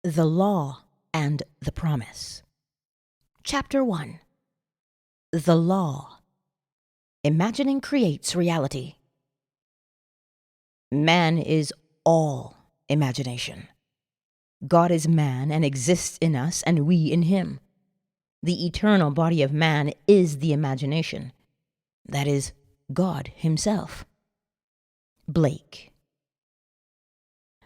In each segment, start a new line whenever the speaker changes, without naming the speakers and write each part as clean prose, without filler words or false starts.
The Law and the Promise. Chapter 1. The Law. Imagining creates reality. Man is all imagination. God is man and exists in us, and we in him. The eternal body of man is the imagination. That is, God himself. Blake.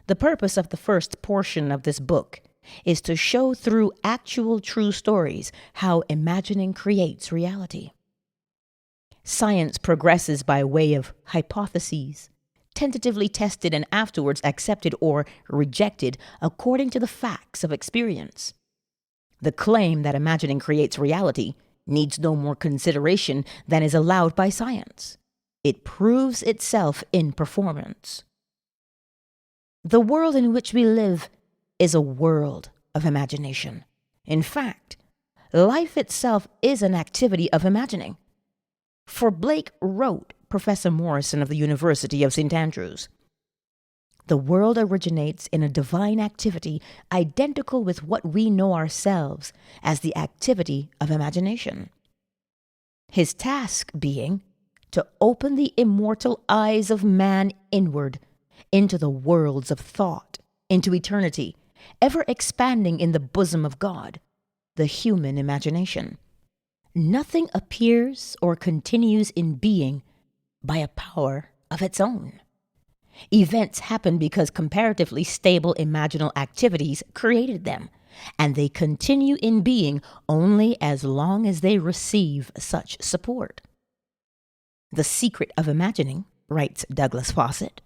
The purpose of the first portion of this book is to show through actual true stories how imagining creates reality. Science progresses by way of hypotheses, tentatively tested and afterwards accepted or rejected according to the facts of experience. The claim that imagining creates reality needs no more consideration than is allowed by science. It proves itself in performance. The world in which we live is a world of imagination. In fact, life itself is an activity of imagining. For Blake wrote Professor Morrison of the University of St. Andrews, "The world originates in a divine activity identical with what we know ourselves as the activity of imagination. His task being to open the immortal eyes of man inward, into the worlds of thought, into eternity, ever expanding in the bosom of God, the human imagination. Nothing appears or continues in being by a power of its own. Events happen because comparatively stable imaginal activities created them, and they continue in being only as long as they receive such support. The secret of imagining," writes Douglas Fawcett,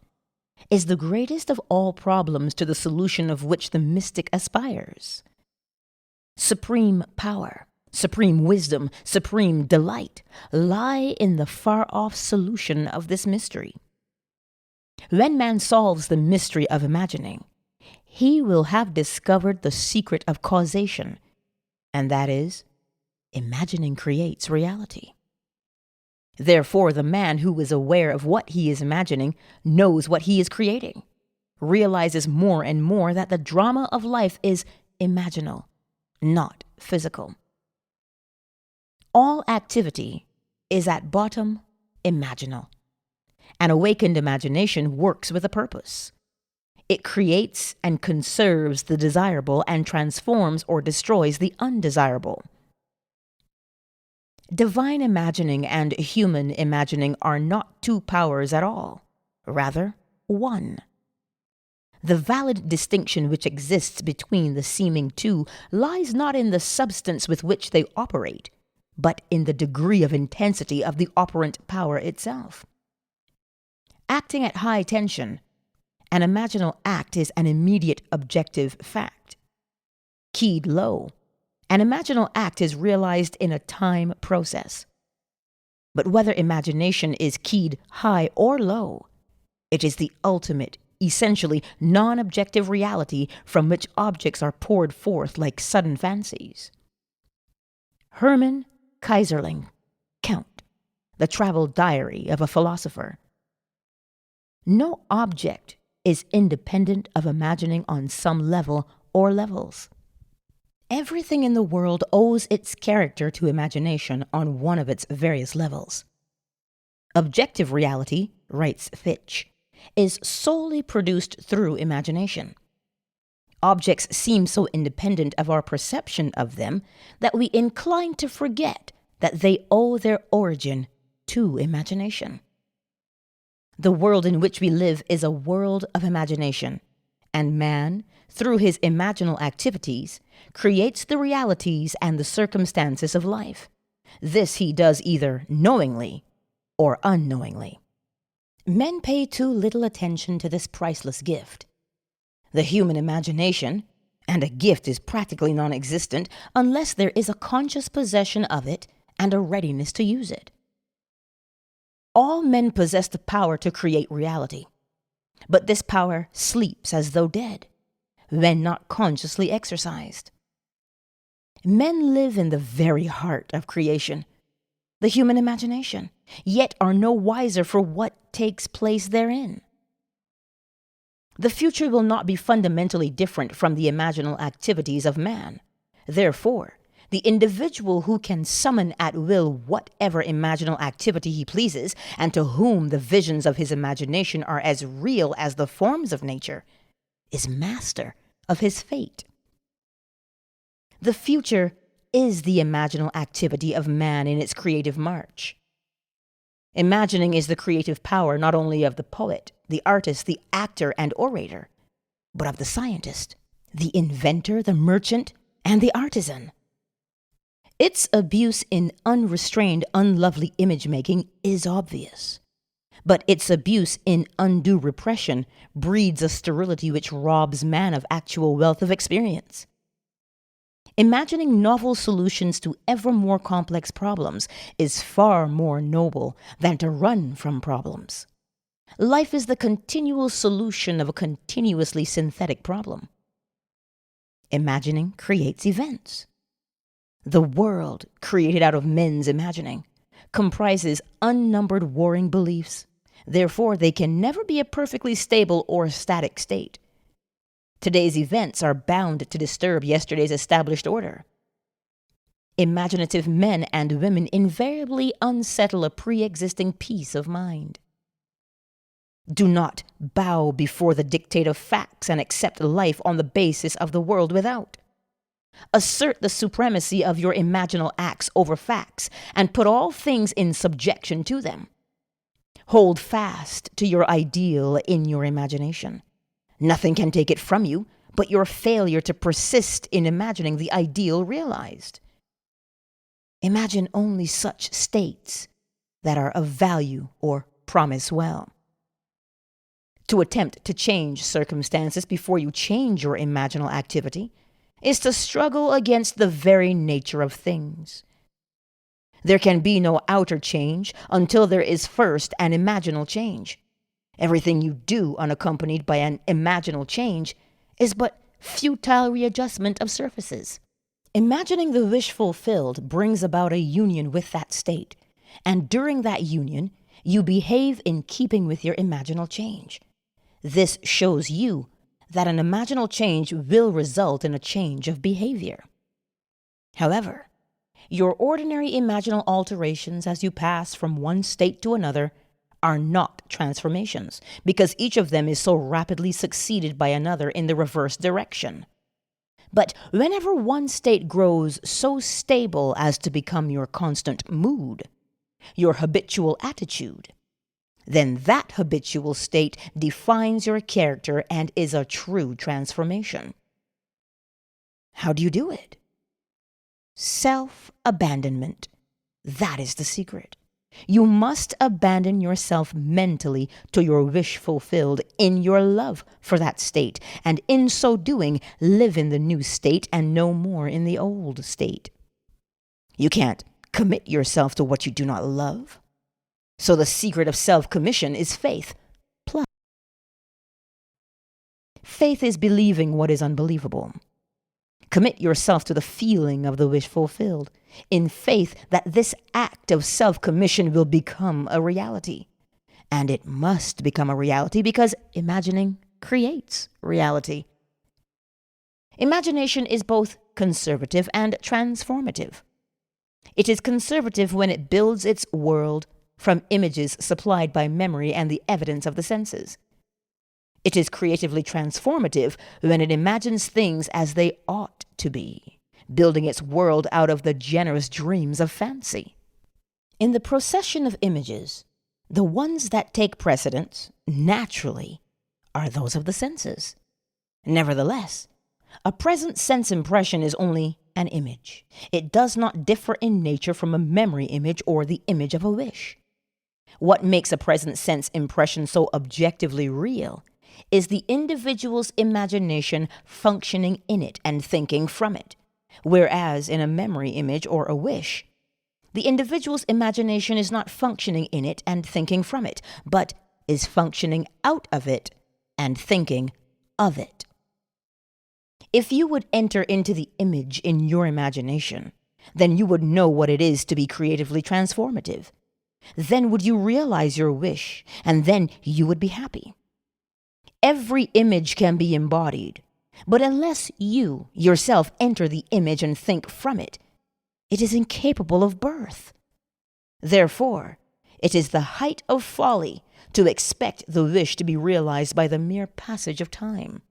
"is the greatest of all problems to the solution of which the mystic aspires. Supreme power, supreme wisdom, supreme delight lie in the far-off solution of this mystery. When man solves the mystery of imagining, he will have discovered the secret of causation, and that is, imagining creates reality. Therefore, the man who is aware of what he is imagining knows what he is creating, realizes more and more that the drama of life is imaginal, not physical. All activity is at bottom imaginal. An awakened imagination works with a purpose. It creates and conserves the desirable and transforms or destroys the undesirable. Divine imagining and human imagining are not two powers at all, rather one. The valid distinction which exists between the seeming two lies not in the substance with which they operate, but in the degree of intensity of the operant power itself. Acting at high tension, an imaginal act is an immediate objective fact. Keyed low, an imaginal act is realized in a time process. But whether imagination is keyed high or low, it is the ultimate, essentially non-objective reality from which objects are poured forth like sudden fancies. Hermann Kaiserling, Count, The Travel Diary of a Philosopher. No object is independent of imagining on some level or levels. Everything in the world owes its character to imagination on one of its various levels. Objective reality, writes Fitch, is solely produced through imagination. Objects seem so independent of our perception of them that we incline to forget that they owe their origin to imagination. The world in which we live is a world of imagination, and man, through his imaginal activities, creates the realities and the circumstances of life. This he does either knowingly or unknowingly. Men pay too little attention to this priceless gift. The human imagination, and a gift is practically non-existent unless there is a conscious possession of it and a readiness to use it. All men possess the power to create reality, but this power sleeps as though dead, when not consciously exercised. Men live in the very heart of creation, the human imagination, yet are no wiser for what takes place therein. The future will not be fundamentally different from the imaginal activities of man. Therefore, the individual who can summon at will whatever imaginal activity he pleases, and to whom the visions of his imagination are as real as the forms of nature, is master of his fate. The future is the imaginal activity of man in its creative march. Imagining is the creative power not only of the poet, the artist, the actor, and orator, but of the scientist, the inventor, the merchant, and the artisan. Its abuse in unrestrained, unlovely image-making is obvious, but its abuse in undue repression breeds a sterility which robs man of actual wealth of experience. Imagining novel solutions to ever more complex problems is far more noble than to run from problems. Life is the continual solution of a continuously synthetic problem. Imagining creates events. The world, created out of men's imagining, comprises unnumbered warring beliefs. Therefore, they can never be a perfectly stable or static state. Today's events are bound to disturb yesterday's established order. Imaginative men and women invariably unsettle a pre-existing peace of mind. Do not bow before the dictate of facts and accept life on the basis of the world without. Assert the supremacy of your imaginal acts over facts and put all things in subjection to them. Hold fast to your ideal in your imagination. Nothing can take it from you but your failure to persist in imagining the ideal realized. Imagine only such states that are of value or promise well. To attempt to change circumstances before you change your imaginal activity is to struggle against the very nature of things. There can be no outer change until there is first an imaginal change. Everything you do unaccompanied by an imaginal change is but futile readjustment of surfaces. Imagining the wish fulfilled brings about a union with that state, and during that union, you behave in keeping with your imaginal change. This shows you that an imaginal change will result in a change of behavior. However, your ordinary imaginal alterations as you pass from one state to another are not transformations, because each of them is so rapidly succeeded by another in the reverse direction. But whenever one state grows so stable as to become your constant mood, your habitual attitude, then that habitual state defines your character and is a true transformation. How do you do it? Self-abandonment. That is the secret. You must abandon yourself mentally to your wish fulfilled in your love for that state, and in so doing, live in the new state and no more in the old state. You can't commit yourself to what you do not love. So the secret of self-commission is faith. Plus, faith is believing what is unbelievable. Commit yourself to the feeling of the wish fulfilled, in faith that this act of self-commission will become a reality. And it must become a reality because imagining creates reality. Imagination is both conservative and transformative. It is conservative when it builds its world from images supplied by memory and the evidence of the senses. It is creatively transformative when it imagines things as they ought to be, building its world out of the generous dreams of fancy. In the procession of images, the ones that take precedence, naturally, are those of the senses. Nevertheless, a present sense impression is only an image. It does not differ in nature from a memory image or the image of a wish. What makes a present sense impression so objectively real is the individual's imagination functioning in it and thinking from it, whereas in a memory image or a wish, the individual's imagination is not functioning in it and thinking from it, but is functioning out of it and thinking of it. If you would enter into the image in your imagination, then you would know what it is to be creatively transformative. Then would you realize your wish, and then you would be happy. Every image can be embodied, but unless you yourself enter the image and think from it, it is incapable of birth. Therefore, it is the height of folly to expect the wish to be realized by the mere passage of time.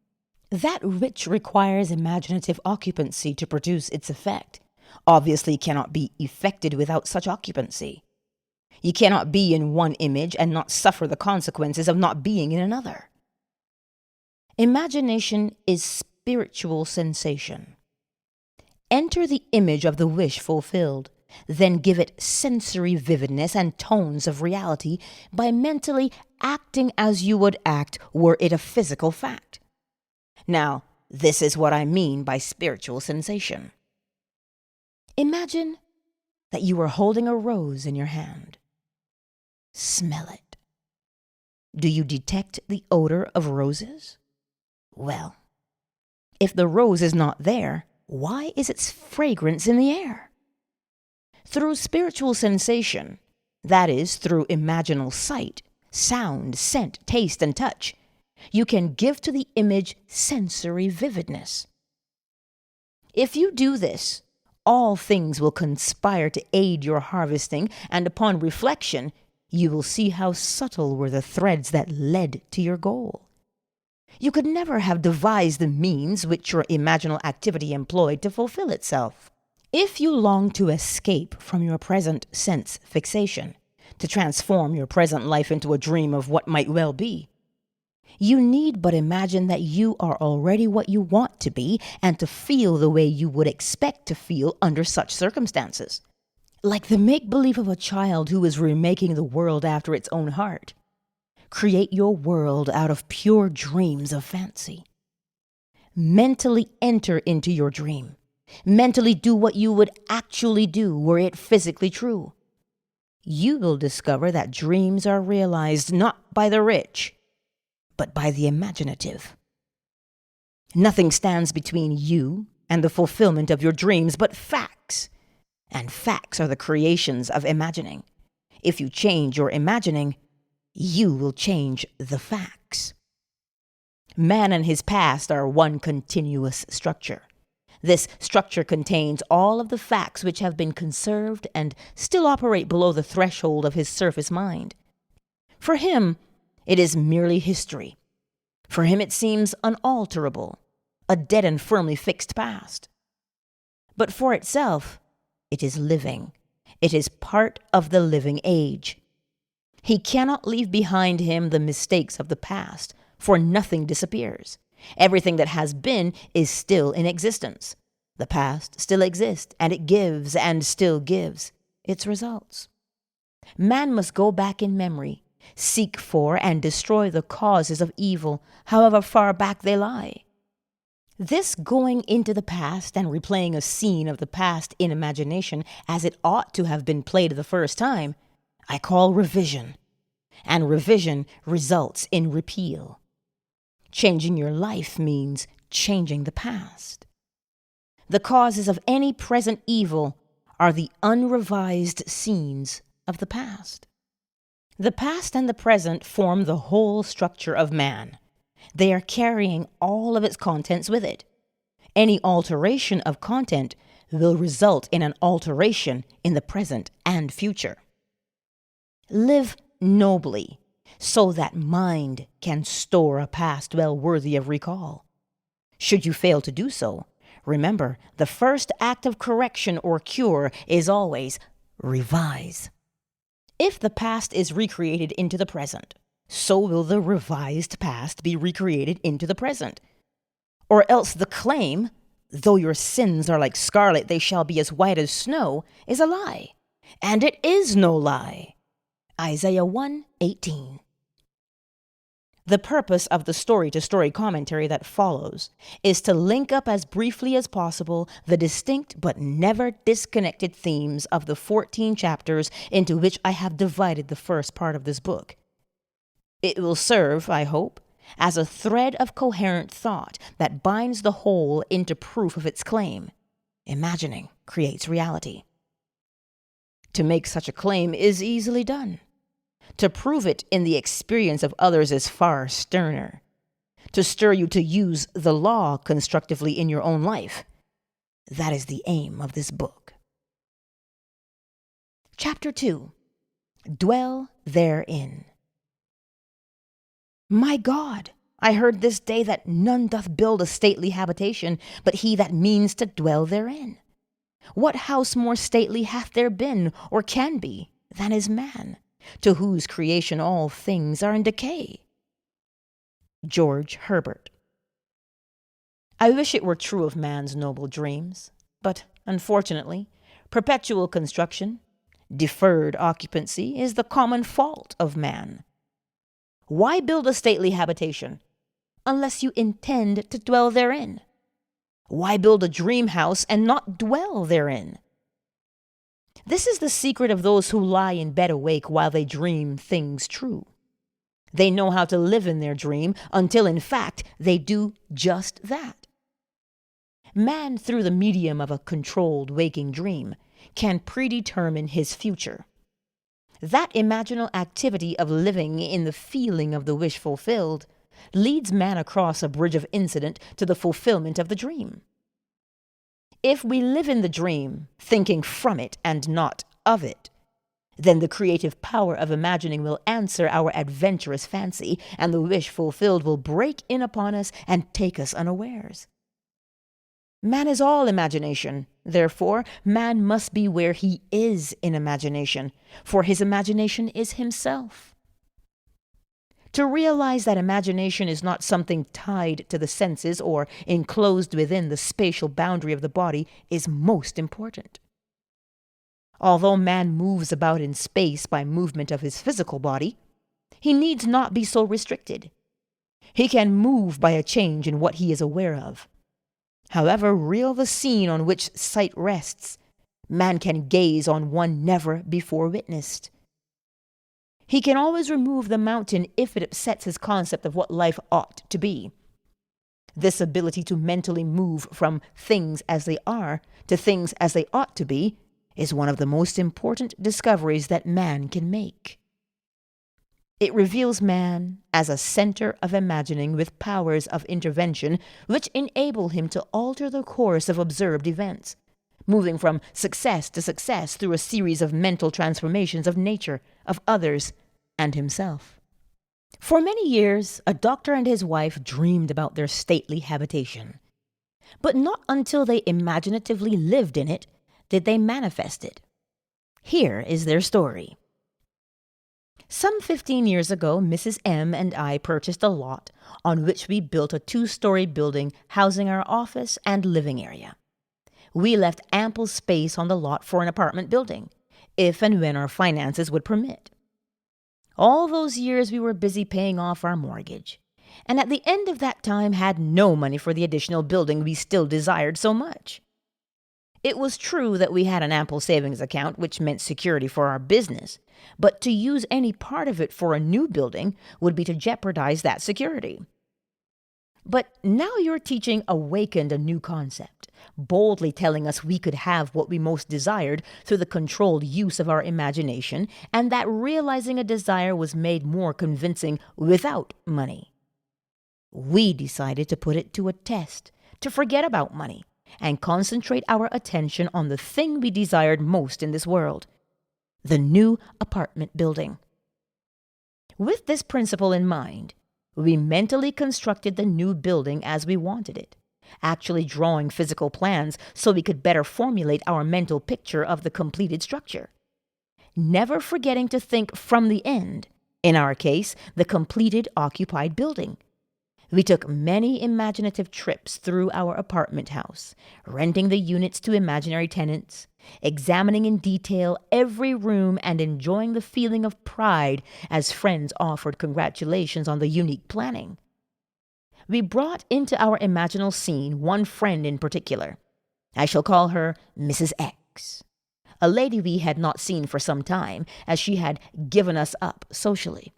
That which requires imaginative occupancy to produce its effect obviously cannot be effected without such occupancy. You cannot be in one image and not suffer the consequences of not being in another. Imagination is spiritual sensation. Enter the image of the wish fulfilled, then give it sensory vividness and tones of reality by mentally acting as you would act were it a physical fact. Now, this is what I mean by spiritual sensation. Imagine that you are holding a rose in your hand. Smell it. Do you detect the odor of roses? Well, if the rose is not there, why is its fragrance in the air? Through spiritual sensation, that is, through imaginal sight, sound, scent, taste, and touch, you can give to the image sensory vividness. If you do this, all things will conspire to aid your harvesting, and upon reflection, you will see how subtle were the threads that led to your goal. You could never have devised the means which your imaginal activity employed to fulfill itself. If you long to escape from your present sense fixation, to transform your present life into a dream of what might well be, you need but imagine that you are already what you want to be and to feel the way you would expect to feel under such circumstances. Like the make-believe of a child who is remaking the world after its own heart. Create your world out of pure dreams of fancy. Mentally enter into your dream. Mentally do what you would actually do were it physically true. You will discover that dreams are realized not by the rich, but by the imaginative. Nothing stands between you and the fulfillment of your dreams but facts, and facts are the creations of imagining. If you change your imagining, you will change the facts. Man and his past are one continuous structure. This structure contains all of the facts which have been conserved and still operate below the threshold of his surface mind. For him, it is merely history. For him it seems unalterable, a dead and firmly fixed past. But for itself, it is living. It is part of the living age. He cannot leave behind him the mistakes of the past, for nothing disappears. Everything that has been is still in existence. The past still exists, and it gives and still gives its results. Man must go back in memory, seek for and destroy the causes of evil, however far back they lie. This going into the past and replaying a scene of the past in imagination as it ought to have been played the first time, I call revision. And revision results in repeal. Changing your life means changing the past. The causes of any present evil are the unrevised scenes of the past. The past and the present form the whole structure of man. They are carrying all of its contents with it. Any alteration of content will result in an alteration in the present and future. Live nobly, so that mind can store a past well worthy of recall. Should you fail to do so, remember the first act of correction or cure is always revise. If the past is recreated into the present, so will the revised past be recreated into the present. Or else the claim, though your sins are like scarlet, they shall be as white as snow, is a lie. And it is no lie. Isaiah 1:18. The purpose of the story-to-story commentary that follows is to link up as briefly as possible the distinct but never disconnected themes of the 14 chapters into which I have divided the first part of this book. It will serve, I hope, as a thread of coherent thought that binds the whole into proof of its claim. Imagining creates reality. To make such a claim is easily done. To prove it in the experience of others is far sterner. to stir you to use the law constructively in your own life. That is the aim of this book. Chapter 2. Dwell Therein. My God, I heard this day that none doth build a stately habitation, but he that means to dwell therein. What house more stately hath there been, or can be, than is man, to whose creation all things are in decay? George Herbert. I wish it were true of man's noble dreams, but unfortunately, perpetual construction, deferred occupancy, is the common fault of man. Why build a stately habitation unless you intend to dwell therein? Why build a dream house and not dwell therein? This is the secret of those who lie in bed awake while they dream things true. They know how to live in their dream until, in fact, they do just that. Man, through the medium of a controlled waking dream, can predetermine his future. That imaginal activity of living in the feeling of the wish fulfilled leads man across a bridge of incident to the fulfillment of the dream. If we live in the dream, thinking from it and not of it, then the creative power of imagining will answer our adventurous fancy, and the wish fulfilled will break in upon us and take us unawares. Man is all imagination. Therefore, man must be where he is in imagination, for his imagination is himself. To realize that imagination is not something tied to the senses or enclosed within the spatial boundary of the body is most important. Although man moves about in space by movement of his physical body, he needs not be so restricted. He can move by a change in what he is aware of. However real the scene on which sight rests, man can gaze on one never before witnessed. He can always remove the mountain if it upsets his concept of what life ought to be. This ability to mentally move from things as they are to things as they ought to be is one of the most important discoveries that man can make. It reveals man as a center of imagining with powers of intervention which enable him to alter the course of observed events, moving from success to success through a series of mental transformations of nature, of others, and himself. For many years, a doctor and his wife dreamed about their stately habitation. But not until they imaginatively lived in it did they manifest it. Here is their story. Some 15 years ago, Mrs. M and I purchased a lot on which we built a 2-story building housing our office and living area. We left ample space on the lot for an apartment building, if and when our finances would permit. All those years we were busy paying off our mortgage, and at the end of that time had no money for the additional building we still desired so much. It was true that we had an ample savings account, which meant security for our business, but to use any part of it for a new building would be to jeopardize that security. But now your teaching awakened a new concept, boldly telling us we could have what we most desired through the controlled use of our imagination, and that realizing a desire was made more convincing without money. We decided to put it to a test, to forget about money, and concentrate our attention on the thing we desired most in this world, the new apartment building. With this principle in mind, we mentally constructed the new building as we wanted it, actually drawing physical plans so we could better formulate our mental picture of the completed structure, never forgetting to think from the end, in our case, the completed occupied building. We took many imaginative trips through our apartment house, renting the units to imaginary tenants, examining in detail every room and enjoying the feeling of pride as friends offered congratulations on the unique planning. We brought into our imaginal scene one friend in particular. I shall call her Mrs. X, a lady we had not seen for some time, as she had given us up socially,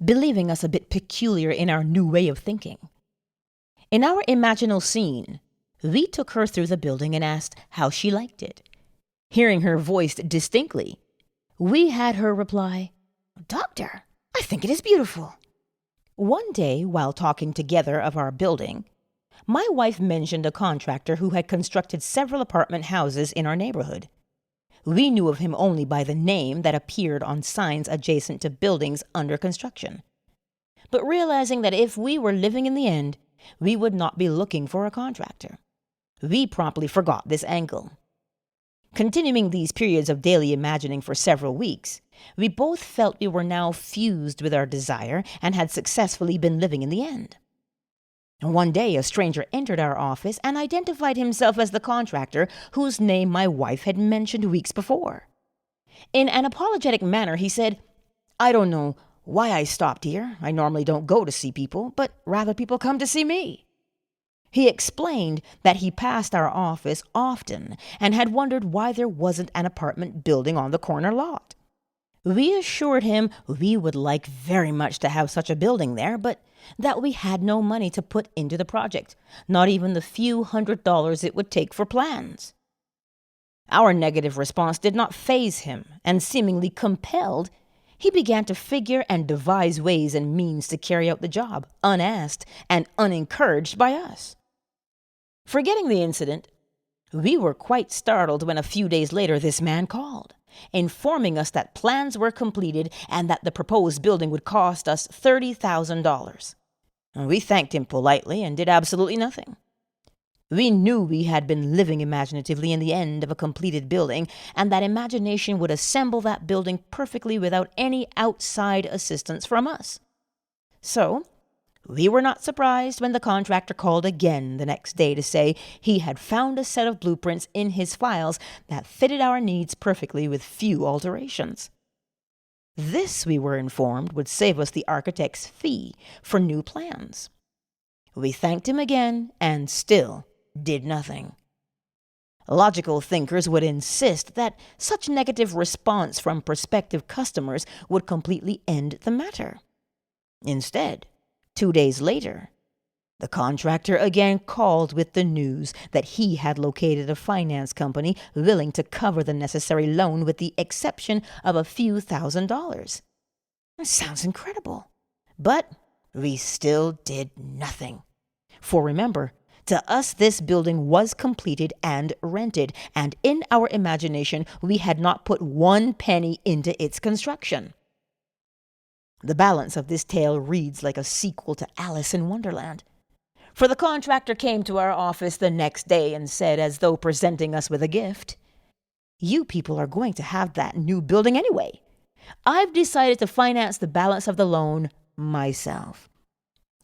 believing us a bit peculiar in our new way of thinking. In our imaginal scene, we took her through the building and asked how she liked it. Hearing her voiced distinctly, we had her reply, "Doctor, I think it is beautiful." One day, while talking together of our building, my wife mentioned a contractor who had constructed several apartment houses in our neighborhood. We knew of him only by the name that appeared on signs adjacent to buildings under construction. But realizing that if we were living in the end, we would not be looking for a contractor, we promptly forgot this angle. Continuing these periods of daily imagining for several weeks, we both felt we were now fused with our desire and had successfully been living in the end. One day, a stranger entered our office and identified himself as the contractor whose name my wife had mentioned weeks before. In an apologetic manner, he said, "I don't know why I stopped here. I normally don't go to see people, but rather people come to see me." He explained that he passed our office often and had wondered why there wasn't an apartment building on the corner lot. We assured him we would like very much to have such a building there, but that we had no money to put into the project, not even the few $100s it would take for plans. Our negative response did not faze him, and seemingly compelled, he began to figure and devise ways and means to carry out the job, unasked and unencouraged by us. Forgetting the incident, we were quite startled when a few days later this man called, informing us that plans were completed and that the proposed building would cost us $30,000. We thanked him politely and did absolutely nothing. We knew we had been living imaginatively in the end of a completed building, and that imagination would assemble that building perfectly without any outside assistance from us. So, we were not surprised when the contractor called again the next day to say he had found a set of blueprints in his files that fitted our needs perfectly with few alterations. This, we were informed, would save us the architect's fee for new plans. We thanked him again and still did nothing. Logical thinkers would insist that such negative response from prospective customers would completely end the matter. Instead, 2 days later, the contractor again called with the news that he had located a finance company willing to cover the necessary loan with the exception of a few $1,000s. That sounds incredible. But we still did nothing. For remember, to us this building was completed and rented, and in our imagination we had not put one penny into its construction. The balance of this tale reads like a sequel to Alice in Wonderland. For the contractor came to our office the next day and said, as though presenting us with a gift, "You people are going to have that new building anyway. I've decided to finance the balance of the loan myself.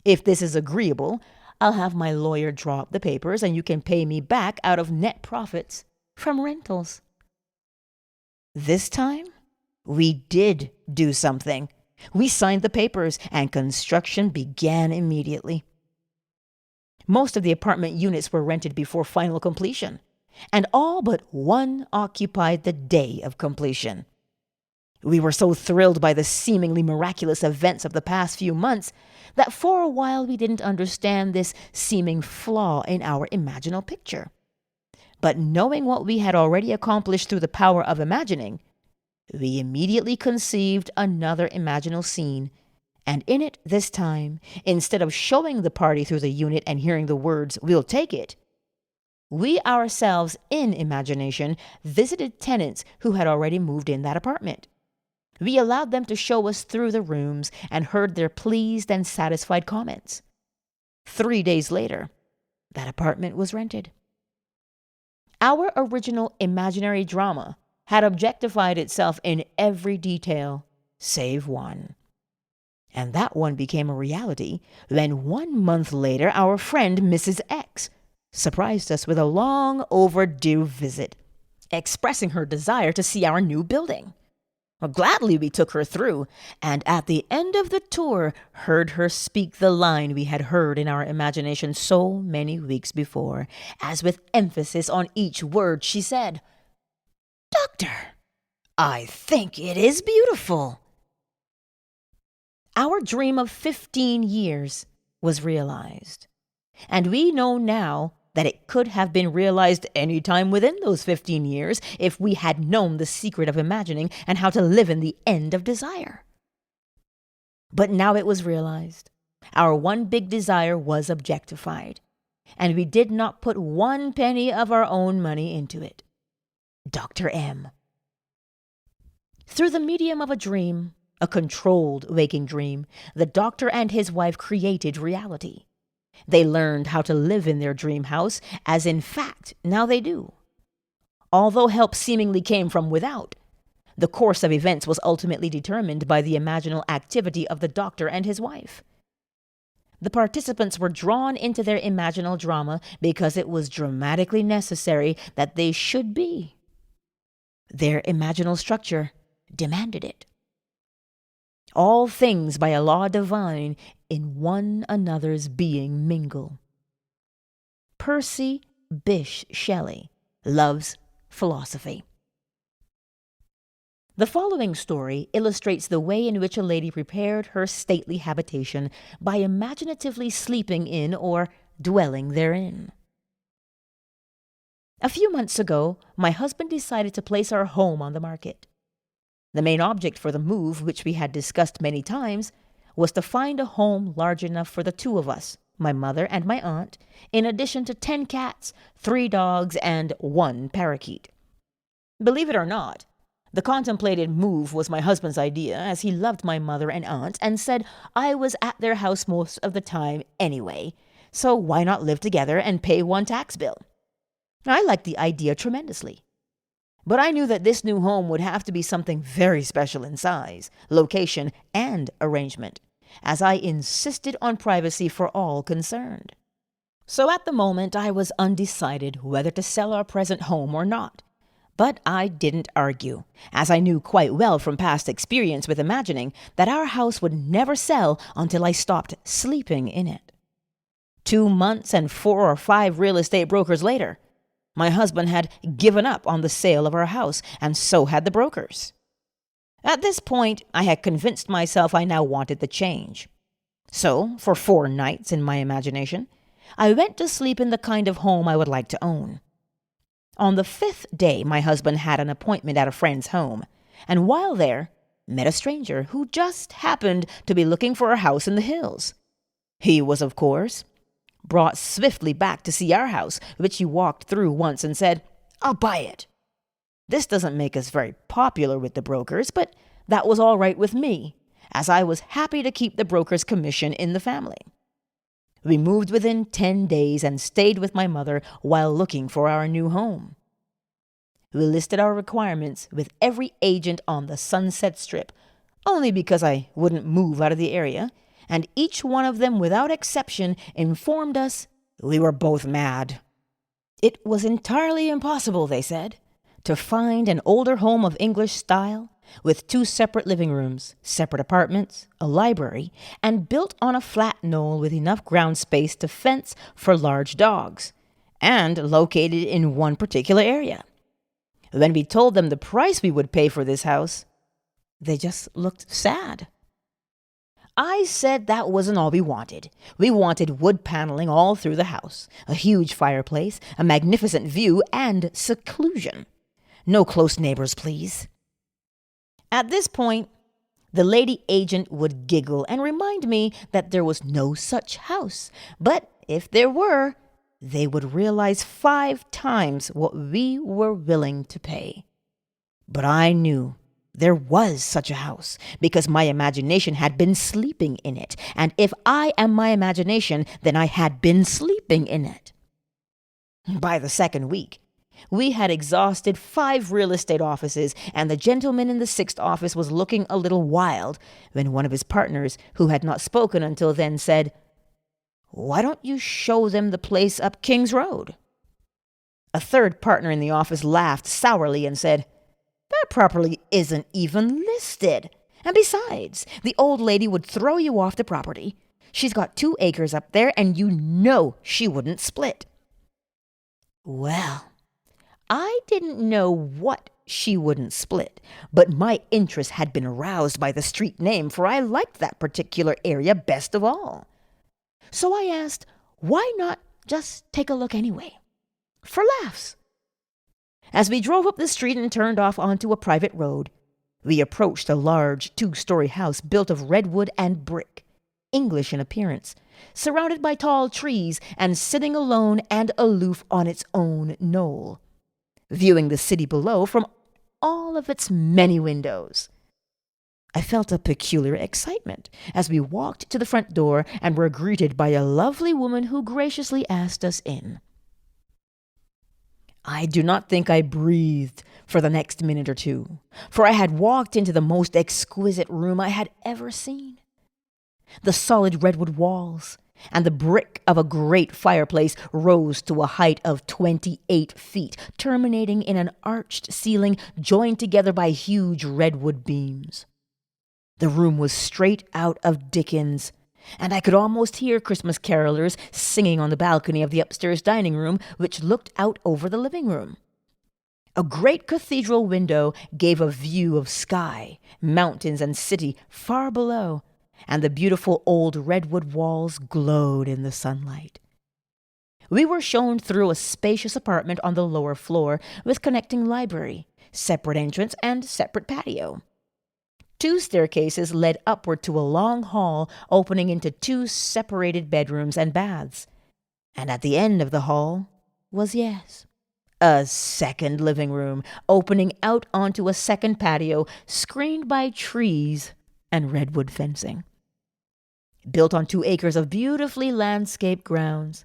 If this is agreeable, I'll have my lawyer draw up the papers and you can pay me back out of net profits from rentals." This time, we did do something. We signed the papers and construction began immediately. Most of the apartment units were rented before final completion, and all but one occupied the day of completion. We were so thrilled by the seemingly miraculous events of the past few months that for a while we didn't understand this seeming flaw in our imaginal picture. But knowing what we had already accomplished through the power of imagining, we immediately conceived another imaginal scene, and in it this time, instead of showing the party through the unit and hearing the words, "We'll take it," we ourselves, in imagination, visited tenants who had already moved in that apartment. We allowed them to show us through the rooms and heard their pleased and satisfied comments. 3 days later, that apartment was rented. Our original imaginary drama had objectified itself in every detail, save one. And that one became a reality when 1 month later our friend Mrs. X surprised us with a long overdue visit, expressing her desire to see our new building. Well, gladly we took her through, and at the end of the tour heard her speak the line we had heard in our imagination so many weeks before, as with emphasis on each word she said, "Doctor, I think it is beautiful." Our dream of 15 years was realized, and we know now that it could have been realized any time within those 15 years if we had known the secret of imagining and how to live in the end of desire. But now it was realized, Our one big desire was objectified, and we did not put one penny of our own money into it. Dr. M. Through the medium of a dream, a controlled waking dream, the doctor and his wife created reality. They learned how to live in their dream house, as in fact now they do. Although help seemingly came from without, the course of events was ultimately determined by the imaginal activity of the doctor and his wife. The participants were drawn into their imaginal drama because it was dramatically necessary that they should be. Their imaginal structure demanded it. All things by a law divine in one another's being mingle. Percy Bysshe Shelley loves philosophy. The following story illustrates the way in which a lady prepared her stately habitation by imaginatively sleeping in or dwelling therein. A few months ago, my husband decided to place our home on the market. The main object for the move, which we had discussed many times, was to find a home large enough for the two of us, my mother and my aunt, in addition to 10 cats, 3 dogs, and 1 parakeet. Believe it or not, the contemplated move was my husband's idea, as he loved my mother and aunt and said I was at their house most of the time anyway, so why not live together and pay 1 tax bill? I liked the idea tremendously. But I knew that this new home would have to be something very special in size, location, and arrangement, as I insisted on privacy for all concerned. So at the moment I was undecided whether to sell our present home or not. But I didn't argue, as I knew quite well from past experience with imagining that our house would never sell until I stopped sleeping in it. 2 months and 4 or 5 real estate brokers later, my husband had given up on the sale of our house, and so had the brokers. At this point, I had convinced myself I now wanted the change. So, for 4 nights in my imagination, I went to sleep in the kind of home I would like to own. On the 5th day, my husband had an appointment at a friend's home, and while there, met a stranger who just happened to be looking for a house in the hills. He was, of course, brought swiftly back to see our house, which he walked through once and said, "I'll buy it." This doesn't make us very popular with the brokers, but that was all right with me, as I was happy to keep the broker's commission in the family. We moved within 10 days and stayed with my mother while looking for our new home. We listed our requirements with every agent on the Sunset Strip, only because I wouldn't move out of the area, and each one of them, without exception, informed us we were both mad. It was entirely impossible, they said, to find an older home of English style, with 2 separate living rooms, separate apartments, a library, and built on a flat knoll with enough ground space to fence for large dogs, and located in one particular area. When we told them the price we would pay for this house, they just looked sad. I said that wasn't all we wanted. We wanted wood paneling all through the house, a huge fireplace, a magnificent view, and seclusion. No close neighbors, please. At this point, the lady agent would giggle and remind me that there was no such house, but if there were, they would realize 5 times what we were willing to pay. But I knew there was such a house, because my imagination had been sleeping in it, and if I am my imagination, then I had been sleeping in it. By the 2nd week, we had exhausted 5 real estate offices, and the gentleman in the 6th office was looking a little wild when one of his partners, who had not spoken until then, said, "Why don't you show them the place up King's Road?" A 3rd partner in the office laughed sourly and said, "That property isn't even listed. And besides, the old lady would throw you off the property. She's got 2 acres up there, and you know she wouldn't split." Well, I didn't know what she wouldn't split, but my interest had been aroused by the street name, for I liked that particular area best of all. So I asked, why not just take a look anyway? For laughs. As we drove up the street and turned off onto a private road, we approached a large 2-story house built of redwood and brick. English in appearance, surrounded by tall trees and sitting alone and aloof on its own knoll, viewing the city below from all of its many windows. I felt a peculiar excitement as we walked to the front door and were greeted by a lovely woman who graciously asked us in. I do not think I breathed for the next minute or two, for I had walked into the most exquisite room I had ever seen. The solid redwood walls and the brick of a great fireplace rose to a height of 28 feet, terminating in an arched ceiling joined together by huge redwood beams. The room was straight out of Dickens, and I could almost hear Christmas carolers singing on the balcony of the upstairs dining room, which looked out over the living room. A great cathedral window gave a view of sky, mountains, and city far below, and the beautiful old redwood walls glowed in the sunlight. We were shown through a spacious apartment on the lower floor with connecting library, separate entrance, and separate patio. 2 staircases led upward to a long hall opening into 2 separated bedrooms and baths. And at the end of the hall was, yes, a second living room opening out onto a second patio screened by trees and redwood fencing. Built on 2 acres of beautifully landscaped grounds.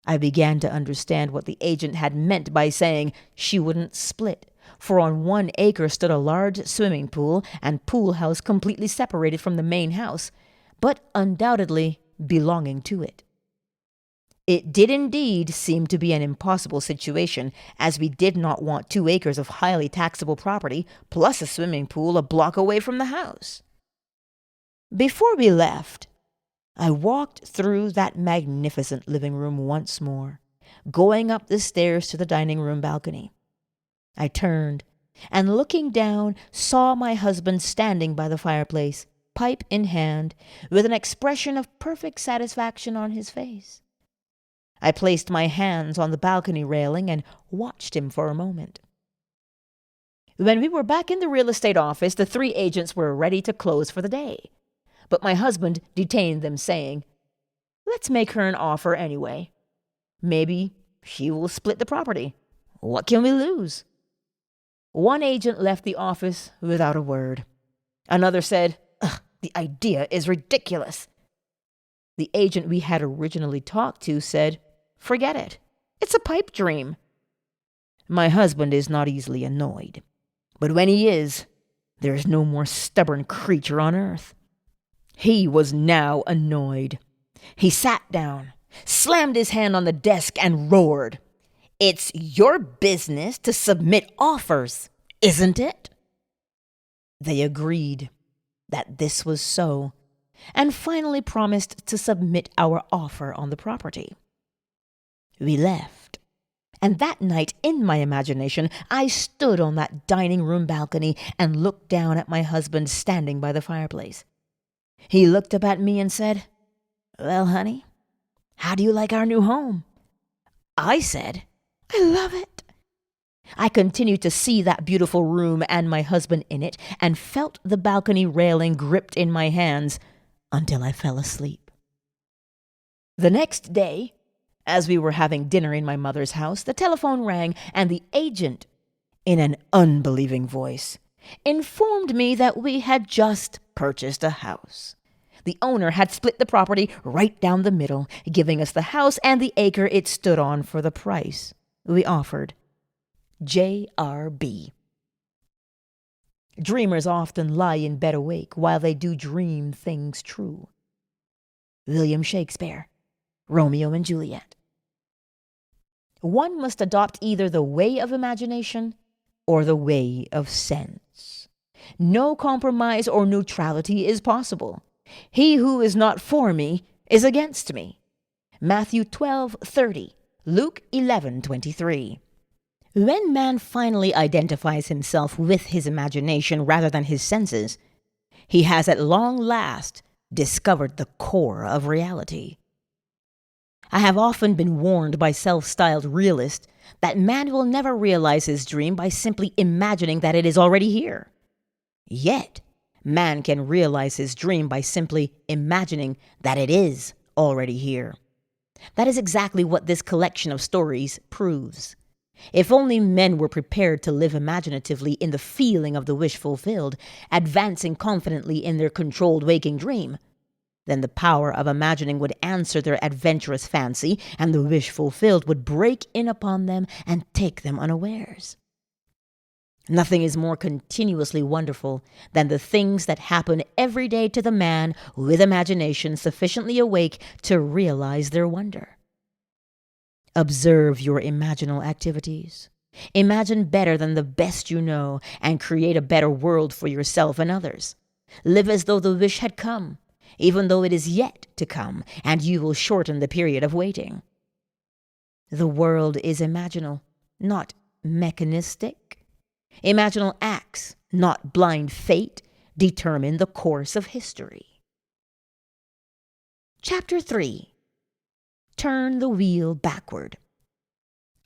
I began to understand what the agent had meant by saying she wouldn't split, for on 1 acre stood a large swimming pool and pool house completely separated from the main house, but undoubtedly belonging to it. It did indeed seem to be an impossible situation, as we did not want 2 acres of highly taxable property, plus a swimming pool a block away from the house. Before we left, I walked through that magnificent living room once more, going up the stairs to the dining room balcony. I turned, and looking down, saw my husband standing by the fireplace, pipe in hand, with an expression of perfect satisfaction on his face. I placed my hands on the balcony railing and watched him for a moment. When we were back in the real estate office, the 3 agents were ready to close for the day. But my husband detained them, saying, "Let's make her an offer anyway. Maybe she will split the property. What can we lose?" 1 agent left the office without a word. Another said, "The idea is ridiculous." The agent we had originally talked to said, "Forget it. It's a pipe dream." My husband is not easily annoyed, but when he is, there is no more stubborn creature on earth. He was now annoyed. He sat down, slammed his hand on the desk, and roared, "It's your business to submit offers, isn't it?" They agreed that this was so, and finally promised to submit our offer on the property. We left, and that night, in my imagination, I stood on that dining room balcony and looked down at my husband standing by the fireplace. He looked up at me and said, "Well, honey, how do you like our new home?" I said, "I love it." I continued to see that beautiful room and my husband in it, and felt the balcony railing gripped in my hands until I fell asleep. The next day, as we were having dinner in my mother's house, the telephone rang, and the agent, in an unbelieving voice, informed me that we had just purchased a house. The owner had split the property right down the middle, giving us the house and the acre it stood on for the price we offered. J.R.B. Dreamers often lie in bed awake while they do dream things true. William Shakespeare, Romeo and Juliet. One must adopt either the way of imagination or the way of sense. No compromise or neutrality is possible. He who is not for me is against me. Matthew 12:30, Luke 11:23. When man finally identifies himself with his imagination rather than his senses, he has at long last discovered the core of reality. I have often been warned by self-styled realists that man will never realize his dream by simply imagining that it is already here. Yet, Man can realize his dream by simply imagining that it is already here. That is exactly what this collection of stories proves. If only men were prepared to live imaginatively in the feeling of the wish fulfilled, advancing confidently in their controlled waking dream, then the power of imagining would answer their adventurous fancy, and the wish fulfilled would break in upon them and take them unawares. Nothing is more continuously wonderful than the things that happen every day to the man with imagination sufficiently awake to realize their wonder. Observe your imaginal activities. Imagine better than the best you know, and create a better world for yourself and others. Live as though the wish had come, even though it is yet to come, and you will shorten the period of waiting. The world is imaginal, not mechanistic. Imaginal acts, not blind fate, determine the course of history. Chapter 3. Turn the wheel backward.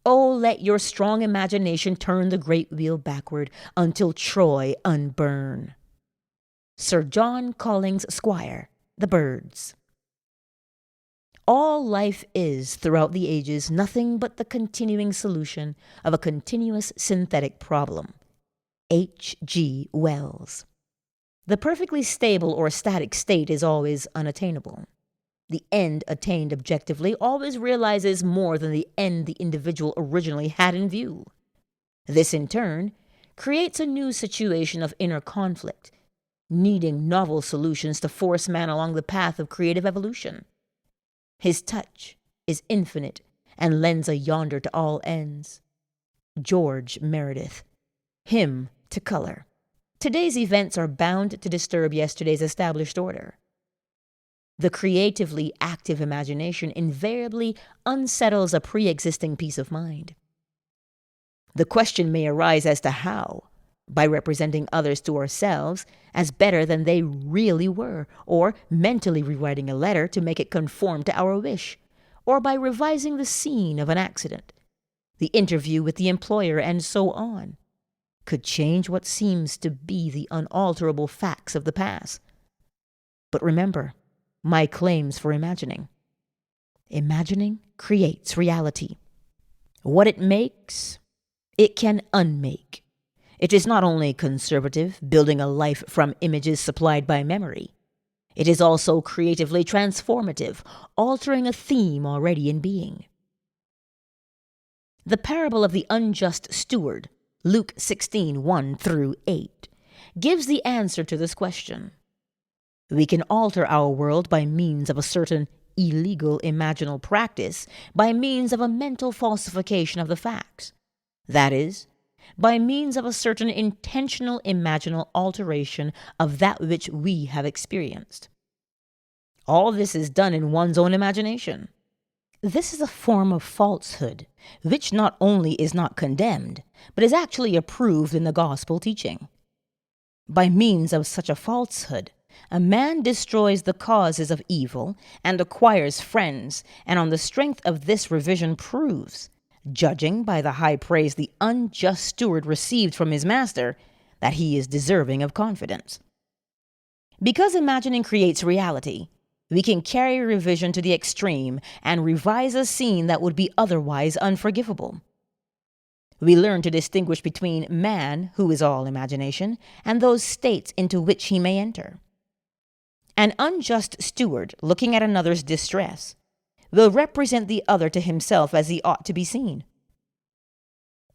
Oh, let your strong imagination turn the great wheel backward until Troy unburn. Sir John Collins, Squire, The Birds. All life is, throughout the ages, nothing but the continuing solution of a continuous synthetic problem. H.G. Wells. The perfectly stable or static state is always unattainable. The end attained objectively always realizes more than the end the individual originally had in view. This, in turn, creates a new situation of inner conflict, needing novel solutions to force man along the path of creative evolution. His touch is infinite and lends a yonder to all ends. George Meredith. Hymn to color. Today's events are bound to disturb yesterday's established order. The creatively active imagination invariably unsettles a pre-existing peace of mind. The question may arise as to how, by representing others to ourselves as better than they really were, or mentally rewriting a letter to make it conform to our wish, or by revising the scene of an accident, the interview with the employer, and so on, could change what seems to be the unalterable facts of the past. But remember my claims for imagining. Imagining creates reality. What it makes, it can unmake. It is not only conservative, building a life from images supplied by memory. It is also creatively transformative, altering a theme already in being. The parable of the unjust steward, Luke 16:1-8, gives the answer to this question. We can alter our world by means of a certain illegal imaginal practice, by means of a mental falsification of the facts. That is, by means of a certain intentional imaginal alteration of that which we have experienced. All this is done in one's own imagination. This is a form of falsehood, which not only is not condemned, but is actually approved in the gospel teaching. By means of such a falsehood, a man destroys the causes of evil and acquires friends, and on the strength of this revision proves, judging by the high praise the unjust steward received from his master, that he is deserving of confidence. Because imagining creates reality, we can carry revision to the extreme and revise a scene that would be otherwise unforgivable. We learn to distinguish between man, who is all imagination, and those states into which he may enter. An unjust steward, looking at another's distress, will represent the other to himself as he ought to be seen.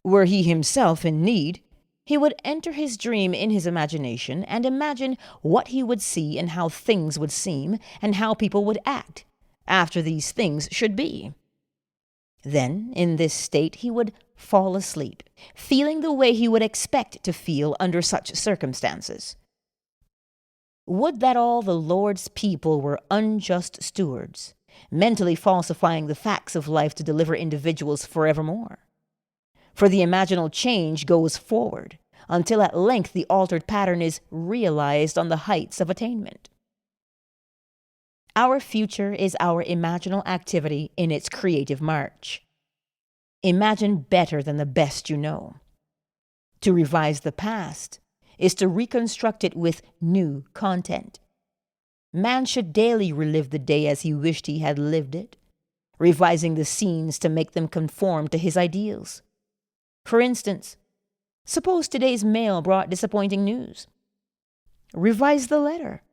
Were he himself in need, he would enter his dream in his imagination and imagine what he would see and how things would seem and how people would act after these things should be. Then, in this state, he would fall asleep, feeling the way he would expect to feel under such circumstances. Would that all the Lord's people were unjust stewards, mentally falsifying the facts of life to deliver individuals forevermore. For the imaginal change goes forward, until at length the altered pattern is realized on the heights of attainment. Our future is our imaginal activity in its creative march. Imagine better than the best you know. To revise the past is to reconstruct it with new content. Man should daily relive the day as he wished he had lived it, revising the scenes to make them conform to his ideals. For instance, suppose today's mail brought disappointing news. Revise the letter.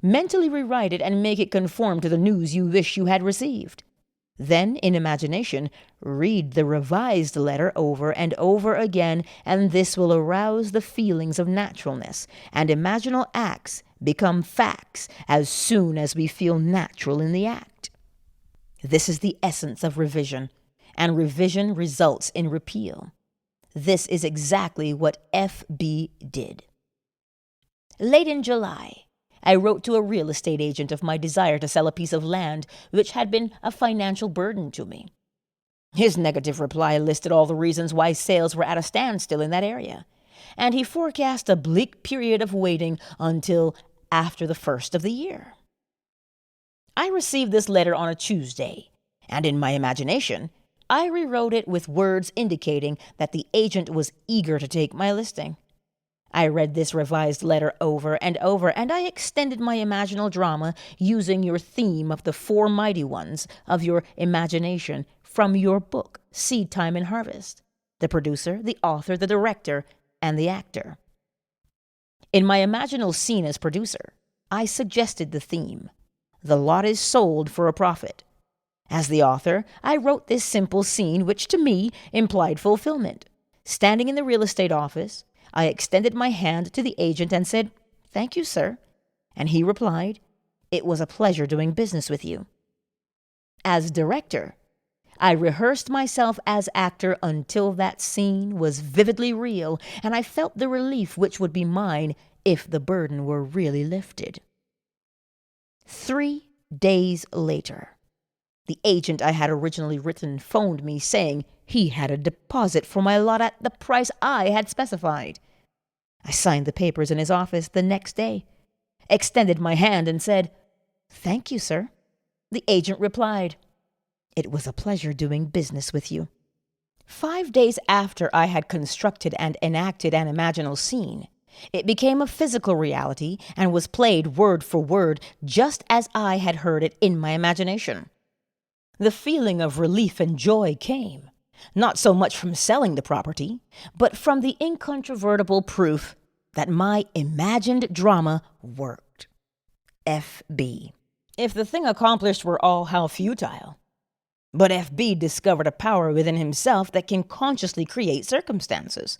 Mentally rewrite it and make it conform to the news you wish you had received. Then, in imagination, read the revised letter over and over again, and this will arouse the feelings of naturalness, and imaginal acts become facts as soon as we feel natural in the act. This is the essence of revision, and revision results in repeal. This is exactly what F.B. did. Late in July, I wrote to a real estate agent of my desire to sell a piece of land which had been a financial burden to me. His negative reply listed all the reasons why sales were at a standstill in that area, and he forecast a bleak period of waiting until after the first of the year. I received this letter on a Tuesday, and in my imagination, I rewrote it with words indicating that the agent was eager to take my listing. I read this revised letter over and over, and I extended my imaginal drama using your theme of the four mighty ones of your imagination from your book, Seed Time and Harvest: the producer, the author, the director, and the actor. In my imaginal scene as producer, I suggested the theme: the lot is sold for a profit. As the author, I wrote this simple scene which to me implied fulfillment. Standing in the real estate office, I extended my hand to the agent and said, "Thank you, sir." And he replied, "It was a pleasure doing business with you." As director, I rehearsed myself as actor until that scene was vividly real, and I felt the relief which would be mine if the burden were really lifted. 3 days later, the agent I had originally written phoned me saying he had a deposit for my lot at the price I had specified. I signed the papers in his office the next day, extended my hand and said, "Thank you, sir." The agent replied, "It was a pleasure doing business with you." 5 days after I had constructed and enacted an imaginal scene, it became a physical reality and was played word for word just as I had heard it in my imagination. The feeling of relief and joy came, not so much from selling the property, but from the incontrovertible proof that my imagined drama worked. F.B. If the thing accomplished were all how futile. But F.B. discovered a power within himself that can consciously create circumstances.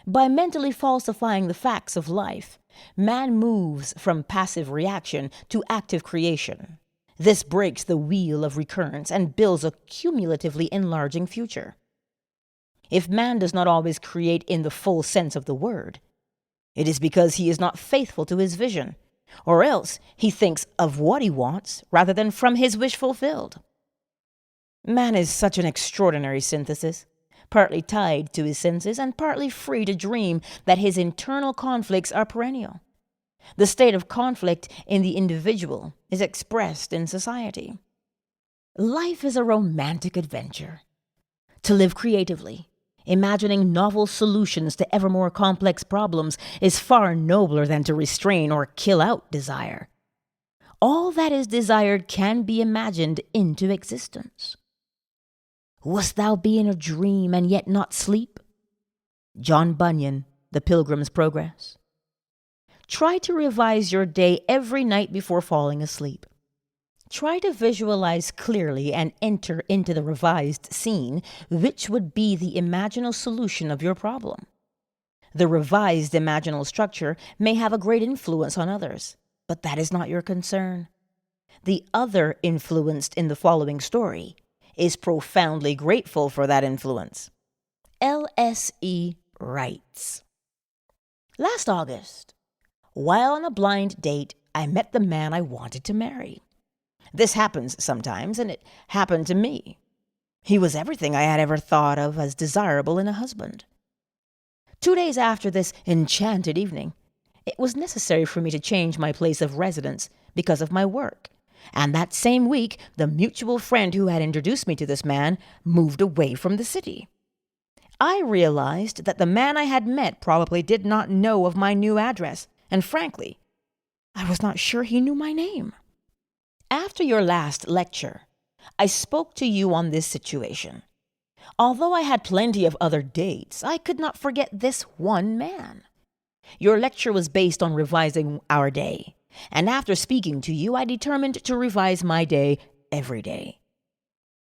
By mentally falsifying the facts of life, man moves from passive reaction to active creation. This breaks the wheel of recurrence and builds a cumulatively enlarging future. If man does not always create in the full sense of the word, it is because he is not faithful to his vision, or else he thinks of what he wants rather than from his wish fulfilled. Man is such an extraordinary synthesis, partly tied to his senses and partly free to dream that his internal conflicts are perennial. The state of conflict in the individual is expressed in society. Life is a romantic adventure. To live creatively, imagining novel solutions to ever more complex problems, is far nobler than to restrain or kill out desire. All that is desired can be imagined into existence. Wast thou be in a dream and yet not sleep? John Bunyan, The Pilgrim's Progress. Try to revise your day every night before falling asleep. Try to visualize clearly and enter into the revised scene, which would be the imaginal solution of your problem. The revised imaginal structure may have a great influence on others, but that is not your concern. The other influenced in the following story is profoundly grateful for that influence. L.S.E. writes, "Last August, while on a blind date, I met the man I wanted to marry. This happens sometimes, and it happened to me. He was everything I had ever thought of as desirable in a husband. 2 days after this enchanted evening, it was necessary for me to change my place of residence because of my work, and that same week, the mutual friend who had introduced me to this man moved away from the city. I realized that the man I had met probably did not know of my new address, and frankly, I was not sure he knew my name. After your last lecture, I spoke to you on this situation. Although I had plenty of other dates, I could not forget this one man. Your lecture was based on revising our day, and after speaking to you, I determined to revise my day every day.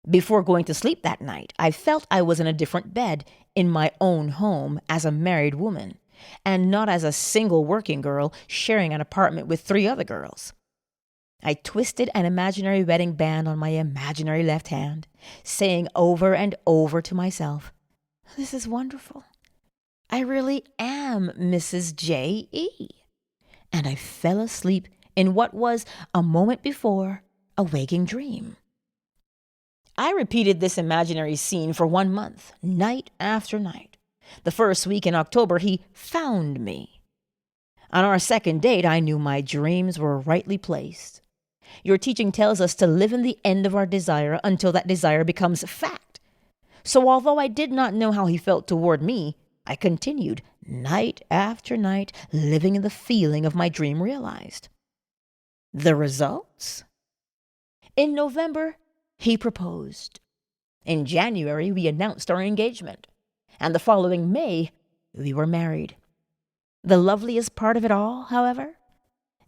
Before going to sleep that night, I felt I was in a different bed in my own home as a married woman, and not as a single working girl sharing an apartment with 3 other girls. I twisted an imaginary wedding band on my imaginary left hand, saying over and over to myself, "This is wonderful. I really am Mrs. J.E." And I fell asleep in what was, a moment before, a waking dream. I repeated this imaginary scene for 1 month, night after night. The first week in October, he found me. On our second date, I knew my dreams were rightly placed. Your teaching tells us to live in the end of our desire until that desire becomes fact. So although I did not know how he felt toward me, I continued, night after night, living in the feeling of my dream realized. The results? In November, he proposed. In January, we announced our engagement. And the following May, we were married. The loveliest part of it all, however,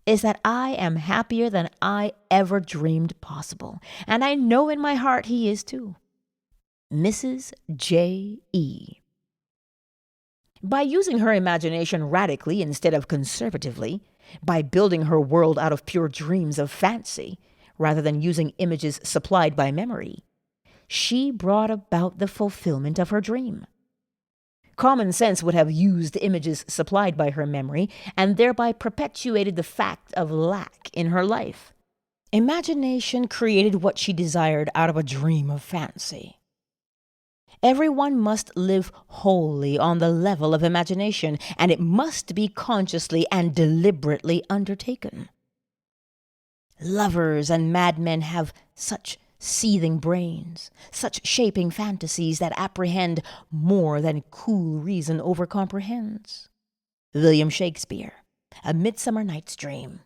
is that I am happier than I ever dreamed possible. And I know in my heart he is too. Mrs. J.E. By using her imagination radically instead of conservatively, by building her world out of pure dreams of fancy, rather than using images supplied by memory, she brought about the fulfillment of her dream. Common sense would have used images supplied by her memory and thereby perpetuated the fact of lack in her life. Imagination created what she desired out of a dream of fancy. Everyone must live wholly on the level of imagination, and it must be consciously and deliberately undertaken. Lovers and madmen have such seething brains, such shaping fantasies that apprehend more than cool reason overcomprehends. William Shakespeare, A Midsummer Night's Dream.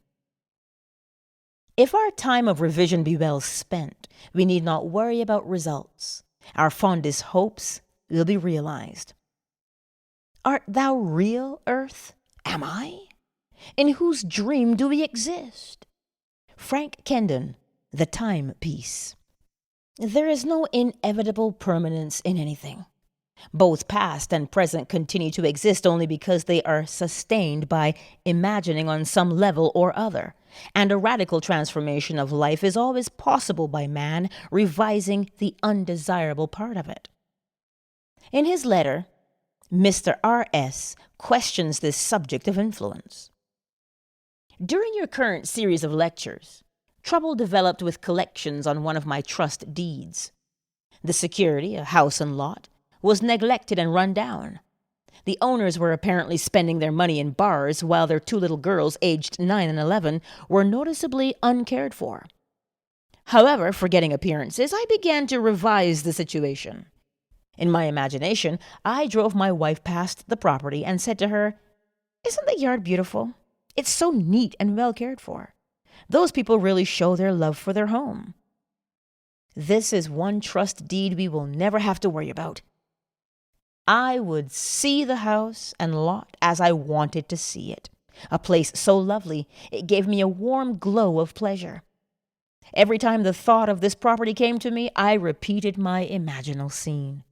If our time of revision be well spent, we need not worry about results. Our fondest hopes will be realized. Art thou real, earth? Am I? In whose dream do we exist? Frank Kendon, The Timepiece. There is no inevitable permanence in anything. Both past and present continue to exist only because they are sustained by imagining on some level or other, and a radical transformation of life is always possible by man revising the undesirable part of it. In his letter, Mr. R.S. questions this subject of influence. During your current series of lectures, trouble developed with collections on one of my trust deeds. The security, a house and lot, was neglected and run down. The owners were apparently spending their money in bars while their 2 little girls, aged 9 and 11, were noticeably uncared for. However, forgetting appearances, I began to revise the situation. In my imagination, I drove my wife past the property and said to her, "Isn't the yard beautiful? It's so neat and well cared for. Those people really show their love for their home. This is one trust deed we will never have to worry about." I would see the house and lot as I wanted to see it, a place so lovely it gave me a warm glow of pleasure. Every time the thought of this property came to me, I repeated my imaginal scene.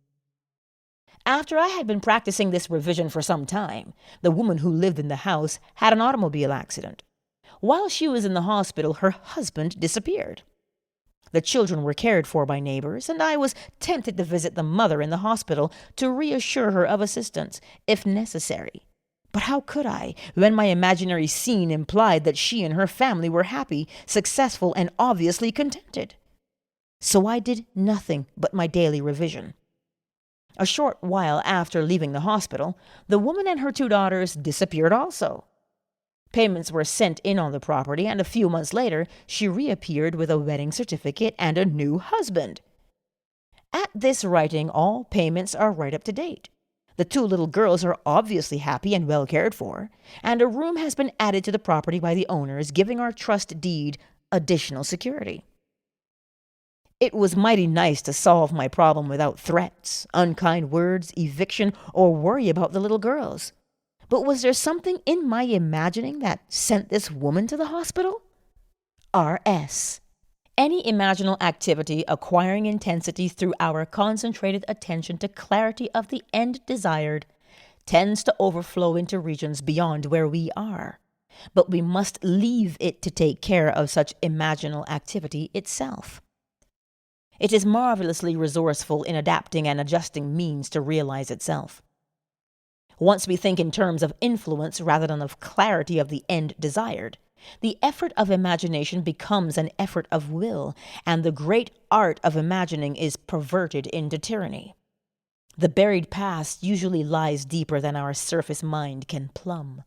After I had been practicing this revision for some time, the woman who lived in the house had an automobile accident. While she was in the hospital, her husband disappeared. The children were cared for by neighbors, and I was tempted to visit the mother in the hospital to reassure her of assistance, if necessary. But how could I, when my imaginary scene implied that she and her family were happy, successful, and obviously contented? So I did nothing but my daily revision. A short while after leaving the hospital, the woman and her 2 daughters disappeared also. Payments were sent in on the property, and a few months later, she reappeared with a wedding certificate and a new husband. At this writing, all payments are right up to date. The two little girls are obviously happy and well cared for, and a room has been added to the property by the owners, giving our trust deed additional security. It was mighty nice to solve my problem without threats, unkind words, eviction, or worry about the little girls. But was there something in my imagining that sent this woman to the hospital? R.S. Any imaginal activity acquiring intensity through our concentrated attention to clarity of the end desired tends to overflow into regions beyond where we are. But we must leave it to take care of such imaginal activity itself. It is marvelously resourceful in adapting and adjusting means to realize itself. Once we think in terms of influence rather than of clarity of the end desired, the effort of imagination becomes an effort of will, and the great art of imagining is perverted into tyranny. The buried past usually lies deeper than our surface mind can plumb.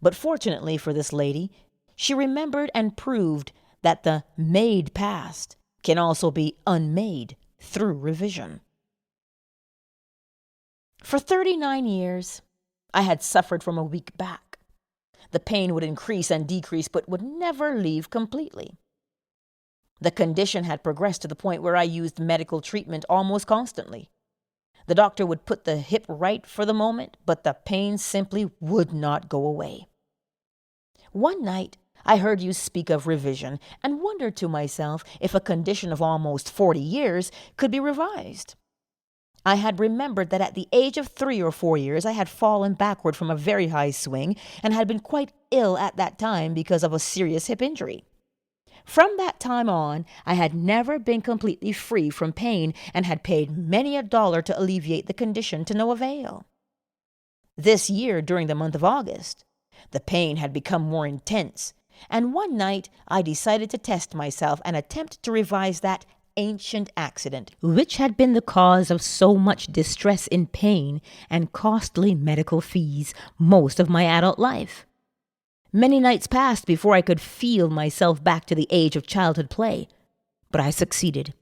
But fortunately for this lady, she remembered and proved that the made past can also be unmade through revision. For 39 years, I had suffered from a weak back. The pain would increase and decrease, but would never leave completely. The condition had progressed to the point where I used medical treatment almost constantly. The doctor would put the hip right for the moment, but the pain simply would not go away. One night, I heard you speak of revision and wondered to myself if a condition of almost 40 years could be revised. I had remembered that at the age of 3 or 4 years I had fallen backward from a very high swing and had been quite ill at that time because of a serious hip injury. From that time on, I had never been completely free from pain and had paid many $1 to alleviate the condition to no avail. This year, during the month of August, the pain had become more intense, and one night I decided to test myself and attempt to revise that ancient accident, which had been the cause of so much distress in pain and costly medical fees most of my adult life. Many nights passed before I could feel myself back to the age of childhood play, but I succeeded.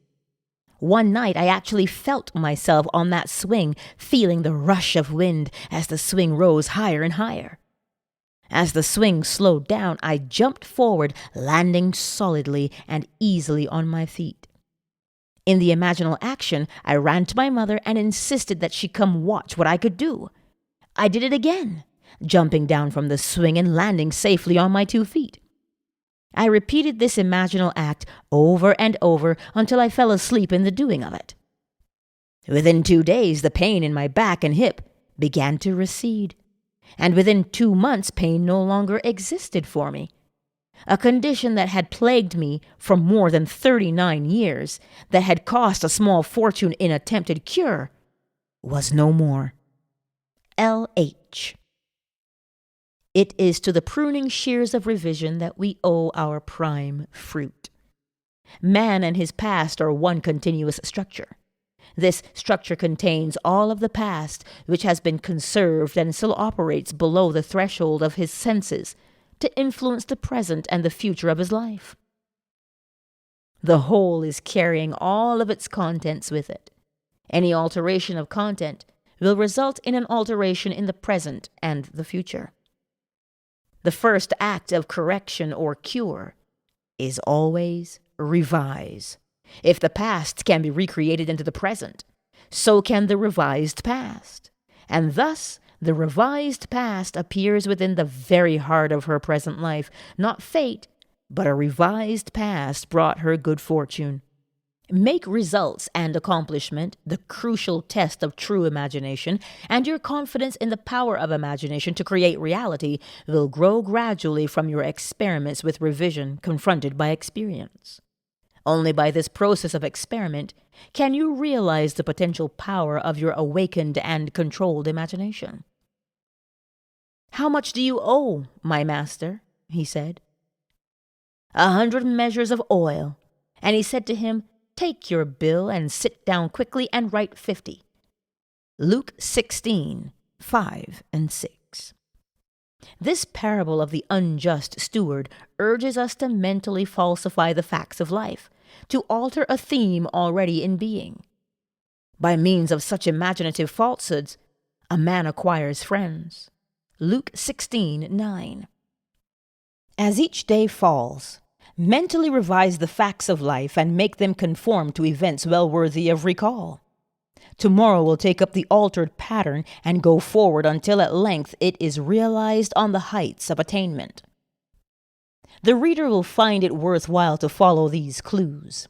One night I actually felt myself on that swing, feeling the rush of wind as the swing rose higher and higher. As the swing slowed down, I jumped forward, landing solidly and easily on my feet. In the imaginal action, I ran to my mother and insisted that she come watch what I could do. I did it again, jumping down from the swing and landing safely on my 2 feet. I repeated this imaginal act over and over until I fell asleep in the doing of it. Within 2 days, the pain in my back and hip began to recede, and within 2 months pain no longer existed for me. A condition that had plagued me for more than 39 years, that had cost a small fortune in attempted cure, was no more. L.H. It is to the pruning shears of revision that we owe our prime fruit. Man and his past are one continuous structure. This structure contains all of the past, which has been conserved and still operates below the threshold of his senses to influence the present and the future of his life. The whole is carrying all of its contents with it. Any alteration of content will result in an alteration in the present and the future. The first act of correction or cure is always revise. If the past can be recreated into the present, so can the revised past. And thus, the revised past appears within the very heart of her present life. Not fate, but a revised past brought her good fortune. Make results and accomplishment the crucial test of true imagination, and your confidence in the power of imagination to create reality will grow gradually from your experiments with revision confronted by experience. Only by this process of experiment can you realize the potential power of your awakened and controlled imagination. "How much do you owe, my master?" he said. 100 measures of oil. And he said to him, "Take your bill and sit down quickly and write 50. Luke 16, 5 and 6. This parable of the unjust steward urges us to mentally falsify the facts of life, to alter a theme already in being. By means of such imaginative falsehoods, a man acquires friends. Luke 16:9. As each day falls, mentally revise the facts of life and make them conform to events well worthy of recall. Tomorrow will take up the altered pattern and go forward until at length it is realized on the heights of attainment. The reader will find it worthwhile to follow these clues.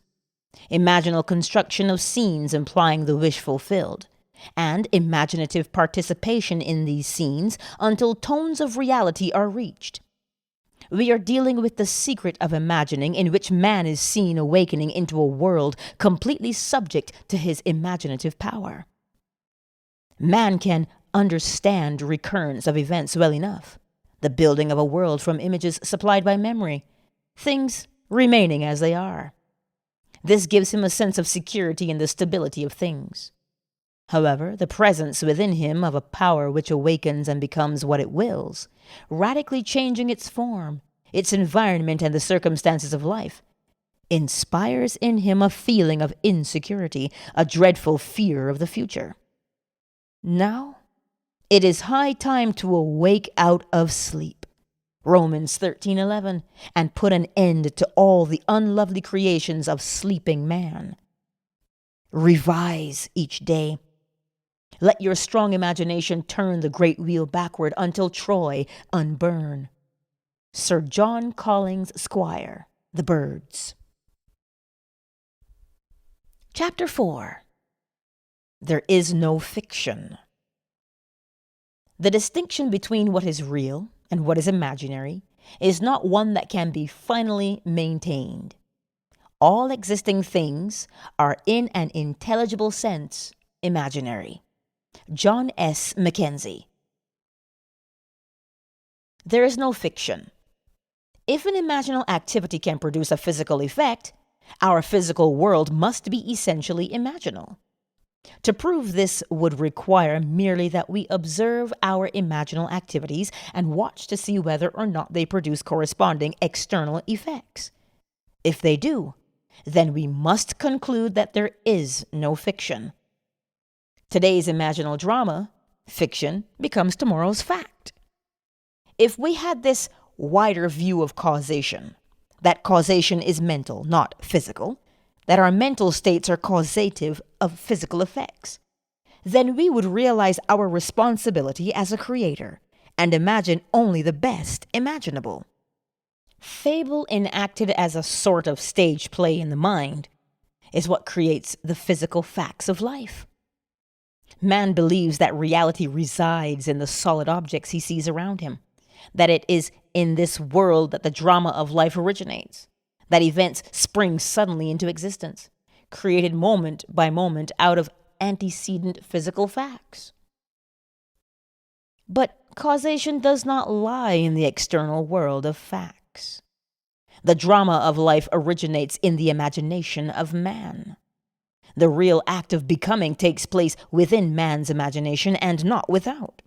Imaginal construction of scenes implying the wish fulfilled, and imaginative participation in these scenes until tones of reality are reached. We are dealing with the secret of imagining, in which man is seen awakening into a world completely subject to his imaginative power. Man can understand recurrence of events well enough, the building of a world from images supplied by memory, things remaining as they are. This gives him a sense of security in the stability of things. However, the presence within him of a power which awakens and becomes what it wills, radically changing its form, its environment, and the circumstances of life, inspires in him a feeling of insecurity, a dreadful fear of the future. Now, it is high time to awake out of sleep, Romans 13:11, and put an end to all the unlovely creations of sleeping man. Revise each day. Let your strong imagination turn the great wheel backward until Troy unburn. Sir John Collins, Squire, The Birds. Chapter 4. There is no fiction. The distinction between what is real and what is imaginary is not one that can be finally maintained. All existing things are in an intelligible sense imaginary. John S. Mackenzie. There is no fiction. If an imaginal activity can produce a physical effect, our physical world must be essentially imaginal. To prove this would require merely that we observe our imaginal activities and watch to see whether or not they produce corresponding external effects. If they do, then we must conclude that there is no fiction. Today's imaginal drama, fiction, becomes tomorrow's fact. If we had this wider view of causation, that causation is mental, not physical, that our mental states are causative of physical effects, then we would realize our responsibility as a creator and imagine only the best imaginable. Fable enacted as a sort of stage play in the mind is what creates the physical facts of life. Man believes that reality resides in the solid objects he sees around him, that it is in this world that the drama of life originates, that events spring suddenly into existence, created moment by moment out of antecedent physical facts. But causation does not lie in the external world of facts. The drama of life originates in the imagination of man. The real act of becoming takes place within man's imagination and not without.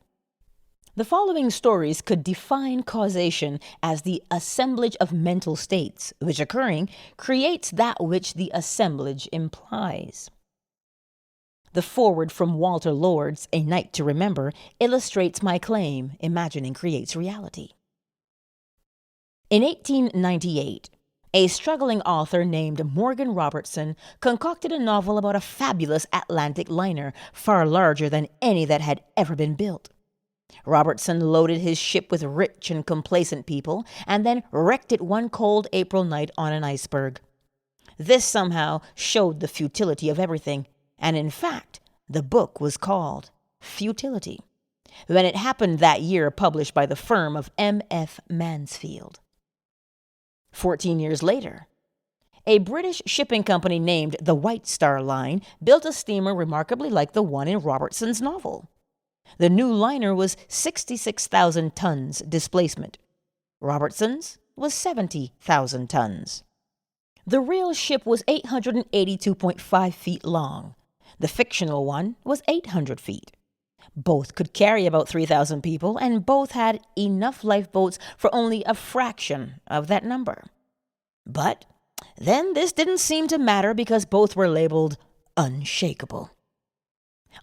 The following stories could define causation as the assemblage of mental states, which occurring creates that which the assemblage implies. The foreword from Walter Lord's A Night to Remember illustrates my claim, imagining creates reality. In 1898, a struggling author named Morgan Robertson concocted a novel about a fabulous Atlantic liner, far larger than any that had ever been built. Robertson loaded his ship with rich and complacent people and then wrecked it one cold April night on an iceberg. This somehow showed the futility of everything, and in fact, the book was called Futility, when it happened that year published by the firm of M.F. Mansfield. 14 years later, a British shipping company named the White Star Line built a steamer remarkably like the one in Robertson's novel. The new liner was 66,000 tons displacement. Robertson's was 70,000 tons. The real ship was 882.5 feet long. The fictional one was 800 feet. Both could carry about 3,000 people, and both had enough lifeboats for only a fraction of that number. But then this didn't seem to matter because both were labeled unshakable.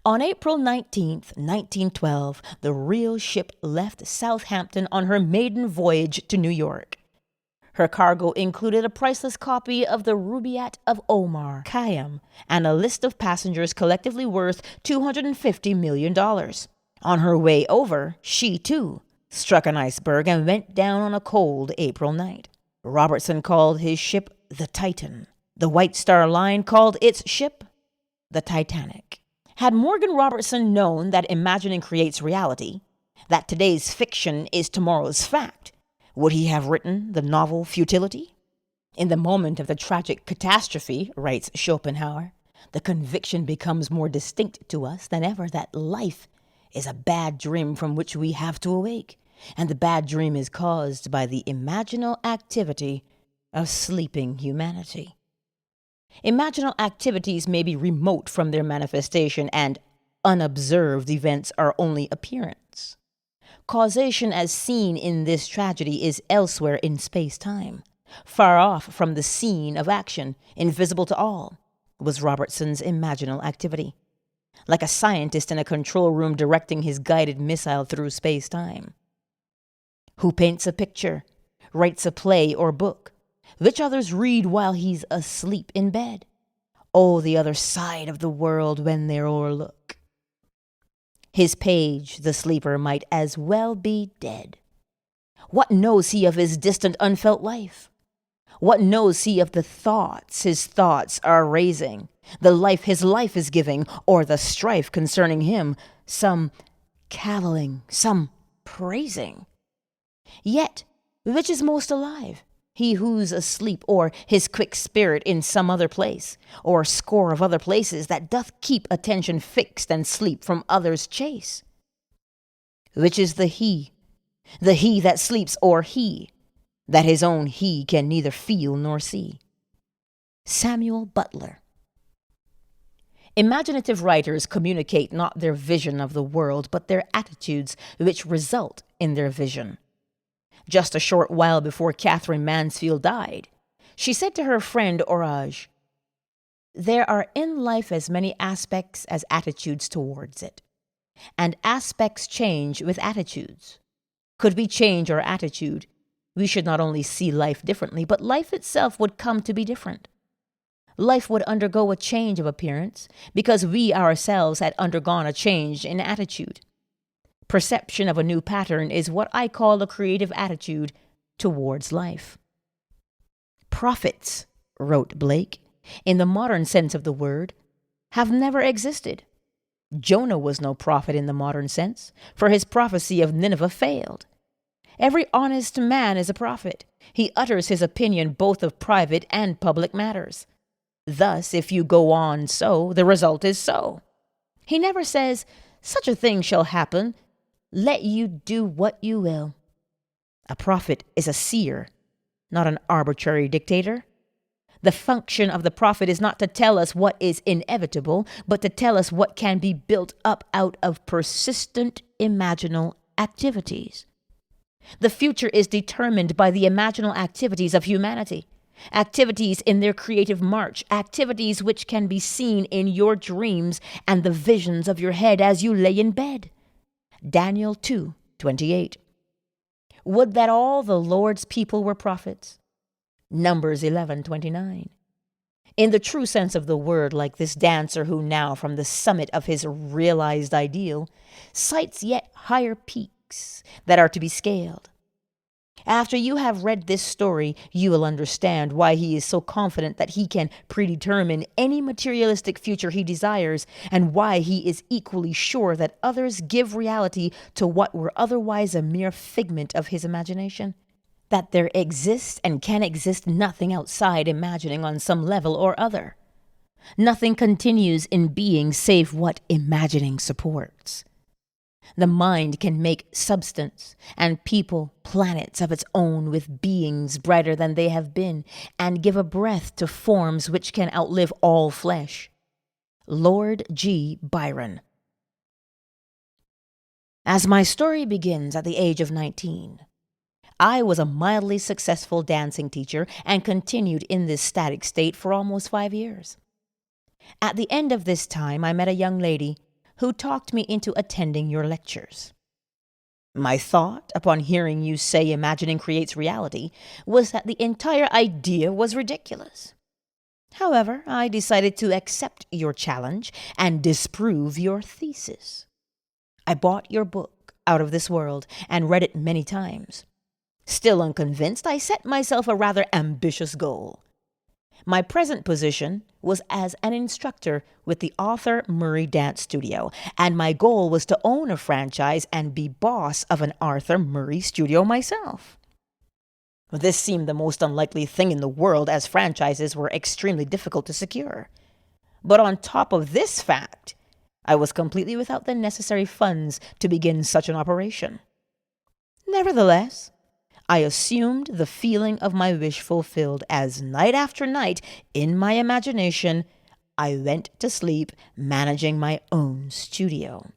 On April 19th, 1912, the real ship left Southampton on her maiden voyage to New York. Her cargo included a priceless copy of the Rubaiyat of Omar Khayyam and a list of passengers collectively worth $250 million. On her way over, she, too, struck an iceberg and went down on a cold April night. Robertson called his ship the Titan. The White Star Line called its ship the Titanic. Had Morgan Robertson known that imagining creates reality, that today's fiction is tomorrow's fact, would he have written the novel Futility? In the moment of the tragic catastrophe, writes Schopenhauer, the conviction becomes more distinct to us than ever that life is a bad dream from which we have to awake, and the bad dream is caused by the imaginal activity of sleeping humanity. Imaginal activities may be remote from their manifestation, and unobserved events are only appearance. Causation as seen in this tragedy is elsewhere in space-time, far off from the scene of action, invisible to all, was Robertson's imaginal activity, like a scientist in a control room directing his guided missile through space-time. Who paints a picture, writes a play or book, which others read while he's asleep in bed? Oh, the other side of the world when they're o'erlook. His page, the sleeper, might as well be dead. What knows he of his distant unfelt life? What knows he of the thoughts his thoughts are raising, the life his life is giving, or the strife concerning him, some cavilling, some praising? Yet, which is most alive? He who's asleep, or his quick spirit in some other place, or a score of other places that doth keep attention fixed and sleep from others' chase? Which is the he that sleeps, or he that his own he can neither feel nor see? Samuel Butler. Imaginative writers communicate not their vision of the world, but their attitudes which result in their vision. Just a short while before Catherine Mansfield died, she said to her friend Orage, "There are in life as many aspects as attitudes towards it, and aspects change with attitudes. Could we change our attitude, we should not only see life differently, but life itself would come to be different. Life would undergo a change of appearance because we ourselves had undergone a change in attitude. Perception of a new pattern is what I call a creative attitude towards life." Prophets, wrote Blake, in the modern sense of the word, have never existed. Jonah was no prophet in the modern sense, for his prophecy of Nineveh failed. Every honest man is a prophet. He utters his opinion both of private and public matters. Thus, if you go on so, the result is so. He never says, "Such a thing shall happen. Let you do what you will." A prophet is a seer, not an arbitrary dictator. The function of the prophet is not to tell us what is inevitable, but to tell us what can be built up out of persistent imaginal activities. The future is determined by the imaginal activities of humanity, activities in their creative march, activities which can be seen in your dreams and the visions of your head as you lay in bed. Daniel 2:28. Would that all the Lord's people were prophets. Numbers 11:29. In the true sense of the word, like this dancer who now, from the summit of his realized ideal, sights yet higher peaks that are to be scaled. After you have read this story, you will understand why he is so confident that he can predetermine any materialistic future he desires, and why he is equally sure that others give reality to what were otherwise a mere figment of his imagination. That there exists and can exist nothing outside imagining on some level or other. Nothing continues in being save what imagining supports. The mind can make substance and people planets of its own with beings brighter than they have been, and give a breath to forms which can outlive all flesh. Lord G. Byron. As my story begins at the age of 19, I was a mildly successful dancing teacher and continued in this static state for almost 5 years. At the end of this time, I met a young lady who talked me into attending your lectures. My thought, upon hearing you say imagining creates reality, was that the entire idea was ridiculous. However, I decided to accept your challenge and disprove your thesis. I bought your book, Out of This World, and read it many times. Still unconvinced, I set myself a rather ambitious goal. My present position was as an instructor with the Arthur Murray Dance Studio, and my goal was to own a franchise and be boss of an Arthur Murray studio myself. This seemed the most unlikely thing in the world, as franchises were extremely difficult to secure. But on top of this fact, I was completely without the necessary funds to begin such an operation. Nevertheless, I assumed the feeling of my wish fulfilled as night after night, in my imagination, I went to sleep managing my own studio.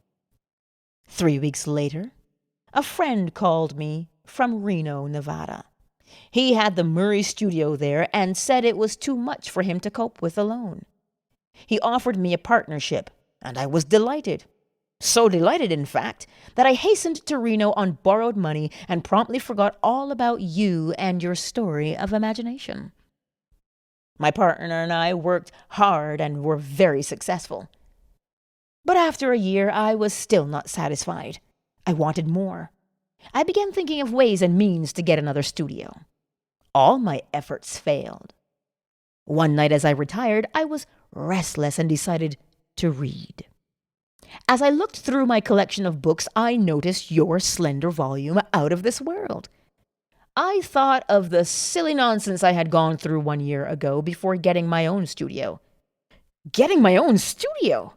3 weeks later, a friend called me from Reno, Nevada. He had the Murray studio there and said it was too much for him to cope with alone. He offered me a partnership, and I was delighted. So delighted, in fact, that I hastened to Reno on borrowed money and promptly forgot all about you and your story of imagination. My partner and I worked hard and were very successful. But after a year, I was still not satisfied. I wanted more. I began thinking of ways and means to get another studio. All my efforts failed. One night as I retired, I was restless and decided to read. As I looked through my collection of books, I noticed your slender volume, Out of This World. I thought of the silly nonsense I had gone through 1 year ago before getting my own studio. Getting my own studio!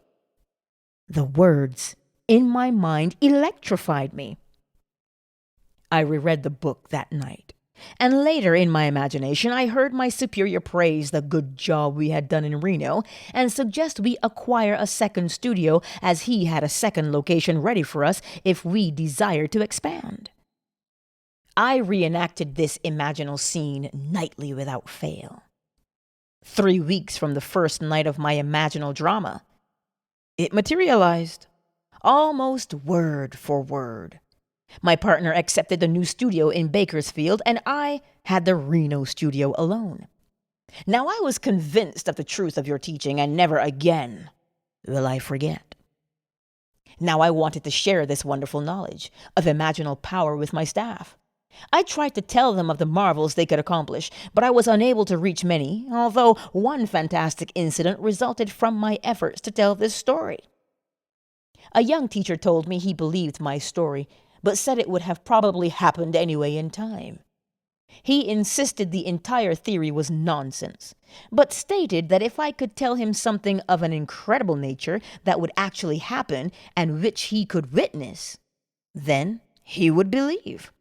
The words in my mind electrified me. I reread the book that night, and later in my imagination I heard my superior praise the good job we had done in Reno and suggest we acquire a second studio, as he had a second location ready for us if we desired to expand. I reenacted this imaginal scene nightly without fail. 3 weeks from the first night of my imaginal drama, it materialized, almost word for word. My partner accepted the new studio in Bakersfield, and I had the Reno studio alone. Now I was convinced of the truth of your teaching, and never again will I forget. Now I wanted to share this wonderful knowledge of imaginal power with my staff. I tried to tell them of the marvels they could accomplish, but I was unable to reach many, although one fantastic incident resulted from my efforts to tell this story. A young teacher told me he believed my story, but said it would have probably happened anyway in time. He insisted the entire theory was nonsense, but stated that if I could tell him something of an incredible nature that would actually happen and which he could witness, then he would believe.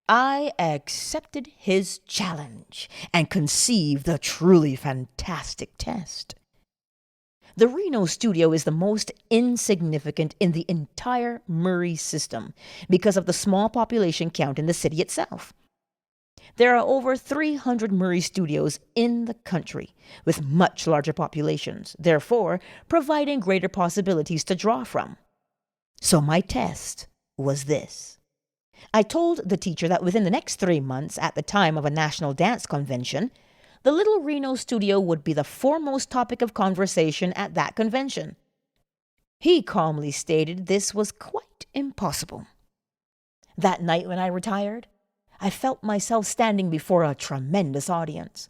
I accepted his challenge and conceived a truly fantastic test. The Reno studio is the most insignificant in the entire Murray system because of the small population count in the city itself. There are over 300 Murray studios in the country with much larger populations, therefore providing greater possibilities to draw from. So my test was this. I told the teacher that within the next 3 months, at the time of a national dance convention, the little Reno studio would be the foremost topic of conversation at that convention. He calmly stated this was quite impossible. That night when I retired, I felt myself standing before a tremendous audience.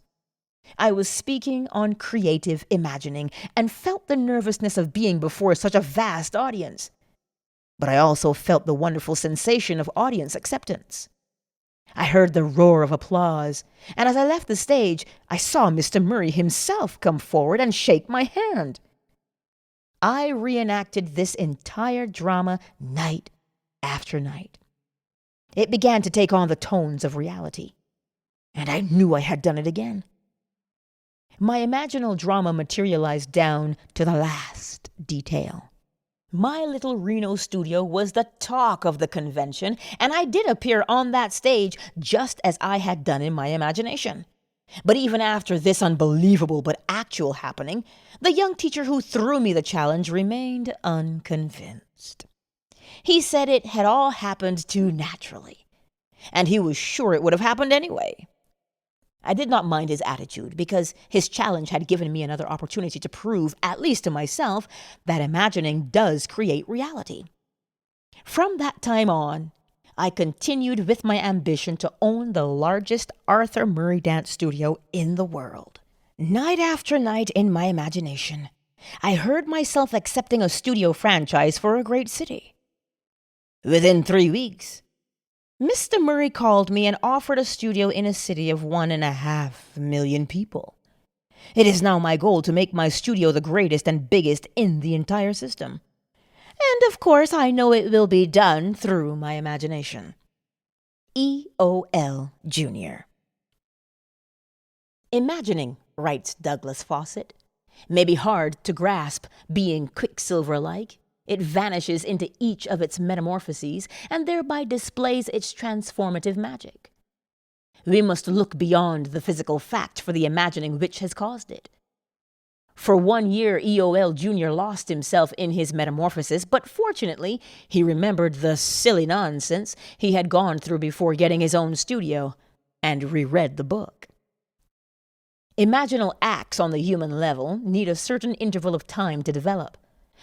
I was speaking on creative imagining and felt the nervousness of being before such a vast audience. But I also felt the wonderful sensation of audience acceptance. I heard the roar of applause, and as I left the stage, I saw Mr. Murray himself come forward and shake my hand. I reenacted this entire drama night after night. It began to take on the tones of reality, and I knew I had done it again. My imaginal drama materialized down to the last detail. My little Reno studio was the talk of the convention, and I did appear on that stage just as I had done in my imagination. But even after this unbelievable but actual happening, the young teacher who threw me the challenge remained unconvinced. He said it had all happened too naturally, and he was sure it would have happened anyway. I did not mind his attitude, because his challenge had given me another opportunity to prove, at least to myself, that imagining does create reality. From that time on, I continued with my ambition to own the largest Arthur Murray dance studio in the world. Night after night in my imagination, I heard myself accepting a studio franchise for a great city. Within 3 weeks, Mr. Murray called me and offered a studio in a city of 1.5 million people. It is now my goal to make my studio the greatest and biggest in the entire system. And of course, I know it will be done through my imagination. E.O.L. Jr. Imagining, writes Douglas Fawcett, may be hard to grasp, being quicksilver-like. It vanishes into each of its metamorphoses and thereby displays its transformative magic. We must look beyond the physical fact for the imagining which has caused it. For 1 year, E.O.L. Jr. lost himself in his metamorphosis, but fortunately, he remembered the silly nonsense he had gone through before getting his own studio, and reread the book. Imaginal acts on the human level need a certain interval of time to develop.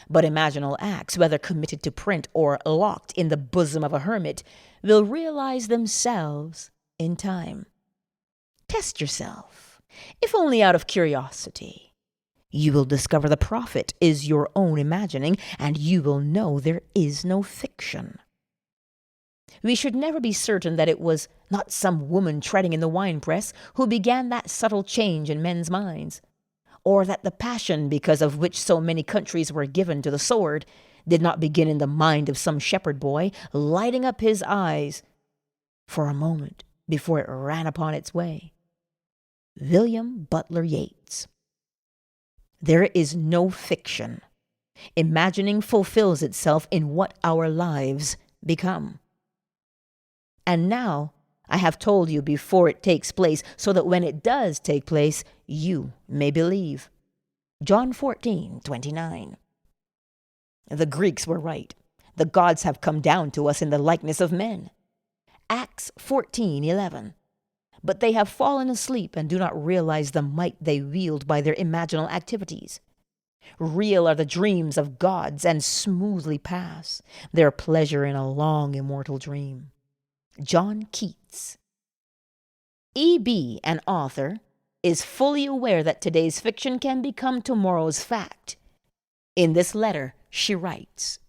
But imaginal acts, whether committed to print or locked in the bosom of a hermit, will realize themselves in time. Test yourself, if only out of curiosity. You will discover the profit is your own imagining, and you will know there is no fiction. We should never be certain that it was not some woman treading in the winepress who began that subtle change in men's minds, or that the passion because of which so many countries were given to the sword did not begin in the mind of some shepherd boy, lighting up his eyes for a moment before it ran upon its way. William Butler Yeats. There is no fiction. Imagining fulfills itself in what our lives become. And now, I have told you before it takes place, so that when it does take place, you may believe. John 14:29. The Greeks were right. The gods have come down to us in the likeness of men. Acts 14:11. But they have fallen asleep and do not realize the might they wield by their imaginal activities. Real are the dreams of gods, and smoothly pass their pleasure in a long immortal dream. John Keats. E.B., an author, is fully aware that today's fiction can become tomorrow's fact. In this letter, she writes,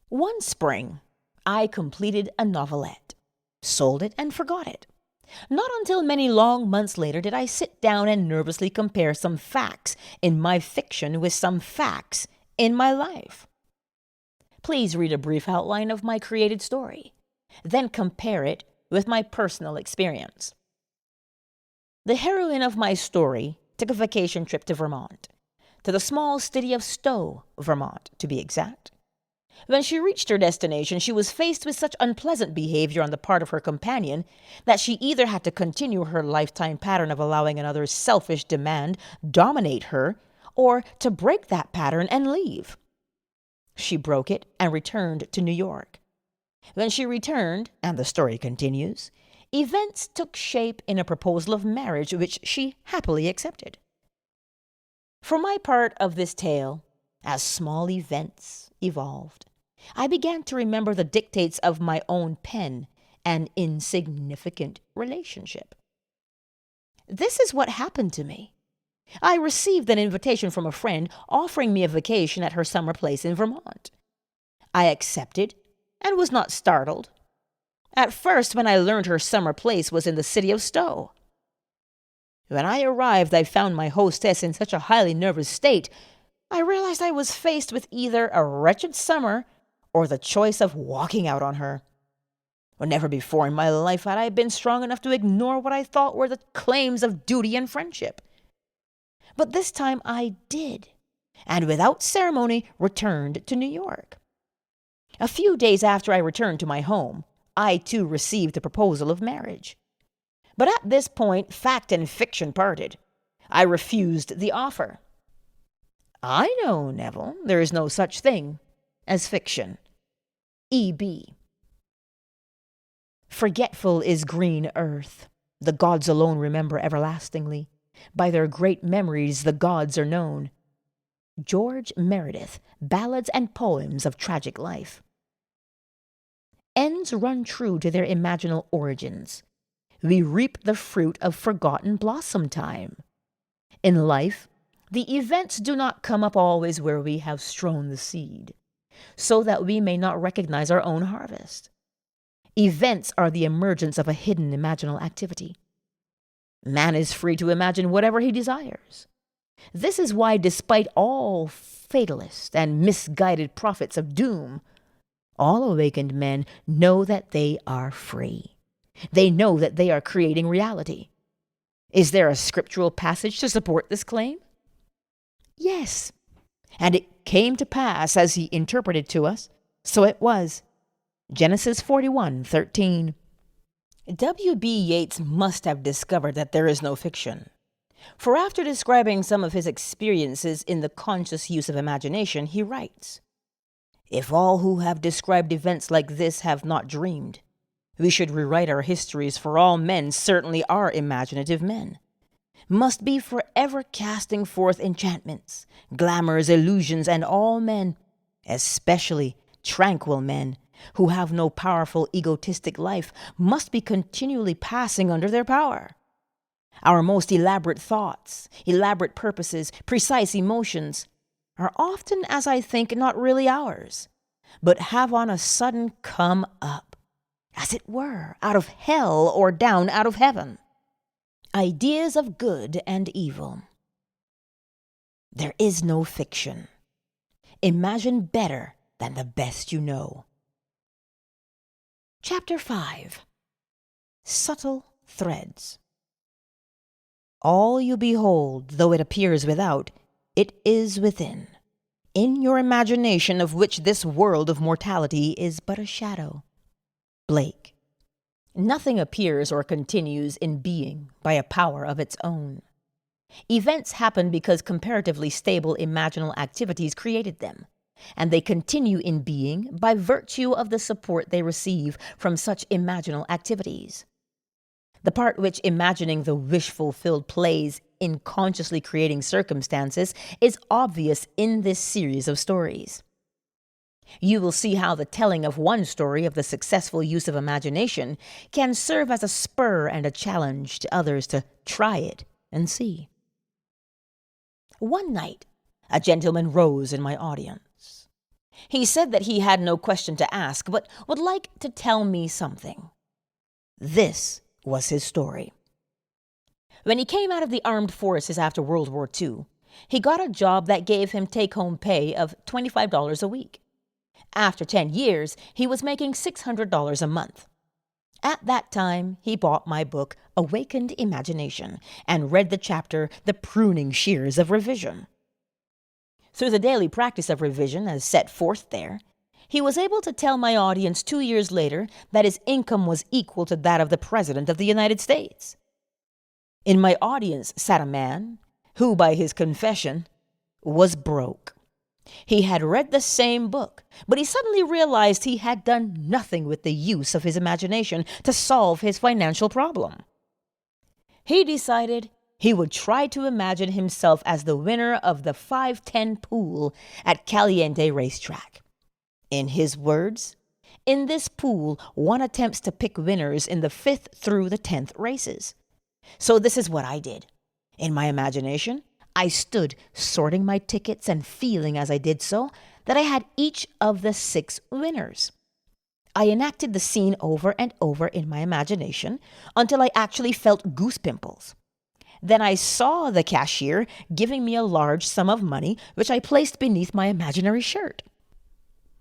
"One spring, I completed a novelette, sold it, and forgot it. Not until many long months later did I sit down and nervously compare some facts in my fiction with some facts in my life. Please read a brief outline of my created story, then compare it with my personal experience. The heroine of my story took a vacation trip to Vermont, to the small city of Stowe, Vermont, to be exact. When she reached her destination, she was faced with such unpleasant behavior on the part of her companion that she either had to continue her lifetime pattern of allowing another selfish demand dominate her, or to break that pattern and leave. She broke it and returned to New York. When she returned, and the story continues, events took shape in a proposal of marriage which she happily accepted. For my part of this tale, as small events evolved, I began to remember the dictates of my own pen, an insignificant relationship. This is what happened to me. I received an invitation from a friend offering me a vacation at her summer place in Vermont. I accepted and was not startled at first when I learned her summer place was in the city of Stowe. When I arrived, I found my hostess in such a highly nervous state, I realized I was faced with either a wretched summer or the choice of walking out on her. Never before in my life had I been strong enough to ignore what I thought were the claims of duty and friendship. But this time I did, and without ceremony returned to New York. A few days after I returned to my home, I too received a proposal of marriage. But at this point, fact and fiction parted. I refused the offer. I know, Neville, there is no such thing as fiction. E.B. Forgetful is green earth. The gods alone remember everlastingly. By their great memories the gods are known. George Meredith, Ballads and Poems of Tragic Life. Ends run true to their imaginal origins. We reap the fruit of forgotten blossom time. In life, the events do not come up always where we have strown the seed, so that we may not recognize our own harvest. Events are the emergence of a hidden imaginal activity. Man is free to imagine whatever he desires. This is why, despite all fatalist and misguided prophets of doom, all awakened men know that they are free. They know that they are creating reality. Is there a scriptural passage to support this claim? Yes. And it came to pass as he interpreted to us, so it was. Genesis 41:13. W.B. Yeats must have discovered that there is no fiction. For after describing some of his experiences in the conscious use of imagination, he writes, "If all who have described events like this have not dreamed, we should rewrite our histories, for all men certainly are imaginative men, must be forever casting forth enchantments, glamours, illusions, and all men, especially tranquil men, who have no powerful egotistic life, must be continually passing under their power. Our most elaborate thoughts, elaborate purposes, precise emotions, are often, as I think, not really ours, but have on a sudden come up, as it were, out of hell or down out of heaven. Ideas of good and evil. There is no fiction. Imagine better than the best you know." Chapter 5. Subtle Threads. All you behold, though it appears without, it is within, in your imagination, of which this world of mortality is but a shadow. Blake. Nothing appears or continues in being by a power of its own. Events happen because comparatively stable imaginal activities created them, and they continue in being by virtue of the support they receive from such imaginal activities. The part which imagining the wish-fulfilled plays in consciously creating circumstances is obvious in this series of stories. You will see how the telling of one story of the successful use of imagination can serve as a spur and a challenge to others to try it and see. One night, a gentleman rose in my audience. He said that he had no question to ask, but would like to tell me something. This was his story. When he came out of the armed forces after World War II, he got a job that gave him take-home pay of $25 a week. After 10 years, he was making $600 a month. At that time, he bought my book, Awakened Imagination, and read the chapter, The Pruning Shears of Revision. Through the daily practice of revision as set forth there, he was able to tell my audience 2 years later that his income was equal to that of the President of the United States. In my audience sat a man who, by his confession, was broke. He had read the same book, but he suddenly realized he had done nothing with the use of his imagination to solve his financial problem. He decided he would try to imagine himself as the winner of the 510 pool at Caliente racetrack. In his words, "In this pool, one attempts to pick winners in the 5th through the 10th races. So this is what I did. In my imagination, I stood sorting my tickets and feeling as I did so that I had each of the 6 winners. I enacted the scene over and over in my imagination until I actually felt goose pimples. Then I saw the cashier giving me a large sum of money, which I placed beneath my imaginary shirt.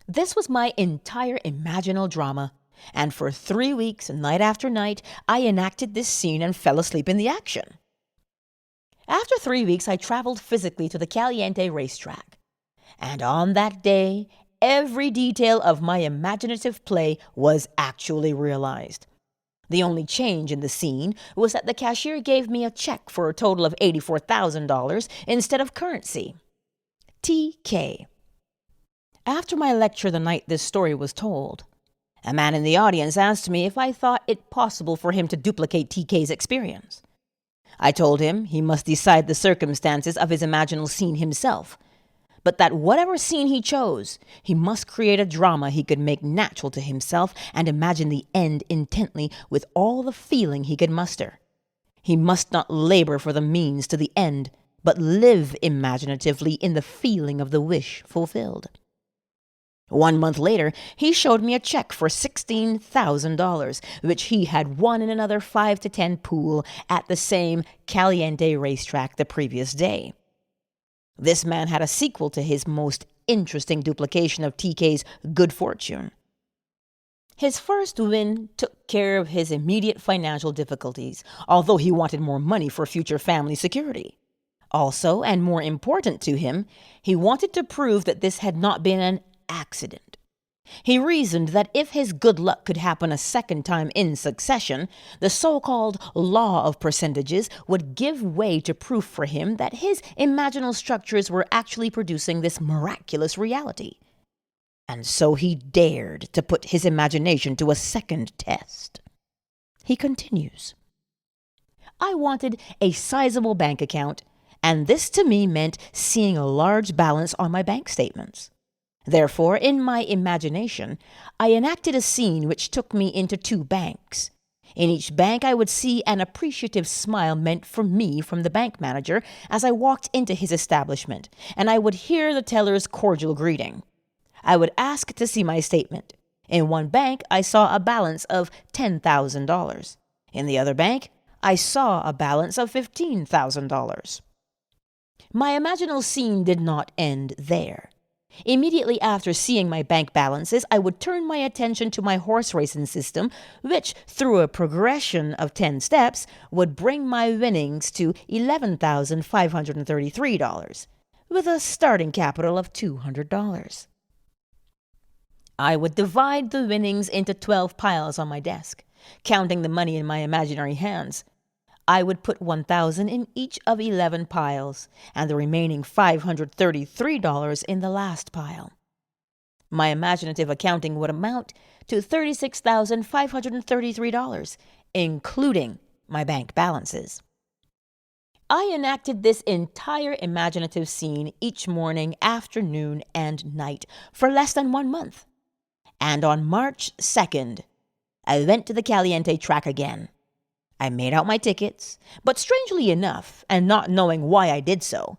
This was my entire imaginal drama, and for 3 weeks, night after night, I enacted this scene and fell asleep in the action. After 3 weeks, I traveled physically to the Caliente racetrack, and on that day, every detail of my imaginative play was actually realized. The only change in the scene was that the cashier gave me a check for a total of $84,000 instead of currency. TK. After my lecture the night this story was told, a man in the audience asked me if I thought it possible for him to duplicate TK's experience. I told him he must decide the circumstances of his imaginal scene himself, but that whatever scene he chose, he must create a drama he could make natural to himself and imagine the end intently with all the feeling he could muster. He must not labor for the means to the end, but live imaginatively in the feeling of the wish fulfilled. 1 month later, he showed me a check for $16,000, which he had won in another 5 to 10 pool at the same Caliente racetrack the previous day. This man had a sequel to his most interesting duplication of TK's good fortune. His first win took care of his immediate financial difficulties, although he wanted more money for future family security. Also, and more important to him, he wanted to prove that this had not been an accident. He reasoned that if his good luck could happen a second time in succession, the so-called law of percentages would give way to proof for him that his imaginal structures were actually producing this miraculous reality. And so he dared to put his imagination to a second test. He continues, I wanted a sizable bank account, and this to me meant seeing a large balance on my bank statements. Therefore, in my imagination, I enacted a scene which took me into 2 banks. In each bank, I would see an appreciative smile meant for me from the bank manager as I walked into his establishment, and I would hear the teller's cordial greeting. I would ask to see my statement. In one bank, I saw a balance of $10,000. In the other bank, I saw a balance of $15,000. My imaginal scene did not end there. Immediately after seeing my bank balances, I would turn my attention to my horse racing system, which, through a progression of 10 steps, would bring my winnings to $11,533, with a starting capital of $200. I would divide the winnings into 12 piles on my desk, counting the money in my imaginary hands. I would put $1,000 in each of 11 piles, and the remaining $533 in the last pile. My imaginative accounting would amount to $36,533, including my bank balances. I enacted this entire imaginative scene each morning, afternoon, and night for less than 1 month. And on March 2nd, I went to the Caliente track again. I made out my tickets, but strangely enough, and not knowing why I did so,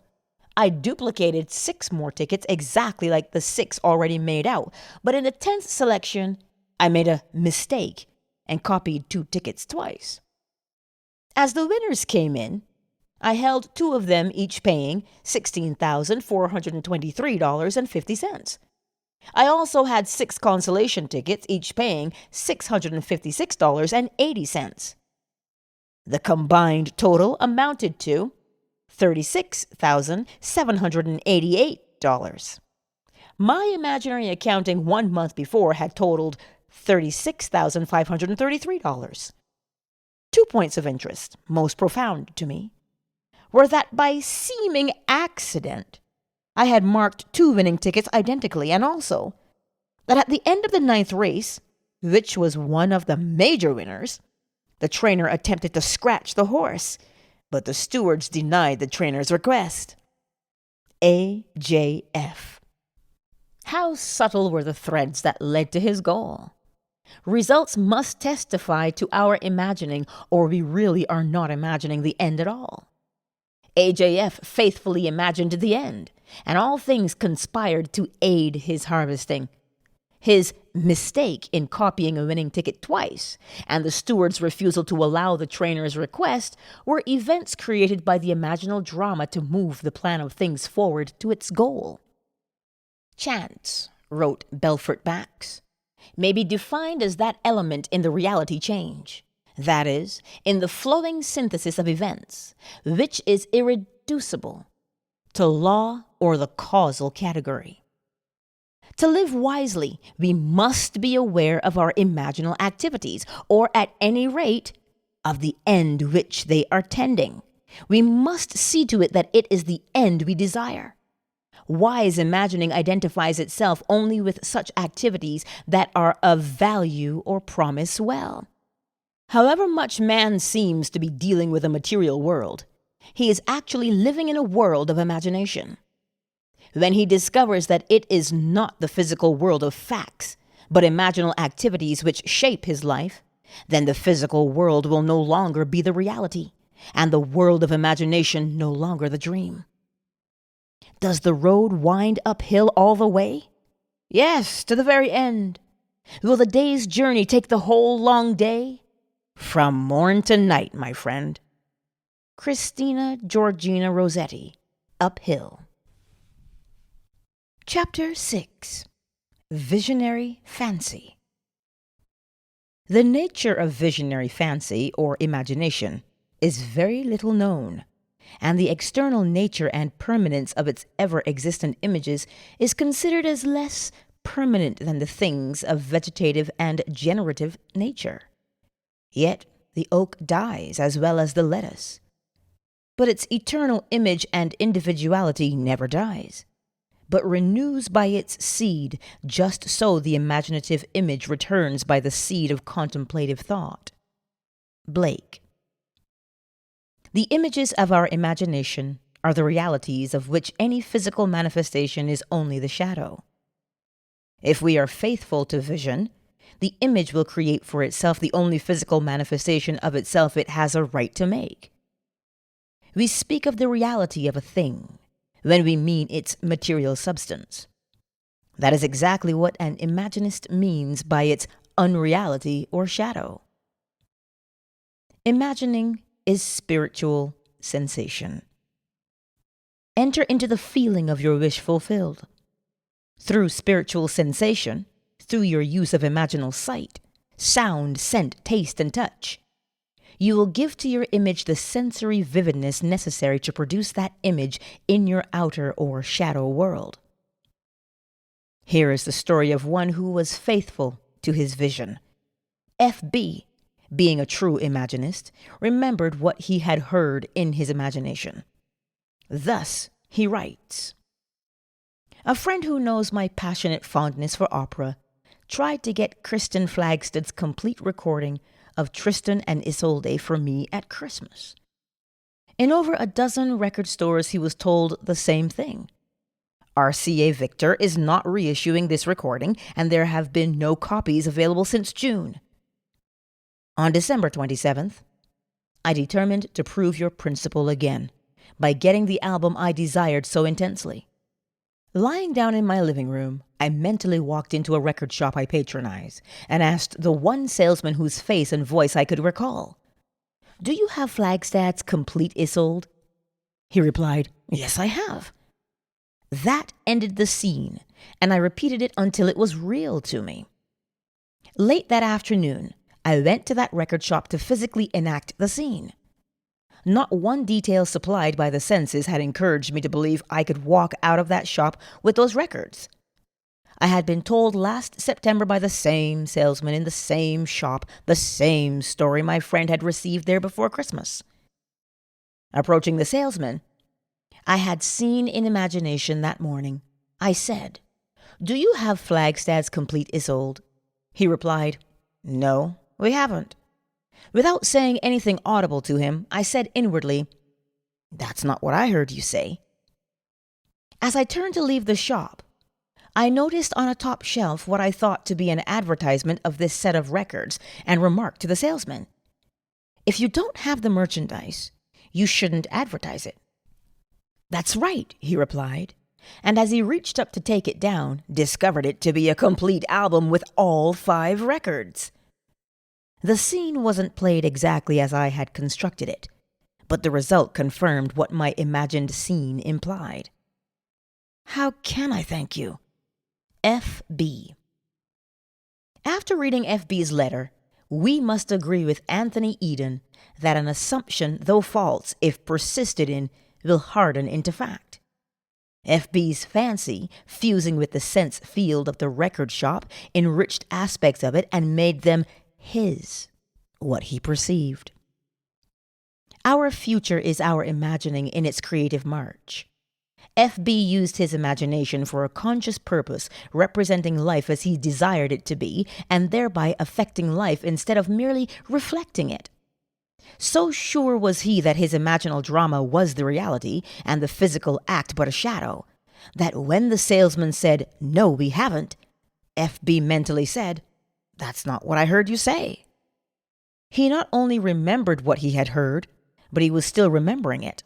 I duplicated 6 more tickets exactly like the 6 already made out, but in the 10th selection, I made a mistake and copied 2 tickets twice. As the winners came in, I held 2 of them, each paying $16,423.50. I also had 6 consolation tickets, each paying $656.80. The combined total amounted to $36,788. My imaginary accounting 1 month before had totaled $36,533. 2 points of interest, most profound to me, were that by seeming accident, I had marked 2 winning tickets identically, and also that at the end of the 9th race, which was one of the major winners, the trainer attempted to scratch the horse, but the stewards denied the trainer's request. AJF. How subtle were the threads that led to his goal? Results must testify to our imagining, or we really are not imagining the end at all. AJF faithfully imagined the end, and all things conspired to aid his harvesting. His mistake in copying a winning ticket twice, and the steward's refusal to allow the trainer's request were events created by the imaginal drama to move the plan of things forward to its goal. Chance, wrote Belfort Bax, may be defined as that element in the reality change, that is, in the flowing synthesis of events, which is irreducible to law or the causal category. To live wisely, we must be aware of our imaginal activities, or at any rate, of the end which they are tending. We must see to it that it is the end we desire. Wise imagining identifies itself only with such activities that are of value or promise well. However much man seems to be dealing with a material world, he is actually living in a world of imagination. When he discovers that it is not the physical world of facts, but imaginal activities which shape his life, then the physical world will no longer be the reality, and the world of imagination no longer the dream. Does the road wind uphill all the way? Yes, to the very end. Will the day's journey take the whole long day? From morn to night, my friend. Christina Georgina Rossetti, Uphill. Chapter 6. Visionary Fancy. The nature of visionary fancy, or imagination, is very little known, and the external nature and permanence of its ever-existent images is considered as less permanent than the things of vegetative and generative nature. Yet the oak dies as well as the lettuce. But its eternal image and individuality never dies, but renews by its seed, just so the imaginative image returns by the seed of contemplative thought. Blake. The images of our imagination are the realities of which any physical manifestation is only the shadow. If we are faithful to vision, the image will create for itself the only physical manifestation of itself it has a right to make. We speak of the reality of a thing when we mean its material substance. That is exactly what an imaginist means by its unreality or shadow. Imagining is spiritual sensation. Enter into the feeling of your wish fulfilled. Through spiritual sensation, through your use of imaginal sight, sound, scent, taste, and touch, you will give to your image the sensory vividness necessary to produce that image in your outer or shadow world. Here is the story of one who was faithful to his vision. F.B., being a true imaginist, remembered what he had heard in his imagination. Thus he writes, "A friend who knows my passionate fondness for opera tried to get Kristen Flagstad's complete recording of Tristan and Isolde for me at Christmas. In over a dozen record stores he was told the same thing. RCA Victor is not reissuing this recording, and there have been no copies available since June. On December 27th, I determined to prove your principle again by getting the album I desired so intensely. Lying down in my living room, I mentally walked into a record shop I patronize and asked the one salesman whose face and voice I could recall, 'Do you have Flagstad's Complete Isolde?' He replied, 'Yes, I have.' That ended the scene, and I repeated it until it was real to me. Late that afternoon, I went to that record shop to physically enact the scene. Not one detail supplied by the senses had encouraged me to believe I could walk out of that shop with those records. I had been told last September by the same salesman in the same shop the same story my friend had received there before Christmas. Approaching the salesman, I had seen in imagination that morning, I said, 'Do you have Flagstad's Complete Isolde?' He replied, 'No, we haven't.' Without saying anything audible to him, I said inwardly, 'That's not what I heard you say.' As I turned to leave the shop, I noticed on a top shelf what I thought to be an advertisement of this set of records and remarked to the salesman, 'If you don't have the merchandise, you shouldn't advertise it.' 'That's right,' he replied, and as he reached up to take it down, discovered it to be a complete album with all 5 records. The scene wasn't played exactly as I had constructed it, but the result confirmed what my imagined scene implied. How can I thank you? F.B. After reading F.B.'s letter, we must agree with Anthony Eden that an assumption, though false, if persisted in, will harden into fact. FB's fancy, fusing with the sense field of the record shop, enriched aspects of it and made them his, what he perceived. Our future is our imagining in its creative march. FB used his imagination for a conscious purpose, representing life as he desired it to be, and thereby affecting life instead of merely reflecting it. So sure was he that his imaginal drama was the reality, and the physical act but a shadow, that when the salesman said, "No, we haven't," FB mentally said, "That's not what I heard you say." He not only remembered what he had heard, but he was still remembering it.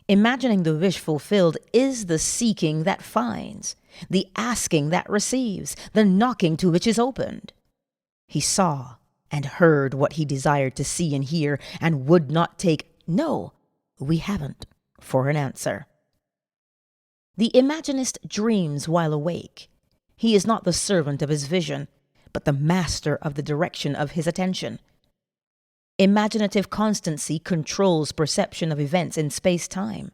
Imagining the wish fulfilled is the seeking that finds, the asking that receives, the knocking to which is opened. He saw and heard what he desired to see and hear, and would not take "No, we haven't" for an answer. The imaginist dreams while awake. He is not the servant of his vision, but the master of the direction of his attention. Imaginative constancy controls perception of events in space-time.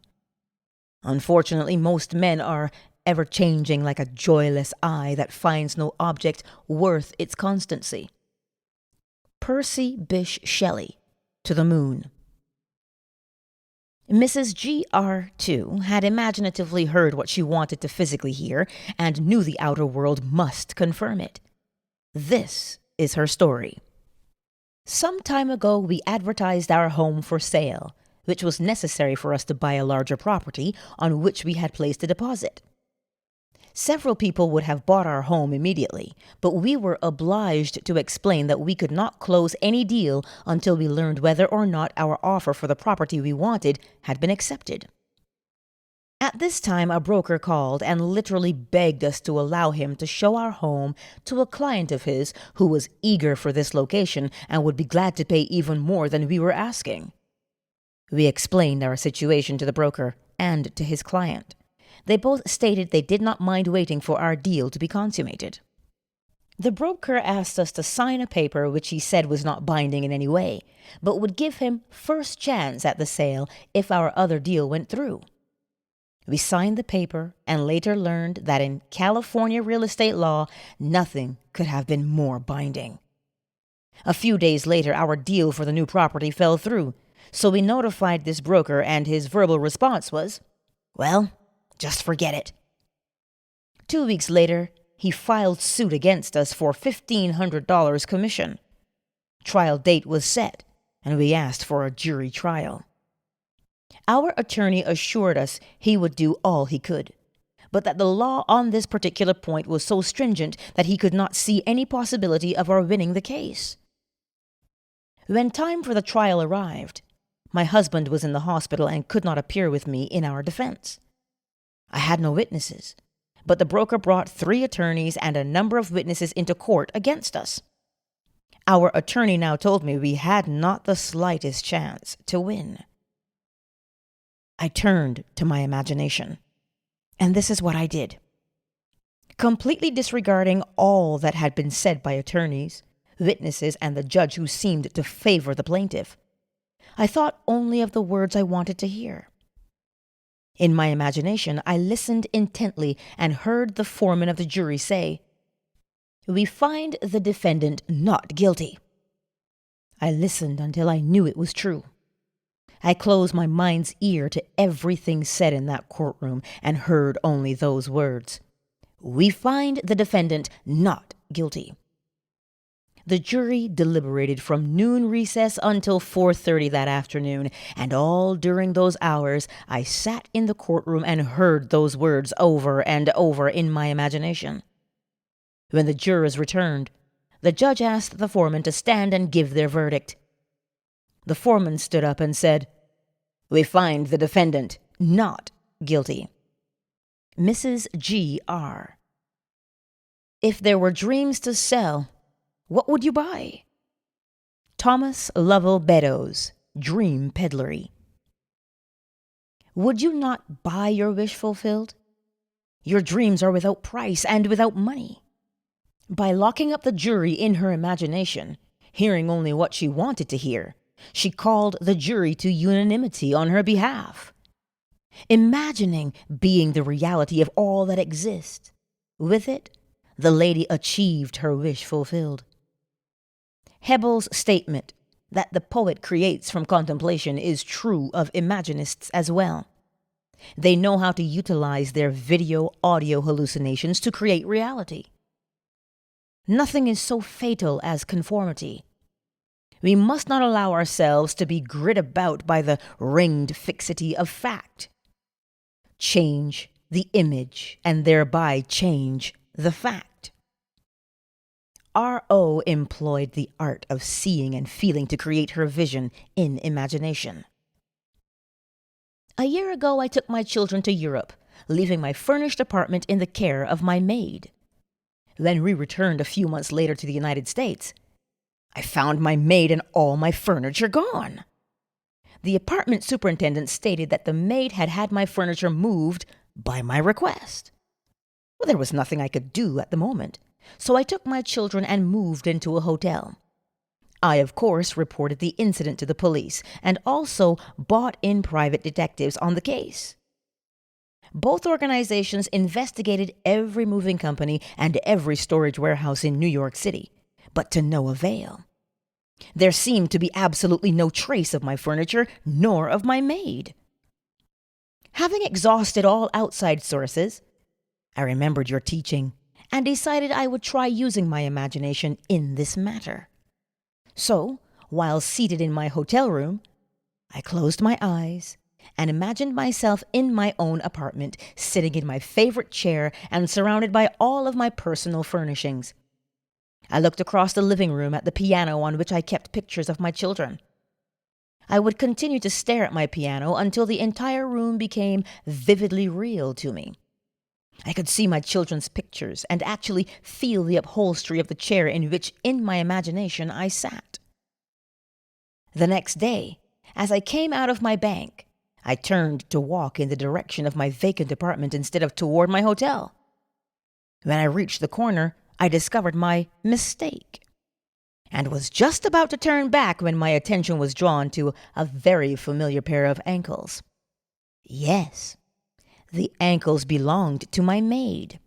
Unfortunately, most men are ever-changing like a joyless eye that finds no object worth its constancy. Percy Bysshe Shelley, To the Moon. Mrs. G.R. too had imaginatively heard what she wanted to physically hear and knew the outer world must confirm it. This is her story. Some time ago, we advertised our home for sale, which was necessary for us to buy a larger property on which we had placed a deposit. Several people would have bought our home immediately, but we were obliged to explain that we could not close any deal until we learned whether or not our offer for the property we wanted had been accepted. At this time, a broker called and literally begged us to allow him to show our home to a client of his who was eager for this location and would be glad to pay even more than we were asking. We explained our situation to the broker and to his client. They both stated they did not mind waiting for our deal to be consummated. The broker asked us to sign a paper which he said was not binding in any way, but would give him first chance at the sale if our other deal went through. We signed the paper and later learned that in California real estate law, nothing could have been more binding. A few days later, our deal for the new property fell through, so we notified this broker, and his verbal response was, "Well, just forget it." 2 weeks later, he filed suit against us for $1,500 commission. Trial date was set, and we asked for a jury trial. Our attorney assured us he would do all he could, but that the law on this particular point was so stringent that he could not see any possibility of our winning the case. When time for the trial arrived, my husband was in the hospital and could not appear with me in our defense. I had no witnesses, but the broker brought 3 attorneys and a number of witnesses into court against us. Our attorney now told me we had not the slightest chance to win. I turned to my imagination, and this is what I did. Completely disregarding all that had been said by attorneys, witnesses, and the judge who seemed to favor the plaintiff, I thought only of the words I wanted to hear. In my imagination, I listened intently and heard the foreman of the jury say, "We find the defendant not guilty." I listened until I knew it was true. I closed my mind's ear to everything said in that courtroom and heard only those words, "We find the defendant not guilty." The jury deliberated from noon recess until 4:30 that afternoon, and all during those hours I sat in the courtroom and heard those words over and over in my imagination. When the jurors returned, the judge asked the foreman to stand and give their verdict. The foreman stood up and said, "We find the defendant not guilty." Mrs. G.R. If there were dreams to sell, what would you buy? Thomas Lovell Beddoes, Dream Peddlery. Would you not buy your wish fulfilled? Your dreams are without price and without money. By locking up the jury in her imagination, hearing only what she wanted to hear, she called the jury to unanimity on her behalf. imagining being the reality of all that exists. With it, the lady achieved her wish fulfilled. Hebel's statement that the poet creates from contemplation is true of imaginists as well. They know how to utilize their video-audio hallucinations to create reality. Nothing is so fatal as conformity. We must not allow ourselves to be grit about by the ringed fixity of fact. Change the image and thereby change the fact. R.O. employed the art of seeing and feeling to create her vision in imagination. A year ago, I took my children to Europe, leaving my furnished apartment in the care of my maid. When we returned a few months later to the United States, I found my maid and all my furniture gone. The apartment superintendent stated that the maid had had my furniture moved by my request. Well, there was nothing I could do at the moment, so I took my children and moved into a hotel. I, of course, reported the incident to the police and also bought in private detectives on the case. Both organizations investigated every moving company and every storage warehouse in New York City, but to no avail. There seemed to be absolutely no trace of my furniture, nor of my maid. Having exhausted all outside sources, I remembered your teaching and decided I would try using my imagination in this matter. So, while seated in my hotel room, I closed my eyes and imagined myself in my own apartment, sitting in my favorite chair and surrounded by all of my personal furnishings. I looked across the living room at the piano on which I kept pictures of my children. I would continue to stare at my piano until the entire room became vividly real to me. I could see my children's pictures and actually feel the upholstery of the chair in which, in my imagination, I sat. The next day, as I came out of my bank, I turned to walk in the direction of my vacant apartment instead of toward my hotel. When I reached the corner, I discovered my mistake and was just about to turn back when my attention was drawn to a very familiar pair of ankles. Yes, the ankles belonged to my maid.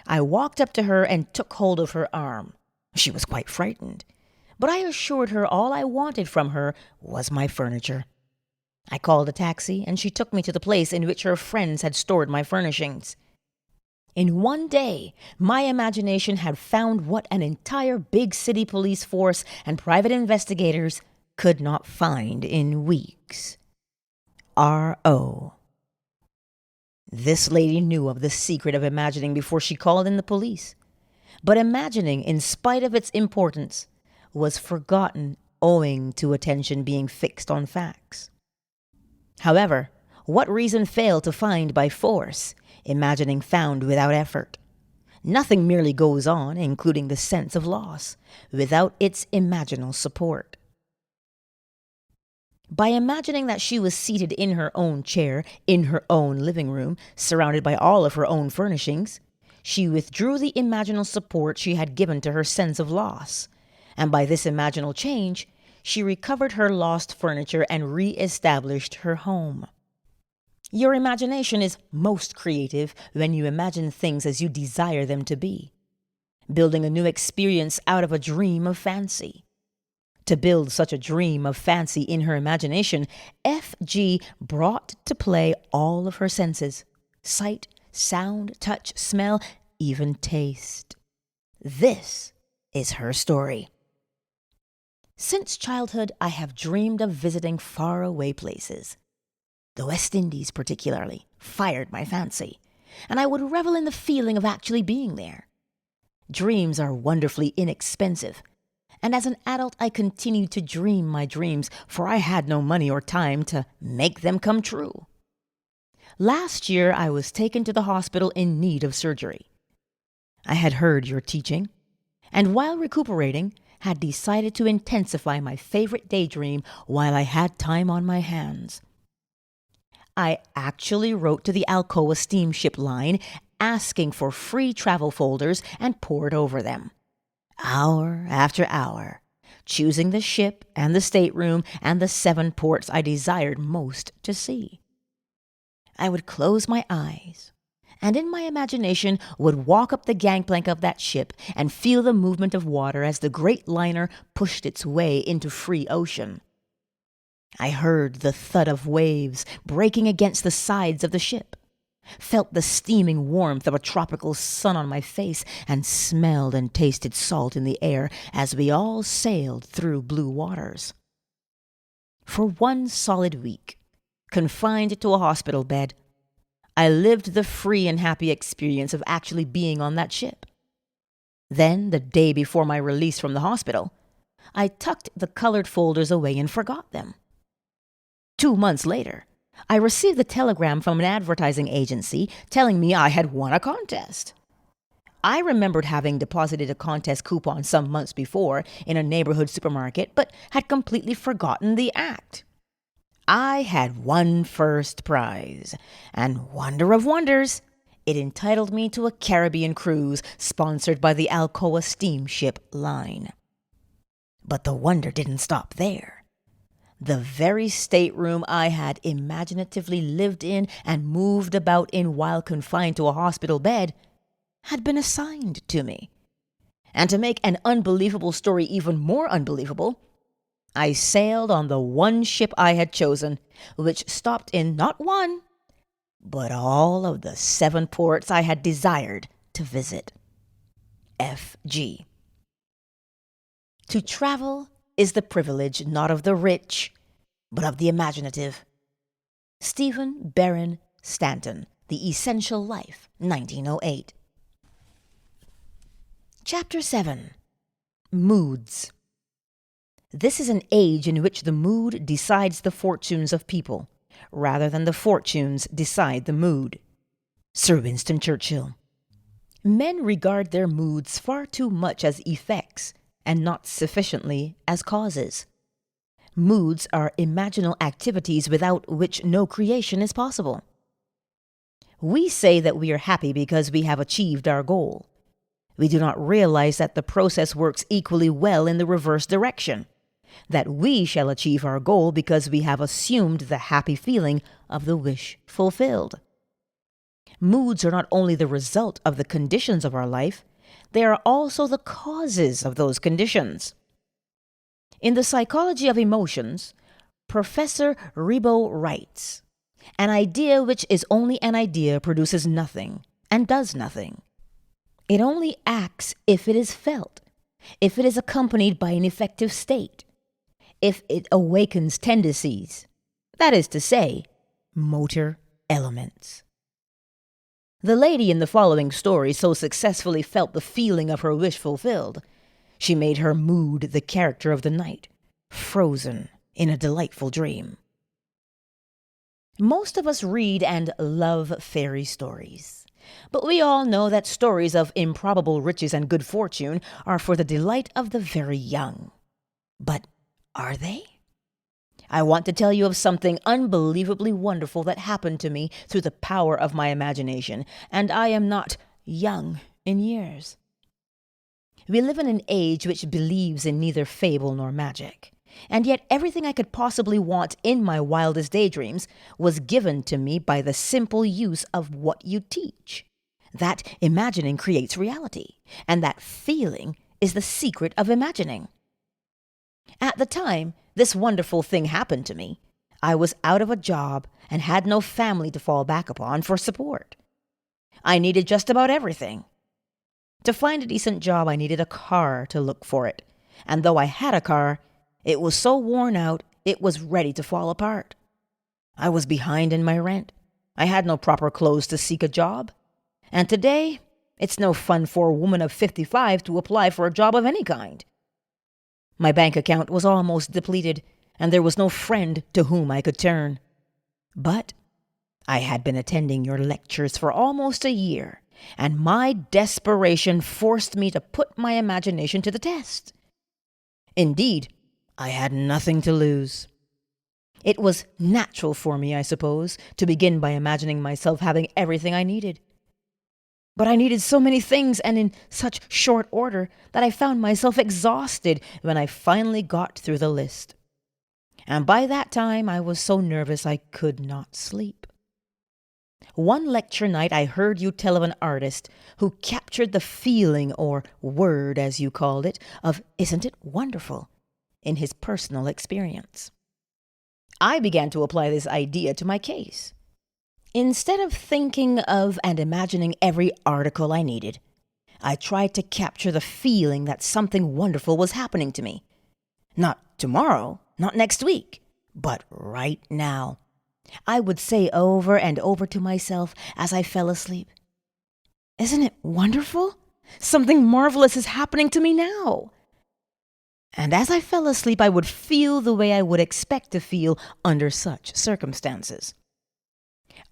I walked up to her and took hold of her arm. She was quite frightened, but I assured her all I wanted from her was my furniture. I called a taxi, and she took me to the place in which her friends had stored my furnishings. In one day, my imagination had found what an entire big city police force and private investigators could not find in weeks. R.O. This lady knew of the secret of imagining before she called in the police. But imagining, in spite of its importance, was forgotten owing to attention being fixed on facts. However, what reason fail to find by force, imagining found without effort? Nothing merely goes on, including the sense of loss, without its imaginal support. By imagining that she was seated in her own chair, in her own living room, surrounded by all of her own furnishings, she withdrew the imaginal support she had given to her sense of loss, and by this imaginal change, she recovered her lost furniture and re-established her home. Your imagination is most creative when you imagine things as you desire them to be, building a new experience out of a dream of fancy. To build such a dream of fancy in her imagination, F.G. brought to play all of her senses: sight, sound, touch, smell, even taste. This is her story. Since childhood, I have dreamed of visiting faraway places. The West Indies, particularly, fired my fancy, and I would revel in the feeling of actually being there. Dreams are wonderfully inexpensive, and as an adult, I continued to dream my dreams, for I had no money or time to make them come true. Last year, I was taken to the hospital in need of surgery. I had heard your teaching, and while recuperating, had decided to intensify my favorite daydream while I had time on my hands. I actually wrote to the Alcoa steamship line asking for free travel folders and pored over them, hour after hour, choosing the ship and the stateroom and the 7 ports I desired most to see. I would close my eyes, and in my imagination would walk up the gangplank of that ship and feel the movement of water as the great liner pushed its way into free ocean. I heard the thud of waves breaking against the sides of the ship, felt the steaming warmth of a tropical sun on my face, and smelled and tasted salt in the air as we all sailed through blue waters. For 1 solid week, confined to a hospital bed, I lived the free and happy experience of actually being on that ship. Then, the day before my release from the hospital, I tucked the colored folders away and forgot them. 2 months later, I received a telegram from an advertising agency telling me I had won a contest. I remembered having deposited a contest coupon some months before in a neighborhood supermarket, but had completely forgotten the act. I had won first prize, and wonder of wonders, it entitled me to a Caribbean cruise sponsored by the Alcoa Steamship Line. But the wonder didn't stop there. The very stateroom I had imaginatively lived in and moved about in while confined to a hospital bed had been assigned to me. And to make an unbelievable story even more unbelievable, I sailed on the one ship I had chosen, which stopped in not one, but all of the 7 ports I had desired to visit. F.G. To travel is the privilege not of the rich, but of the imaginative. Stephen Baron Stanton, The Essential Life, 1908. Chapter 7. Moods. This is an age in which the mood decides the fortunes of people, rather than the fortunes decide the mood. Sir Winston Churchill. Men regard their moods far too much as effects, and not sufficiently as causes. Moods are imaginal activities without which no creation is possible. We say that we are happy because we have achieved our goal. We do not realize that the process works equally well in the reverse direction, that we shall achieve our goal because we have assumed the happy feeling of the wish fulfilled. Moods are not only the result of the conditions of our life, they are also the causes of those conditions. In The Psychology of Emotions, Professor Ribot writes, "An idea which is only an idea produces nothing and does nothing. It only acts if it is felt, if it is accompanied by an effective state, if it awakens tendencies, that is to say, motor elements." The lady in the following story so successfully felt the feeling of her wish fulfilled. She made her mood the character of the night, frozen in a delightful dream. Most of us read and love fairy stories, but we all know that stories of improbable riches and good fortune are for the delight of the very young. But are they? I want to tell you of something unbelievably wonderful that happened to me through the power of my imagination, and I am not young in years. We live in an age which believes in neither fable nor magic, and yet everything I could possibly want in my wildest daydreams was given to me by the simple use of what you teach. That imagining creates reality, and that feeling is the secret of imagining. At the time this wonderful thing happened to me, I was out of a job and had no family to fall back upon for support. I needed just about everything. To find a decent job, I needed a car to look for it, and though I had a car, it was so worn out it was ready to fall apart. I was behind in my rent. I had no proper clothes to seek a job. And today, it's no fun for a woman of 55 to apply for a job of any kind. My bank account was almost depleted, and there was no friend to whom I could turn. But I had been attending your lectures for almost a year, and my desperation forced me to put my imagination to the test. Indeed, I had nothing to lose. It was natural for me, I suppose, to begin by imagining myself having everything I needed. But I needed so many things and in such short order that I found myself exhausted when I finally got through the list. And by that time I was so nervous I could not sleep. One lecture night I heard you tell of an artist who captured the feeling, or word as you called it, of "Isn't it wonderful?" in his personal experience. I began to apply this idea to my case. Instead of thinking of and imagining every article I needed, I tried to capture the feeling that something wonderful was happening to me. Not tomorrow, not next week, but right now. I would say over and over to myself as I fell asleep, "Isn't it wonderful? Something marvelous is happening to me now." And as I fell asleep, I would feel the way I would expect to feel under such circumstances.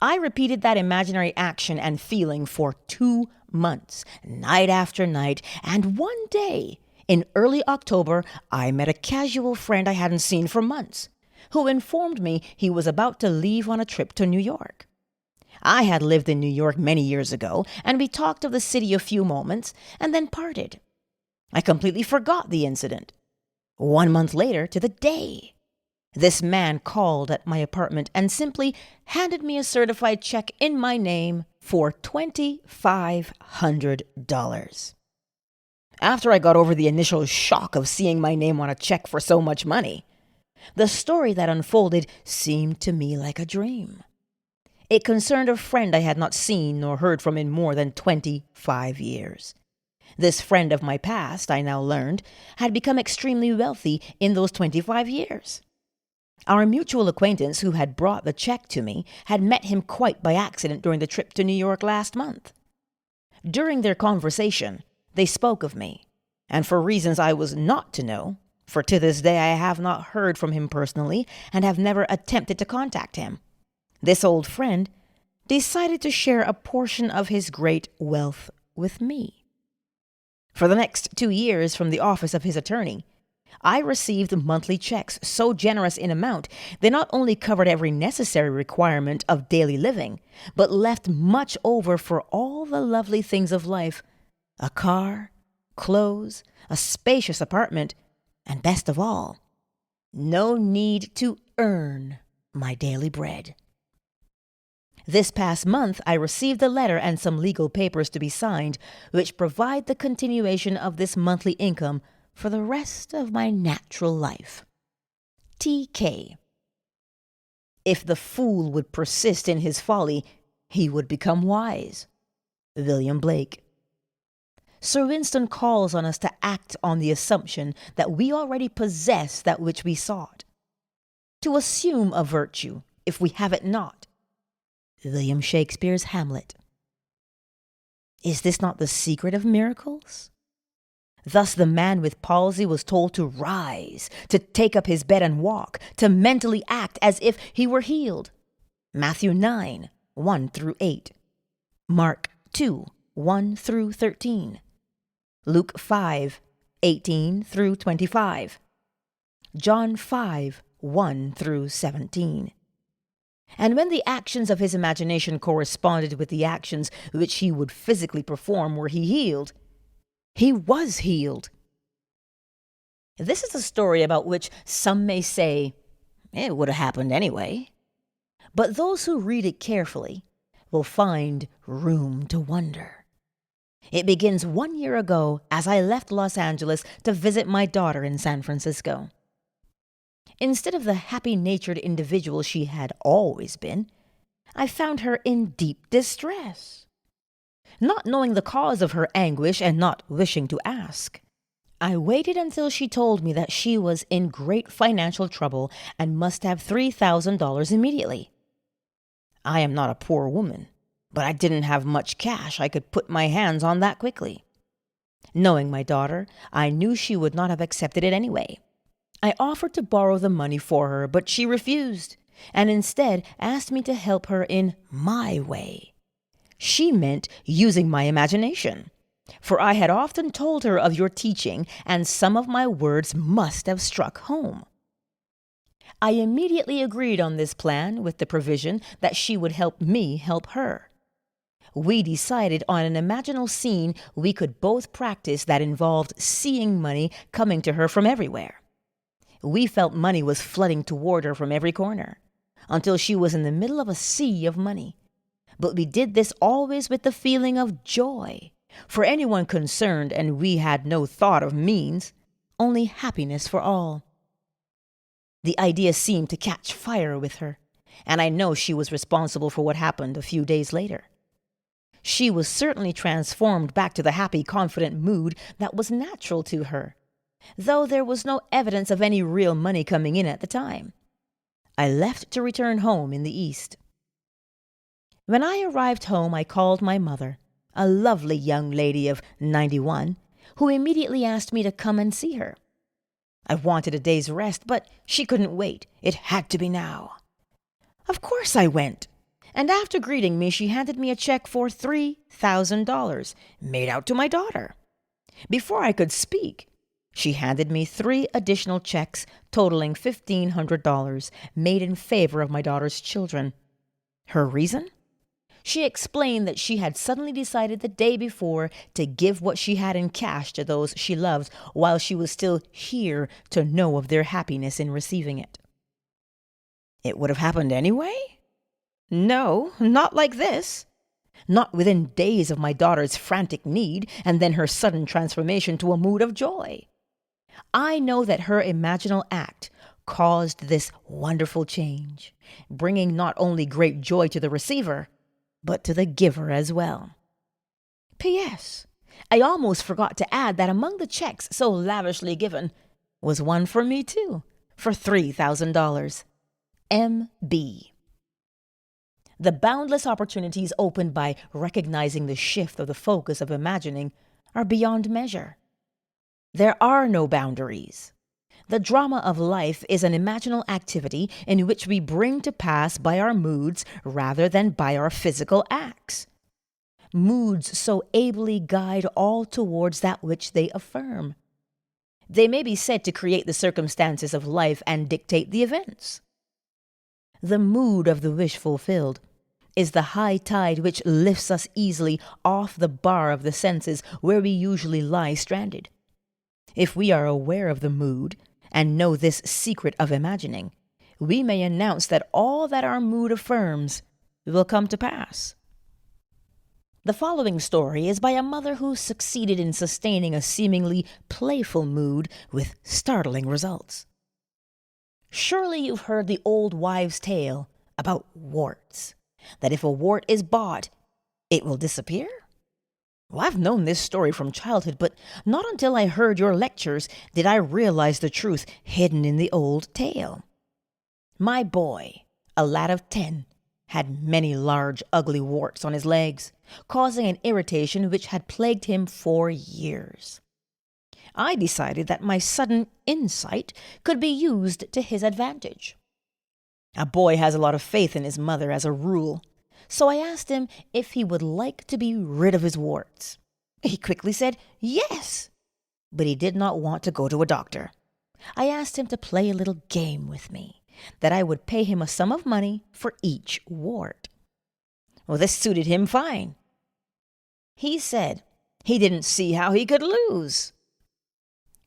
I repeated that imaginary action and feeling for 2 months, night after night, and one day, in early October, I met a casual friend I hadn't seen for months, who informed me he was about to leave on a trip to New York. I had lived in New York many years ago, and we talked of the city a few moments, and then parted. I completely forgot the incident. 1 month later, to the day, this man called at my apartment and simply handed me a certified check in my name for $2,500. After I got over the initial shock of seeing my name on a check for so much money, the story that unfolded seemed to me like a dream. It concerned a friend I had not seen nor heard from in more than 25 years. This friend of my past, I now learned, had become extremely wealthy in those 25 years. Our mutual acquaintance who had brought the check to me had met him quite by accident during the trip to New York last month. During their conversation, they spoke of me, and for reasons I was not to know, for to this day I have not heard from him personally and have never attempted to contact him, this old friend decided to share a portion of his great wealth with me. For the next 2 years from the office of his attorney, I received monthly checks so generous in amount they not only covered every necessary requirement of daily living, but left much over for all the lovely things of life: a car, clothes, a spacious apartment, and best of all, no need to earn my daily bread. This past month, I received a letter and some legal papers to be signed, which provide the continuation of this monthly income for the rest of my natural life. T.K. If the fool would persist in his folly, he would become wise. William Blake. Sir Winston calls on us to act on the assumption that we already possess that which we sought, to assume a virtue if we have it not. William Shakespeare's Hamlet. Is this not the secret of miracles? Thus the man with palsy was told to rise, to take up his bed and walk, to mentally act as if he were healed. Matthew 9, 1-8. Mark 2, 1-13. Luke 5, 18-25. John 5, 1-17. And when the actions of his imagination corresponded with the actions which he would physically perform were he healed, he was healed. This is a story about which some may say, it would have happened anyway. But those who read it carefully will find room to wonder. It begins 1 year ago as I left Los Angeles to visit my daughter in San Francisco. Instead of the happy-natured individual she had always been, I found her in deep distress. Not knowing the cause of her anguish and not wishing to ask, I waited until she told me that she was in great financial trouble and must have $3,000 immediately. I am not a poor woman, but I didn't have much cash I could put my hands on that quickly. Knowing my daughter, I knew she would not have accepted it anyway. I offered to borrow the money for her, but she refused, and instead asked me to help her in my way. She meant using my imagination, for I had often told her of your teaching, and some of my words must have struck home. I immediately agreed on this plan with the provision that she would help me help her. We decided on an imaginal scene we could both practice that involved seeing money coming to her from everywhere. We felt money was flooding toward her from every corner, until she was in the middle of a sea of money. but we did this always with the feeling of joy for anyone concerned, and we had no thought of means, only happiness for all. The idea seemed to catch fire with her, and I know she was responsible for what happened a few days later. She was certainly transformed back to the happy, confident mood that was natural to her, though there was no evidence of any real money coming in at the time. I left to return home in the East. When I arrived home, I called my mother, a lovely young lady of 91, who immediately asked me to come and see her. I wanted a day's rest, but she couldn't wait. It had to be now. Of course I went, and after greeting me, she handed me a check for $3,000, made out to my daughter. Before I could speak, she handed me 3 additional checks totaling $1,500, made in favor of my daughter's children. Her reason? She explained that she had suddenly decided the day before to give what she had in cash to those she loved while she was still here to know of their happiness in receiving it. It would have happened anyway? No, not like this. Not within days of my daughter's frantic need and then her sudden transformation to a mood of joy. I know that her imaginal act caused this wonderful change, bringing not only great joy to the receiver, but to the giver as well. P.S. I almost forgot to add that among the checks so lavishly given was one for me too, for $3,000. M.B. The boundless opportunities opened by recognizing the shift of the focus of imagining are beyond measure. There are no boundaries. The drama of life is an imaginal activity in which we bring to pass by our moods rather than by our physical acts. Moods so ably guide all towards that which they affirm. They may be said to create the circumstances of life and dictate the events. The mood of the wish fulfilled is the high tide which lifts us easily off the bar of the senses where we usually lie stranded. If we are aware of the mood and know this secret of imagining, we may announce that all that our mood affirms will come to pass. The following story is by a mother who succeeded in sustaining a seemingly playful mood with startling results. Surely you've heard the old wives' tale about warts, that if a wart is bought, it will disappear? Well, I've known this story from childhood, but not until I heard your lectures did I realize the truth hidden in the old tale. My boy, a lad of 10, had many large, ugly warts on his legs, causing an irritation which had plagued him for years. I decided that my sudden insight could be used to his advantage. A boy has a lot of faith in his mother as a rule, so I asked him if he would like to be rid of his warts. He quickly said yes, but he did not want to go to a doctor. I asked him to play a little game with me, that I would pay him a sum of money for each wart. Well, this suited him fine. He said he didn't see how he could lose.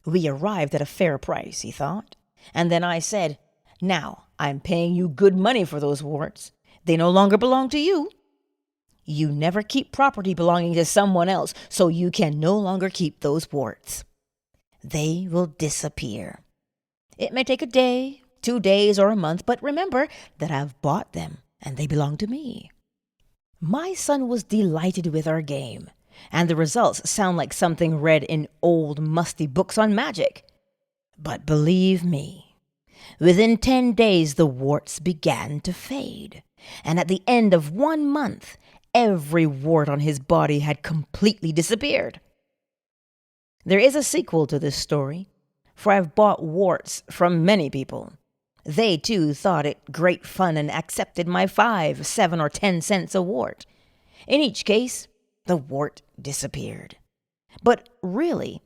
We arrived at a fair price, he thought, and then I said, "Now I'm paying you good money for those warts. They no longer belong to you. You never keep property belonging to someone else, so you can no longer keep those warts. They will disappear. It may take a day, 2 days, or a month, but remember that I've bought them and they belong to me." My son was delighted with our game, and the results sound like something read in old musty books on magic. But believe me, within 10 days the warts began to fade, and at the end of 1 month, every wart on his body had completely disappeared. There is a sequel to this story, for I've bought warts from many people. They, too, thought it great fun and accepted my 5, 7, or 10 cents a wart. In each case, the wart disappeared. But really,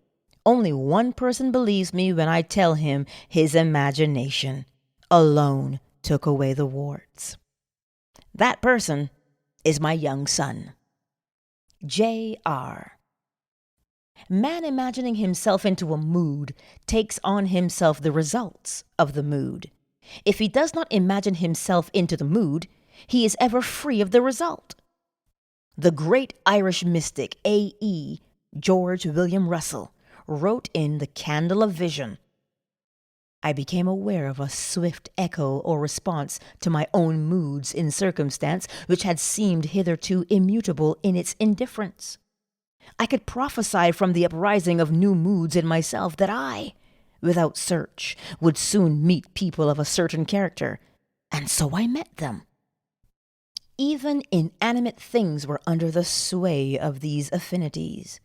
only one person believes me when I tell him his imagination alone took away the warts. That person is my young son, J.R. Man imagining himself into a mood takes on himself the results of the mood. If he does not imagine himself into the mood, he is ever free of the result. The great Irish mystic A.E. George William Russell wrote in The Candle of Vision, "I became aware of a swift echo or response to my own moods in circumstance which had seemed hitherto immutable in its indifference. I could prophesy from the uprising of new moods in myself that I, without search, would soon meet people of a certain character, and so I met them. Even inanimate things were under the sway of these affinities.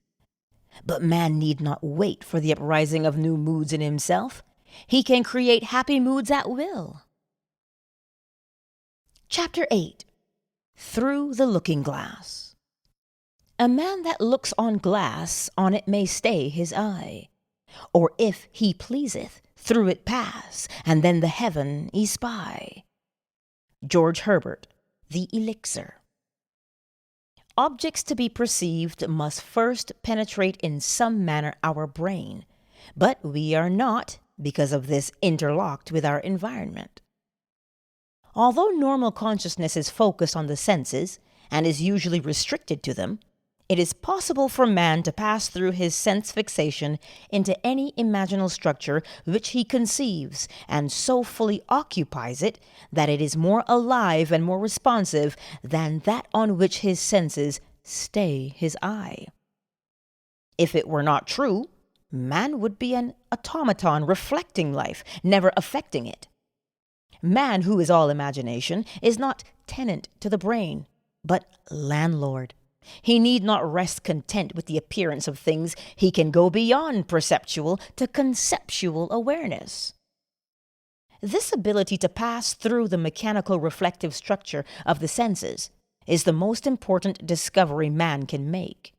But man need not wait for the uprising of new moods in himself. He can create happy moods at will." Chapter 8. Through the Looking Glass. "A man that looks on glass, on it may stay his eye. Or if he pleaseth, through it pass, and then the heaven espy." George Herbert, The Elixir. Objects to be perceived must first penetrate in some manner our brain, but we are not, because of this, interlocked with our environment. Although normal consciousness is focused on the senses and is usually restricted to them, it is possible for man to pass through his sense fixation into any imaginal structure which he conceives, and so fully occupies it that it is more alive and more responsive than that on which his senses stay his eye. If it were not true, man would be an automaton reflecting life, never affecting it. Man, who is all imagination, is not tenant to the brain, but landlord. He need not rest content with the appearance of things. He can go beyond perceptual to conceptual awareness. This ability to pass through the mechanical reflective structure of the senses is the most important discovery man can make.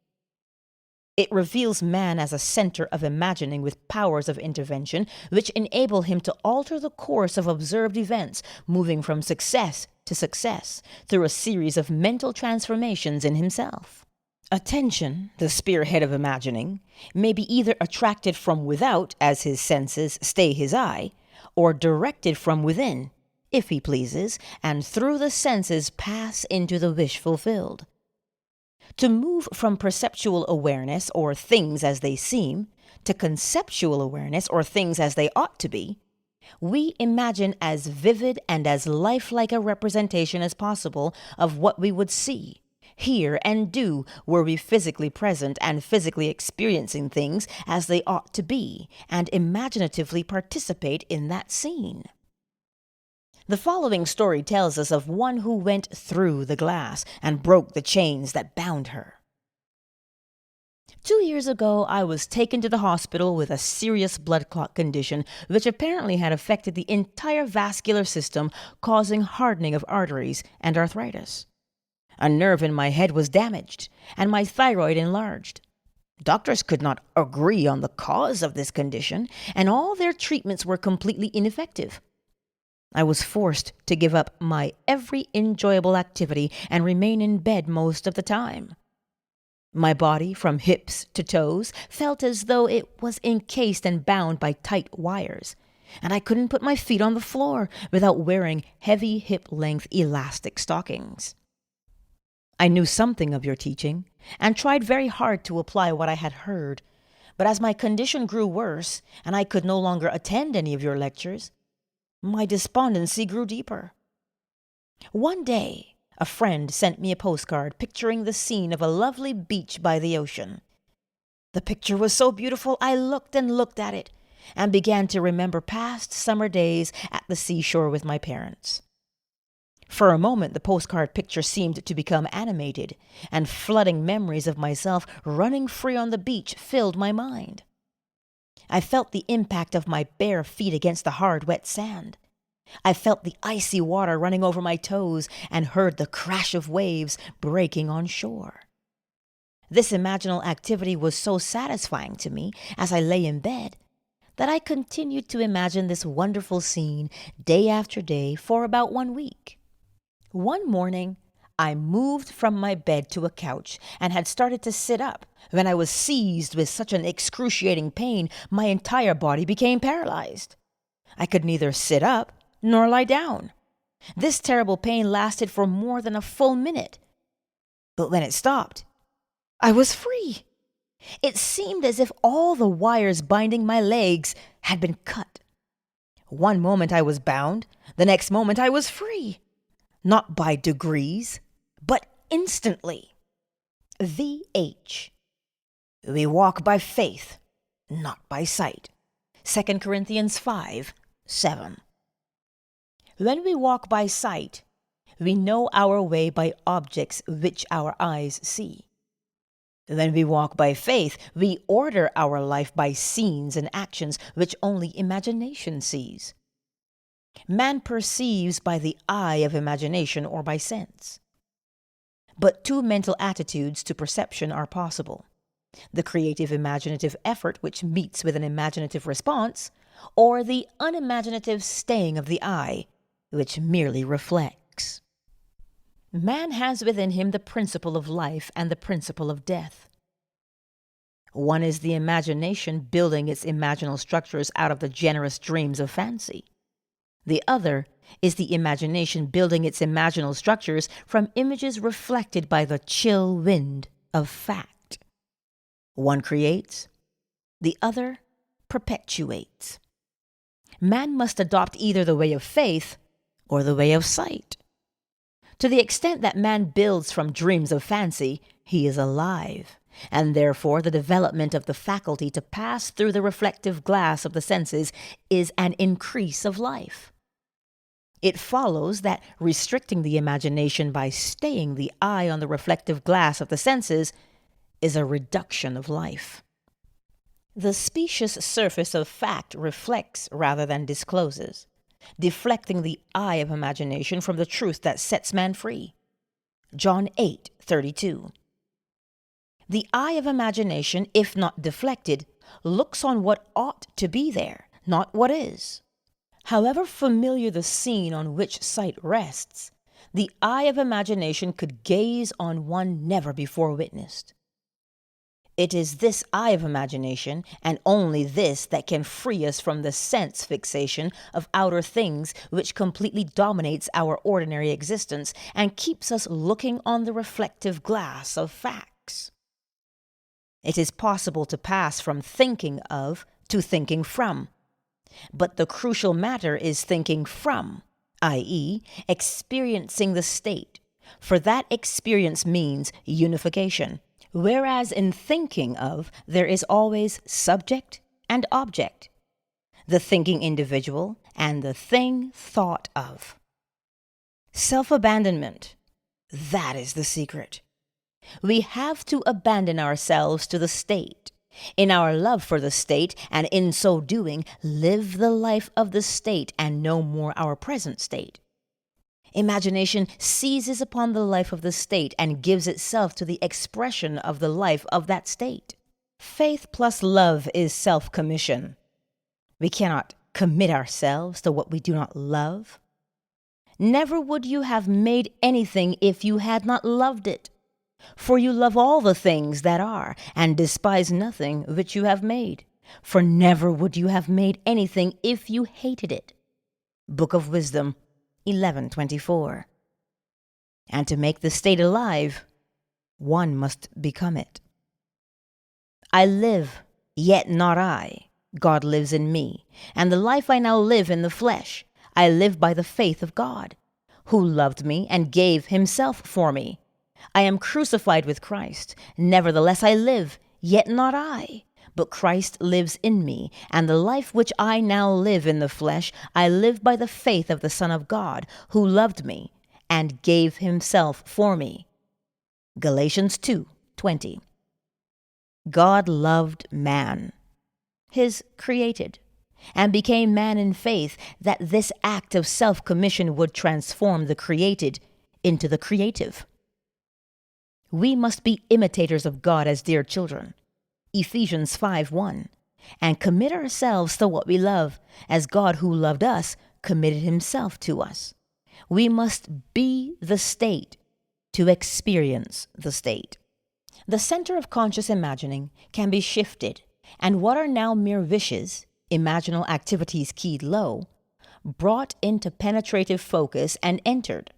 It reveals man as a center of imagining with powers of intervention which enable him to alter the course of observed events, moving from success to success through a series of mental transformations in himself. Attention, the spearhead of imagining, may be either attracted from without as his senses stay his eye, or directed from within, if he pleases, and through the senses pass into the wish fulfilled. To move from perceptual awareness, or things as they seem, to conceptual awareness, or things as they ought to be, we imagine as vivid and as lifelike a representation as possible of what we would see, hear, and do were we physically present and physically experiencing things as they ought to be, and imaginatively participate in that scene. The following story tells us of one who went through the glass and broke the chains that bound her. 2 years ago, I was taken to the hospital with a serious blood clot condition which apparently had affected the entire vascular system, causing hardening of arteries and arthritis. A nerve in my head was damaged, and my thyroid enlarged. Doctors could not agree on the cause of this condition, and all their treatments were completely ineffective. I was forced to give up my every enjoyable activity and remain in bed most of the time. My body, from hips to toes, felt as though it was encased and bound by tight wires, and I couldn't put my feet on the floor without wearing heavy hip-length elastic stockings. I knew something of your teaching, and tried very hard to apply what I had heard, but as my condition grew worse, and I could no longer attend any of your lectures, my despondency grew deeper. One day, a friend sent me a postcard picturing the scene of a lovely beach by the ocean. The picture was so beautiful I looked and looked at it, and began to remember past summer days at the seashore with my parents. For a moment the postcard picture seemed to become animated, and flooding memories of myself running free on the beach filled my mind. I felt the impact of my bare feet against the hard, wet sand. I felt the icy water running over my toes and heard the crash of waves breaking on shore. This imaginal activity was so satisfying to me as I lay in bed that I continued to imagine this wonderful scene day after day for about 1 week. One morning, I moved from my bed to a couch and had started to sit up when I was seized with such an excruciating pain my entire body became paralyzed. I could neither sit up nor lie down. This terrible pain lasted for more than a full minute. But when it stopped, I was free. It seemed as if all the wires binding my legs had been cut. One moment I was bound, the next moment I was free. Not by degrees, but instantly. VH. We walk by faith, not by sight. 2 Corinthians 5:7. When we walk by sight, we know our way by objects which our eyes see. When we walk by faith, we order our life by scenes and actions which only imagination sees. Man perceives by the eye of imagination or by sense. But two mental attitudes to perception are possible: the creative imaginative effort which meets with an imaginative response, or the unimaginative staying of the eye, which merely reflects. Man has within him the principle of life and the principle of death. One is the imagination building its imaginal structures out of the generous dreams of fancy. The other is the imagination building its imaginal structures from images reflected by the chill wind of fact. One creates, the other perpetuates. Man must adopt either the way of faith or the way of sight. To the extent that man builds from dreams of fancy, he is alive, and therefore the development of the faculty to pass through the reflective glass of the senses is an increase of life. It follows that restricting the imagination by staying the eye on the reflective glass of the senses is a reduction of life. The specious surface of fact reflects rather than discloses, deflecting the eye of imagination from the truth that sets man free. John 8:32. The eye of imagination, if not deflected, looks on what ought to be there, not what is. However familiar the scene on which sight rests, the eye of imagination could gaze on one never before witnessed. It is this eye of imagination, and only this, that can free us from the sense fixation of outer things which completely dominates our ordinary existence and keeps us looking on the reflective glass of facts. It is possible to pass from thinking of to thinking from. But the crucial matter is thinking from, i.e., experiencing the state, for that experience means unification, whereas in thinking of there is always subject and object, the thinking individual and the thing thought of. Self-abandonment, that is the secret. We have to abandon ourselves to the state, in our love for the state, and in so doing, live the life of the state and no more our present state. Imagination seizes upon the life of the state and gives itself to the expression of the life of that state. Faith plus love is self-commission. We cannot commit ourselves to what we do not love. Never would you have made anything if you had not loved it. For you love all the things that are, and despise nothing which you have made. For never would you have made anything if you hated it. Book of Wisdom 11:24. And to make the state alive, one must become it. I live, yet not I. God lives in me, and the life I now live in the flesh, I live by the faith of God, who loved me and gave himself for me. I am crucified with Christ. Nevertheless I live, yet not I, but Christ lives in me, and the life which I now live in the flesh, I live by the faith of the Son of God, who loved me and gave himself for me. Galatians 2:20. God loved man, his created, and became man in faith, that this act of self-commission would transform the created into the creative. We must be imitators of God as dear children, Ephesians 5:1, and commit ourselves to what we love, as God who loved us committed himself to us. We must be the state to experience the state. The center of conscious imagining can be shifted, and what are now mere wishes, imaginal activities keyed low, brought into penetrative focus and entered.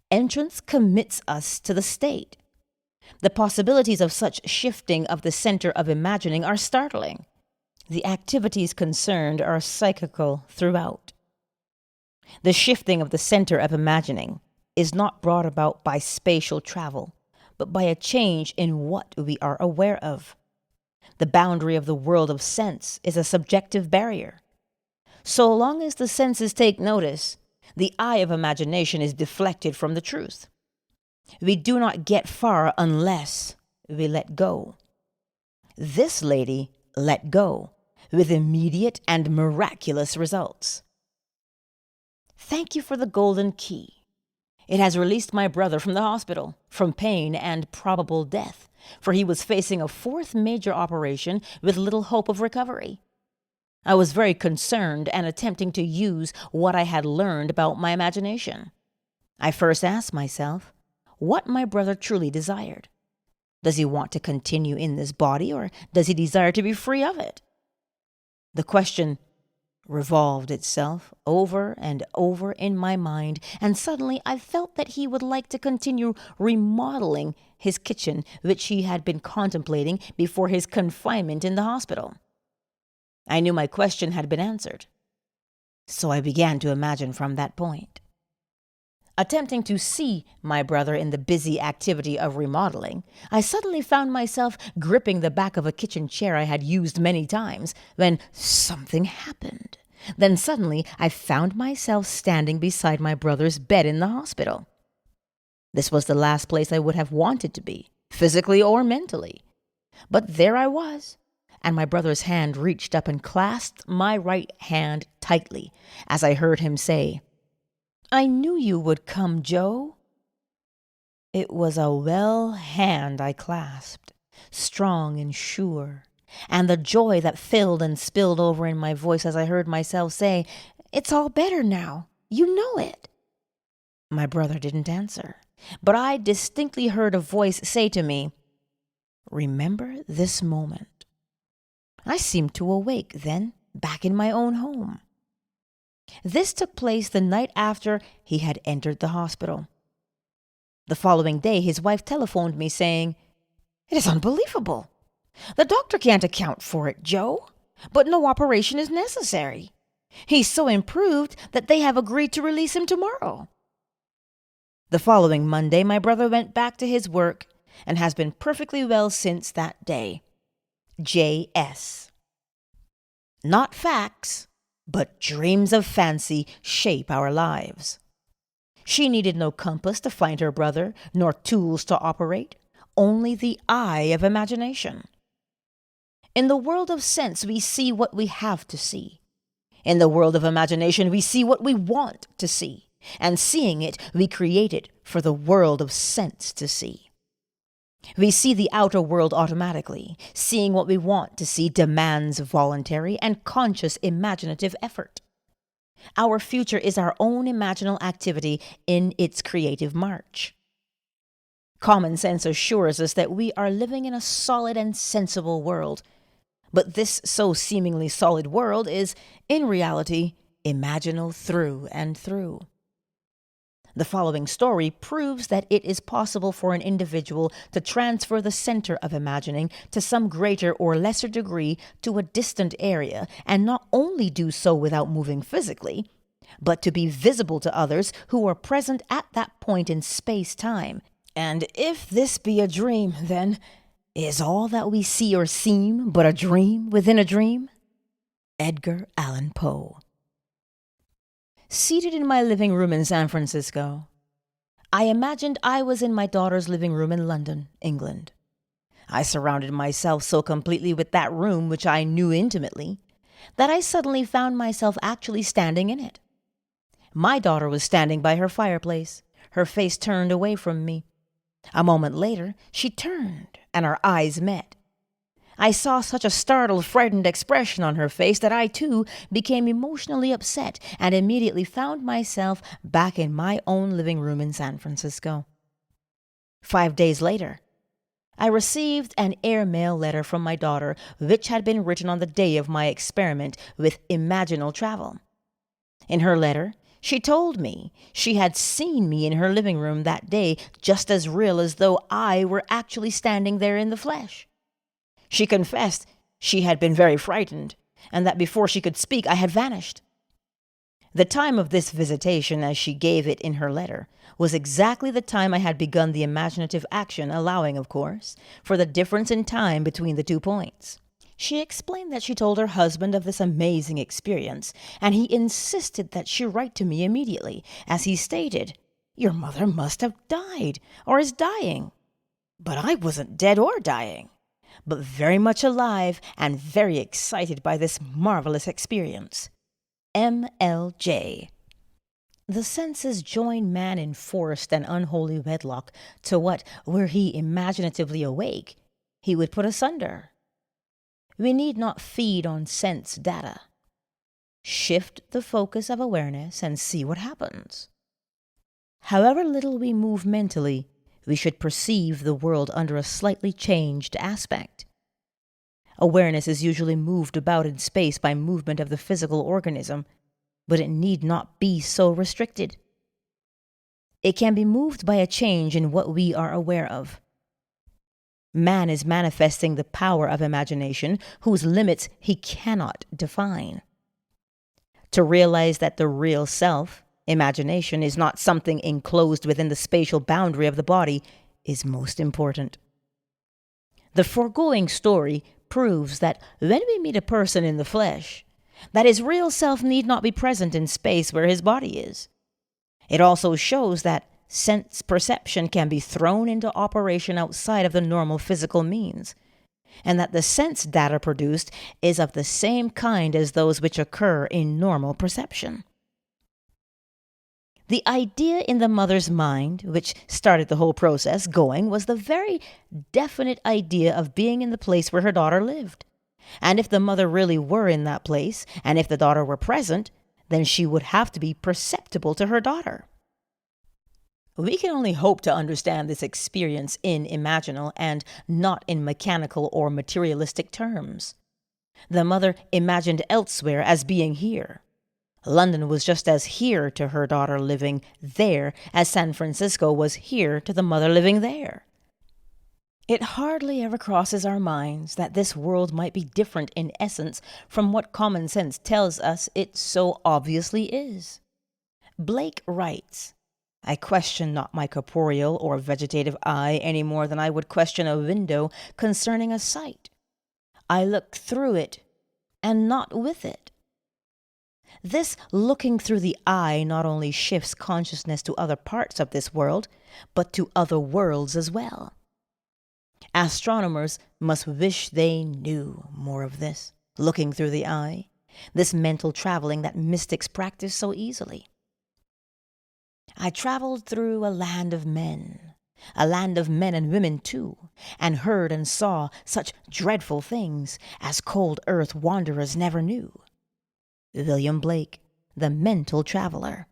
Entrance commits us to the state, The possibilities of such shifting of the center of imagining are startling. The activities concerned are psychical throughout. The shifting of the center of imagining is not brought about by spatial travel, but by a change in what we are aware of. The boundary of the world of sense is a subjective barrier. So long as the senses take notice, the eye of imagination is deflected from the truth. We do not get far unless we let go. This lady let go, with immediate and miraculous results. Thank you for the golden key. It has released my brother from the hospital, from pain and probable death, for he was facing a fourth major operation with little hope of recovery. I was very concerned and attempting to use what I had learned about my imagination. I first asked myself what my brother truly desired. Does he want to continue in this body, or does he desire to be free of it? The question revolved itself over and over in my mind, and suddenly I felt that he would like to continue remodeling his kitchen, which he had been contemplating before his confinement in the hospital. I knew my question had been answered, so I began to imagine from that point. Attempting to see my brother in the busy activity of remodeling, I suddenly found myself gripping the back of a kitchen chair I had used many times, when something happened. Then suddenly I found myself standing beside my brother's bed in the hospital. This was the last place I would have wanted to be, physically or mentally. But there I was, and my brother's hand reached up and clasped my right hand tightly, as I heard him say, "I knew you would come, Joe." It was a well hand I clasped, strong and sure, and the joy that filled and spilled over in my voice as I heard myself say, "It's all better now. You know it." My brother didn't answer, but I distinctly heard a voice say to me, "Remember this moment." I seemed to awake then, back in my own home. This took place the night after he had entered the hospital. The following day, his wife telephoned me saying, "It is unbelievable. The doctor can't account for it, Joe, but no operation is necessary. He's so improved that they have agreed to release him tomorrow." The following Monday, my brother went back to his work and has been perfectly well since that day. J.S. Not facts, but dreams of fancy shape our lives. She needed no compass to find her brother, nor tools to operate, only the eye of imagination. In the world of sense, we see what we have to see. In the world of imagination, we see what we want to see. And seeing it, we create it for the world of sense to see. We see the outer world automatically. Seeing what we want to see demands voluntary and conscious imaginative effort. Our future is our own imaginal activity in its creative march. Common sense assures us that we are living in a solid and sensible world, but this so seemingly solid world is, in reality, imaginal through and through. The following story proves that it is possible for an individual to transfer the center of imagining to some greater or lesser degree to a distant area, and not only do so without moving physically, but to be visible to others who are present at that point in space-time. And if this be a dream, then is all that we see or seem but a dream within a dream? Edgar Allan Poe. Seated in my living room in San Francisco, I imagined I was in my daughter's living room in London, England. I surrounded myself so completely with that room, which I knew intimately, that I suddenly found myself actually standing in it. My daughter was standing by her fireplace, her face turned away from me. A moment later, she turned, and our eyes met. I saw such a startled, frightened expression on her face that I, too, became emotionally upset and immediately found myself back in my own living room in San Francisco. 5 days later, I received an airmail letter from my daughter, which had been written on the day of my experiment with imaginal travel. In her letter, She told me she had seen me in her living room that day, just as real as though I were actually standing there in the flesh. She confessed she had been very frightened, and that before she could speak I had vanished. The time of this visitation, as she gave it in her letter, was exactly the time I had begun the imaginative action, allowing, of course, for the difference in time between the 2 points. She explained that she told her husband of this amazing experience, and he insisted that she write to me immediately, as he stated, "Your mother must have died, or is dying." But I wasn't dead or dying, but very much alive and very excited by this marvelous experience. M.L.J. The senses join man in forced and unholy wedlock to what, were he imaginatively awake, he would put asunder. We need not feed on sense data. Shift the focus of awareness and see what happens. However little we move mentally, we should perceive the world under a slightly changed aspect. Awareness is usually moved about in space by movement of the physical organism, but it need not be so restricted. It can be moved by a change in what we are aware of. Man is manifesting the power of imagination, whose limits he cannot define. To realize that the real self, imagination, is not something enclosed within the spatial boundary of the body is most important. The foregoing story proves that when we meet a person in the flesh, that his real self need not be present in space where his body is. It also shows that sense perception can be thrown into operation outside of the normal physical means, and that the sense data produced is of the same kind as those which occur in normal perception. The idea in the mother's mind, which started the whole process going, was the very definite idea of being in the place where her daughter lived. And if the mother really were in that place, and if the daughter were present, then she would have to be perceptible to her daughter. We can only hope to understand this experience in imaginal and not in mechanical or materialistic terms. The mother imagined elsewhere as being here. London was just as here to her daughter living there as San Francisco was here to the mother living there. It hardly ever crosses our minds that this world might be different in essence from what common sense tells us it so obviously is. Blake writes, "I question not my corporeal or vegetative eye any more than I would question a window concerning a sight. I look through it, and not with it." This looking through the eye not only shifts consciousness to other parts of this world, but to other worlds as well. Astronomers must wish they knew more of this, looking through the eye, this mental traveling that mystics practice so easily. I traveled through a land of men and women too, and heard and saw such dreadful things as cold earth wanderers never knew. William Blake, The Mental Traveler.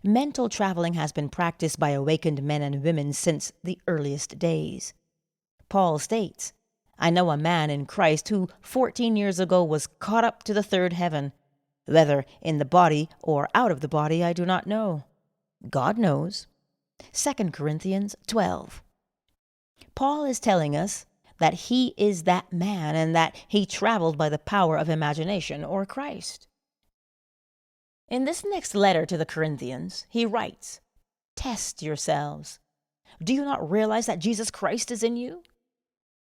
Mental traveling has been practiced by awakened men and women since the earliest days. Paul states, "I know a man in Christ who 14 years ago was caught up to the third heaven. Whether in the body or out of the body, I do not know. God knows." 2 Corinthians 12. Paul is telling us that he is that man and that he traveled by the power of imagination or Christ. In this next letter to the Corinthians, he writes, "Test yourselves. Do you not realize that Jesus Christ is in you?"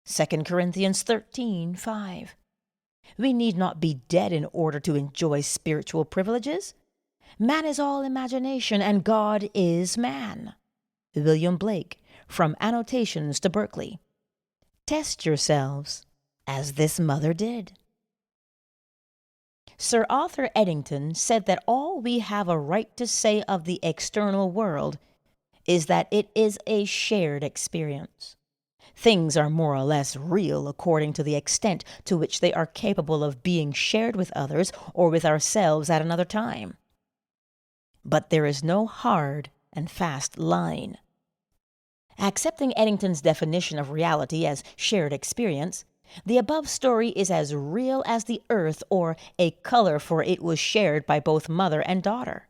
2 Corinthians 13:5. We need not be dead in order to enjoy spiritual privileges. Man is all imagination, and God is man. William Blake, From Annotations to Berkeley. Test yourselves, as this mother did. Sir Arthur Eddington said that all we have a right to say of the external world is that it is a shared experience. Things are more or less real according to the extent to which they are capable of being shared with others or with ourselves at another time. But there is no hard and fast line. Accepting Eddington's definition of reality as shared experience, The above story is as real as the earth or a color, for it was shared by both mother and daughter.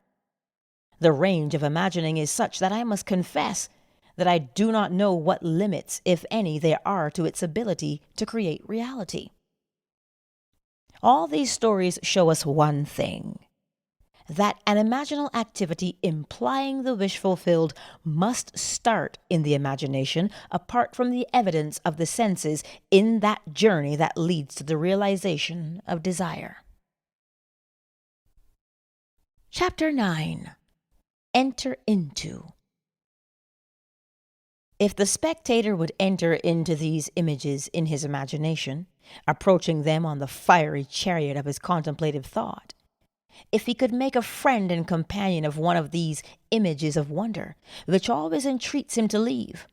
The range of imagining is such that I must confess that I do not know what limits, if any, there are to its ability to create reality. All these stories show us one thing, that an imaginal activity implying the wish fulfilled must start in the imagination apart from the evidence of the senses in that journey that leads to the realization of desire. Chapter 9. Enter into. If the spectator would enter into these images in his imagination, approaching them on the fiery chariot of his contemplative thought, if he could make a friend and companion of one of these images of wonder, which always entreats him to leave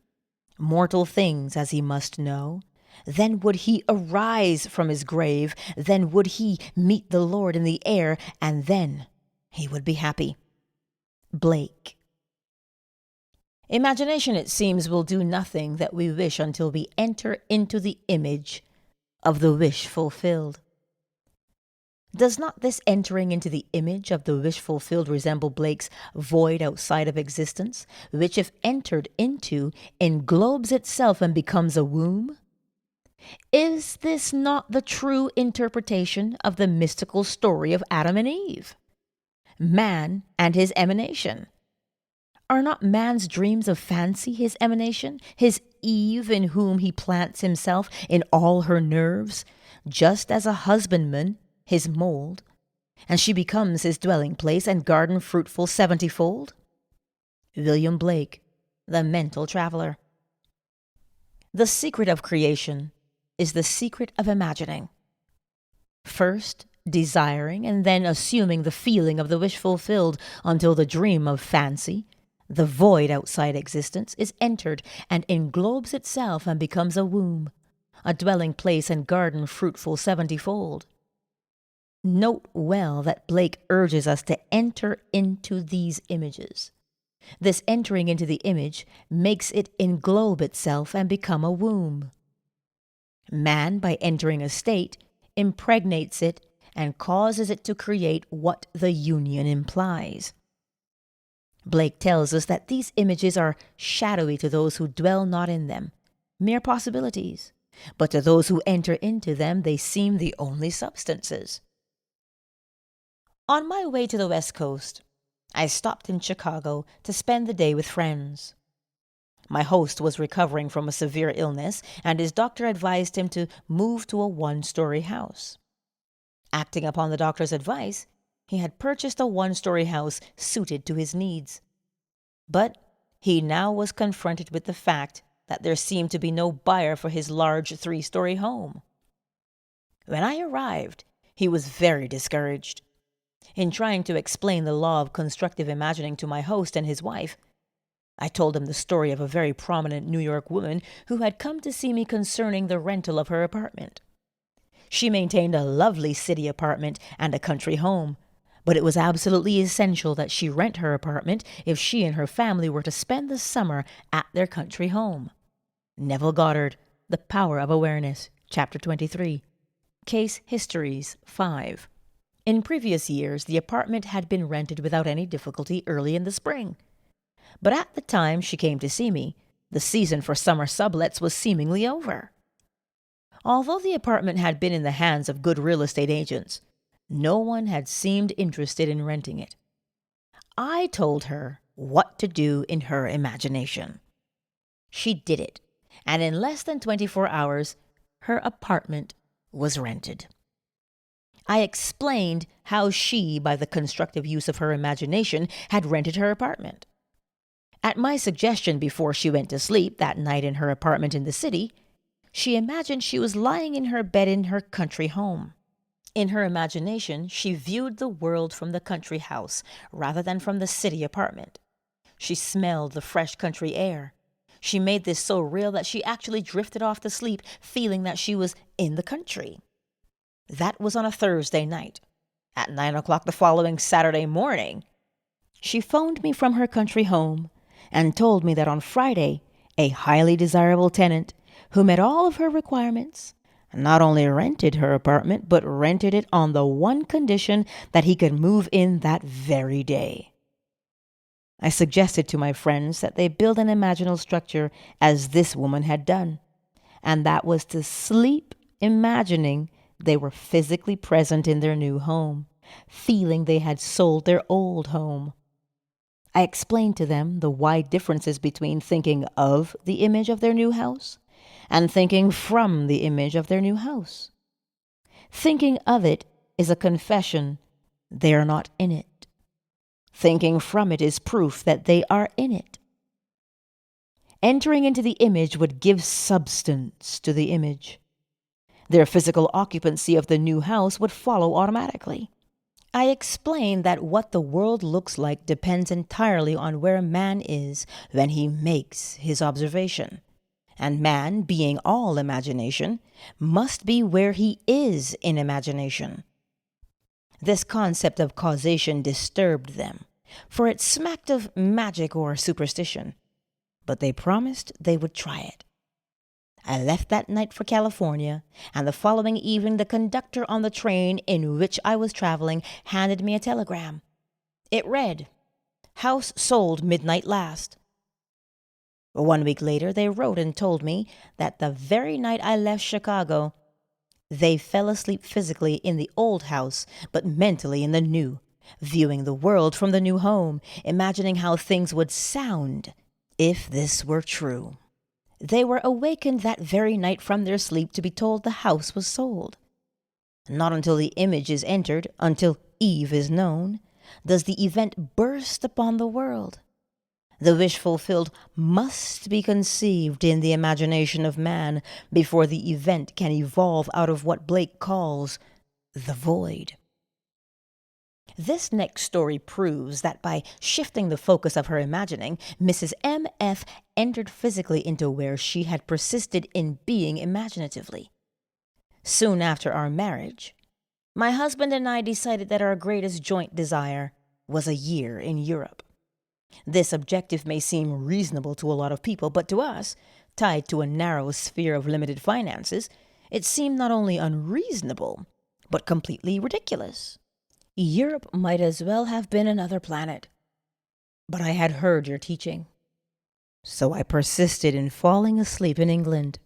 mortal things as he must know, then would he arise from his grave, then would he meet the Lord in the air, and then he would be happy. Blake. Imagination, it seems, will do nothing that we wish until we enter into the image of the wish fulfilled. Does not this entering into the image of the wish fulfilled resemble Blake's void outside of existence, which, if entered into, englobes itself and becomes a womb? Is this not the true interpretation of the mystical story of Adam and Eve? Man and his emanation. Are not man's dreams of fancy his emanation, his Eve in whom he plants himself in all her nerves, just as a husbandman his mold, and she becomes his dwelling place and garden fruitful 70-fold? William Blake, The Mental Traveler. The secret of creation is the secret of imagining. First, desiring, and then assuming the feeling of the wish fulfilled until the dream of fancy, the void outside existence, is entered and englobes itself and becomes a womb, a dwelling place and garden fruitful 70-fold. Note well that Blake urges us to enter into these images. This entering into the image makes it englobe itself and become a womb. Man, by entering a state, impregnates it and causes it to create what the union implies. Blake tells us that these images are shadowy to those who dwell not in them, mere possibilities, but to those who enter into them they seem the only substances. On my way to the West Coast, I stopped in Chicago to spend the day with friends. My host was recovering from a severe illness, and his doctor advised him to move to a one-story house. Acting upon the doctor's advice, he had purchased a one-story house suited to his needs. But he now was confronted with the fact that there seemed to be no buyer for his large 3-story home. When I arrived, he was very discouraged. In trying to explain the law of constructive imagining to my host and his wife, I told him the story of a very prominent New York woman who had come to see me concerning the rental of her apartment. She maintained a lovely city apartment and a country home, but it was absolutely essential that she rent her apartment if she and her family were to spend the summer at their country home. Neville Goddard, The Power of Awareness, Chapter 23. Case Histories 5. In previous years, the apartment had been rented without any difficulty early in the spring. But at the time she came to see me, the season for summer sublets was seemingly over. Although the apartment had been in the hands of good real estate agents, no one had seemed interested in renting it. I told her what to do in her imagination. She did it, and in less than 24 hours, her apartment was rented. I explained how she, by the constructive use of her imagination, had rented her apartment. At my suggestion before she went to sleep that night in her apartment in the city, she imagined she was lying in her bed in her country home. In her imagination, she viewed the world from the country house rather than from the city apartment. She smelled the fresh country air. She made this so real that she actually drifted off to sleep, feeling that she was in the country. That was on a Thursday night. At 9 o'clock the following Saturday morning, she phoned me from her country home and told me that on Friday, a highly desirable tenant, who met all of her requirements, not only rented her apartment, but rented it on the one condition that he could move in that very day. I suggested to my friends that they build an imaginal structure as this woman had done, and that was to sleep imagining they were physically present in their new home, feeling they had sold their old home. I explained to them the wide differences between thinking of the image of their new house and thinking from the image of their new house. Thinking of it is a confession they are not in it. Thinking from it is proof that they are in it. Entering into the image would give substance to the image. Their physical occupancy of the new house would follow automatically. I explained that what the world looks like depends entirely on where man is when he makes his observation, and man, being all imagination, must be where he is in imagination. This concept of causation disturbed them, for it smacked of magic or superstition, but they promised they would try it. I left that night for California, and the following evening the conductor on the train in which I was traveling handed me a telegram. It read, "House sold midnight last." 1 week later they wrote and told me that the very night I left Chicago, they fell asleep physically in the old house, but mentally in the new, viewing the world from the new home, imagining how things would sound if this were true. They were awakened that very night from their sleep to be told the house was sold. Not until the image is entered, until Eve is known, does the event burst upon the world. The wish fulfilled must be conceived in the imagination of man before the event can evolve out of what Blake calls the void. This next story proves that by shifting the focus of her imagining, Mrs. M.F. entered physically into where she had persisted in being imaginatively. Soon after our marriage, my husband and I decided that our greatest joint desire was a year in Europe. This objective may seem reasonable to a lot of people, but to us, tied to a narrow sphere of limited finances, it seemed not only unreasonable, but completely ridiculous. Europe might as well have been another planet. But I had heard your teaching, so I persisted in falling asleep in England.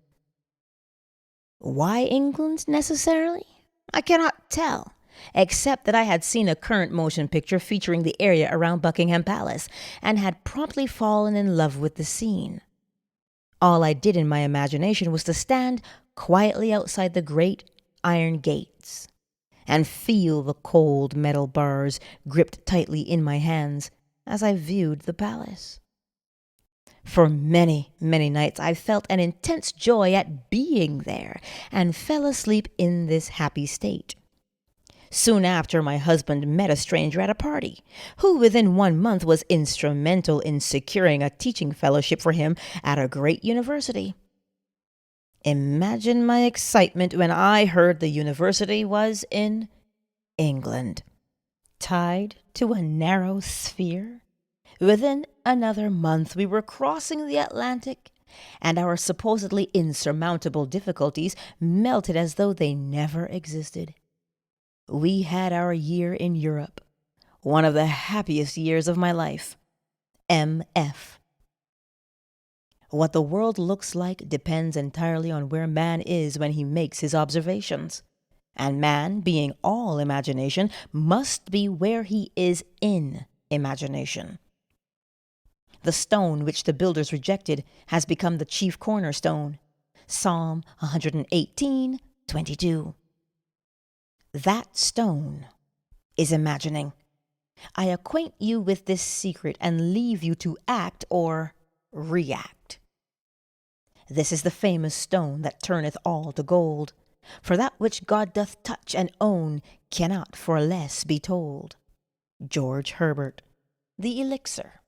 Why England necessarily? I cannot tell, except that I had seen a current motion picture featuring the area around Buckingham Palace and had promptly fallen in love with the scene. All I did in my imagination was to stand quietly outside the great iron gates and feel the cold metal bars gripped tightly in my hands as I viewed the palace. For many, many nights I felt an intense joy at being there and fell asleep in this happy state. Soon after, my husband met a stranger at a party, who within 1 month was instrumental in securing a teaching fellowship for him at a great university. Imagine my excitement when I heard the university was in England, tied to a narrow sphere. Within another month we were crossing the Atlantic, and our supposedly insurmountable difficulties melted as though they never existed. We had our year in Europe, one of the happiest years of my life. M.F. What the world looks like depends entirely on where man is when he makes his observations. And man, being all imagination, must be where he is in imagination. The stone which the builders rejected has become the chief cornerstone. Psalm 118:22. That stone is imagining. I acquaint you with this secret and leave you to act or react. This is the famous stone that turneth all to gold. For that which God doth touch and own cannot for less be told. George Herbert, The Elixir.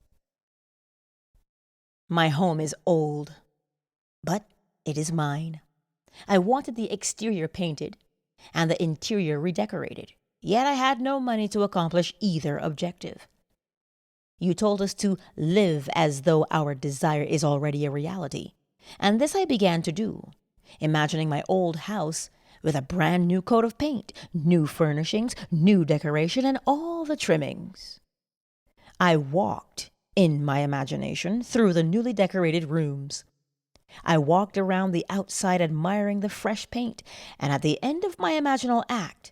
My home is old, but it is mine. I wanted the exterior painted and the interior redecorated, yet I had no money to accomplish either objective. You told us to live as though our desire is already a reality, and this I began to do. imagining my old house with a brand new coat of paint, new furnishings, new decoration, and all the trimmings. I walked, in my imagination, through the newly decorated rooms. I walked around the outside admiring the fresh paint, and at the end of my imaginal act,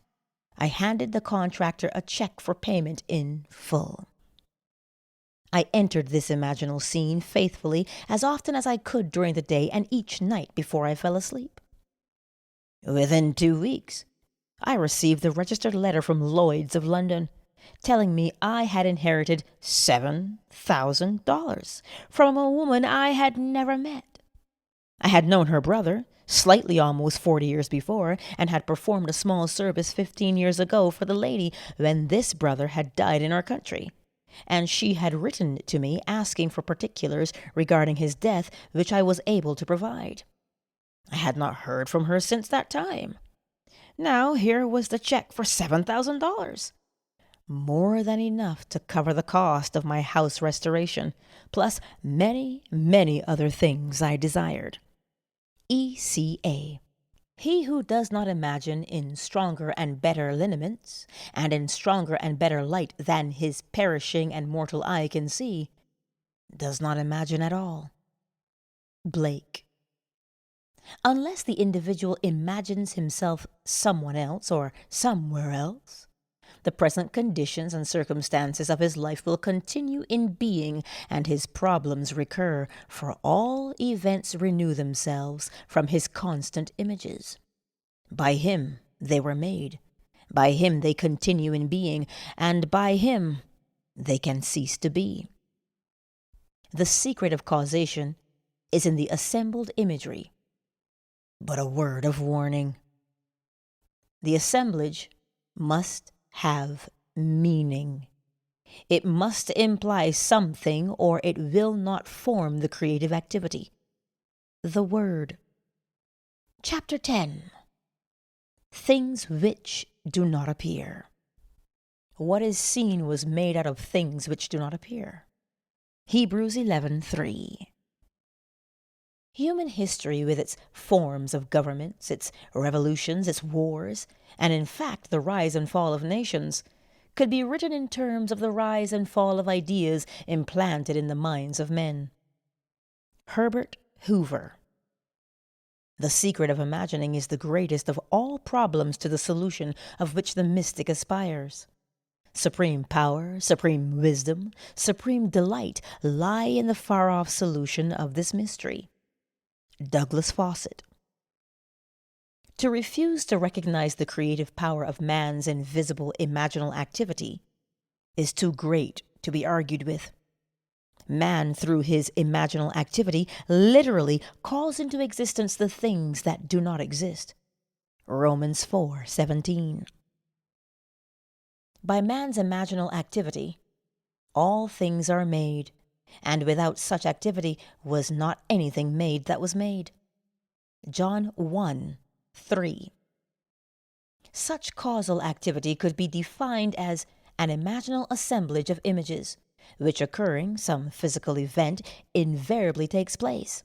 I handed the contractor a check for payment in full. I entered this imaginal scene faithfully as often as I could during the day and each night before I fell asleep. Within 2 weeks, I received the registered letter from Lloyd's of London, telling me I had inherited $7,000 from a woman I had never met. I had known her brother, slightly almost 40 years before, and had performed a small service 15 years ago for the lady when this brother had died in our country, and she had written to me asking for particulars regarding his death, which I was able to provide. I had not heard from her since that time. Now here was the check for $7,000. More than enough to cover the cost of my house restoration, plus many, many other things I desired. ECA. He who does not imagine in stronger and better lineaments, and in stronger and better light than his perishing and mortal eye can see, does not imagine at all. Blake. Unless the individual imagines himself someone else or somewhere else, the present conditions and circumstances of his life will continue in being, and his problems recur, for all events renew themselves from his constant images. By him they were made, by him they continue in being, and by him they can cease to be. The secret of causation is in the assembled imagery. But a word of warning. The assemblage must have meaning. It must imply something, or it will not form the creative activity. The word. Chapter 10. Things which do not appear. What is seen was made out of things which do not appear. Hebrews 11:3. Human history, with its forms of governments, its revolutions, its wars, and in fact the rise and fall of nations, could be written in terms of the rise and fall of ideas implanted in the minds of men. Herbert Hoover. The secret of imagining is the greatest of all problems to the solution of which the mystic aspires. Supreme power, supreme wisdom, supreme delight lie in the far-off solution of this mystery. Douglas Fawcett. To refuse to recognize the creative power of man's invisible imaginal activity is too great to be argued with. Man, through his imaginal activity, literally calls into existence the things that do not exist. Romans 4:17. By man's imaginal activity, all things are made, and without such activity was not anything made that was made. John 1:3. Such causal activity could be defined as an imaginal assemblage of images, which occurring some physical event invariably takes place.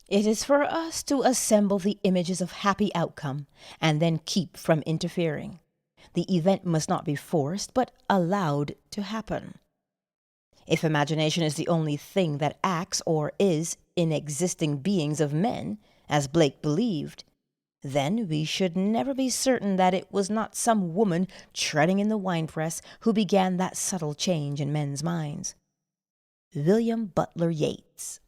It is for us to assemble the images of happy outcome, and then keep from interfering. The event must not be forced, but allowed to happen. If imagination is the only thing that acts or is in existing beings of men, as Blake believed, then we should never be certain that it was not some woman treading in the winepress who began that subtle change in men's minds. William Butler Yeats.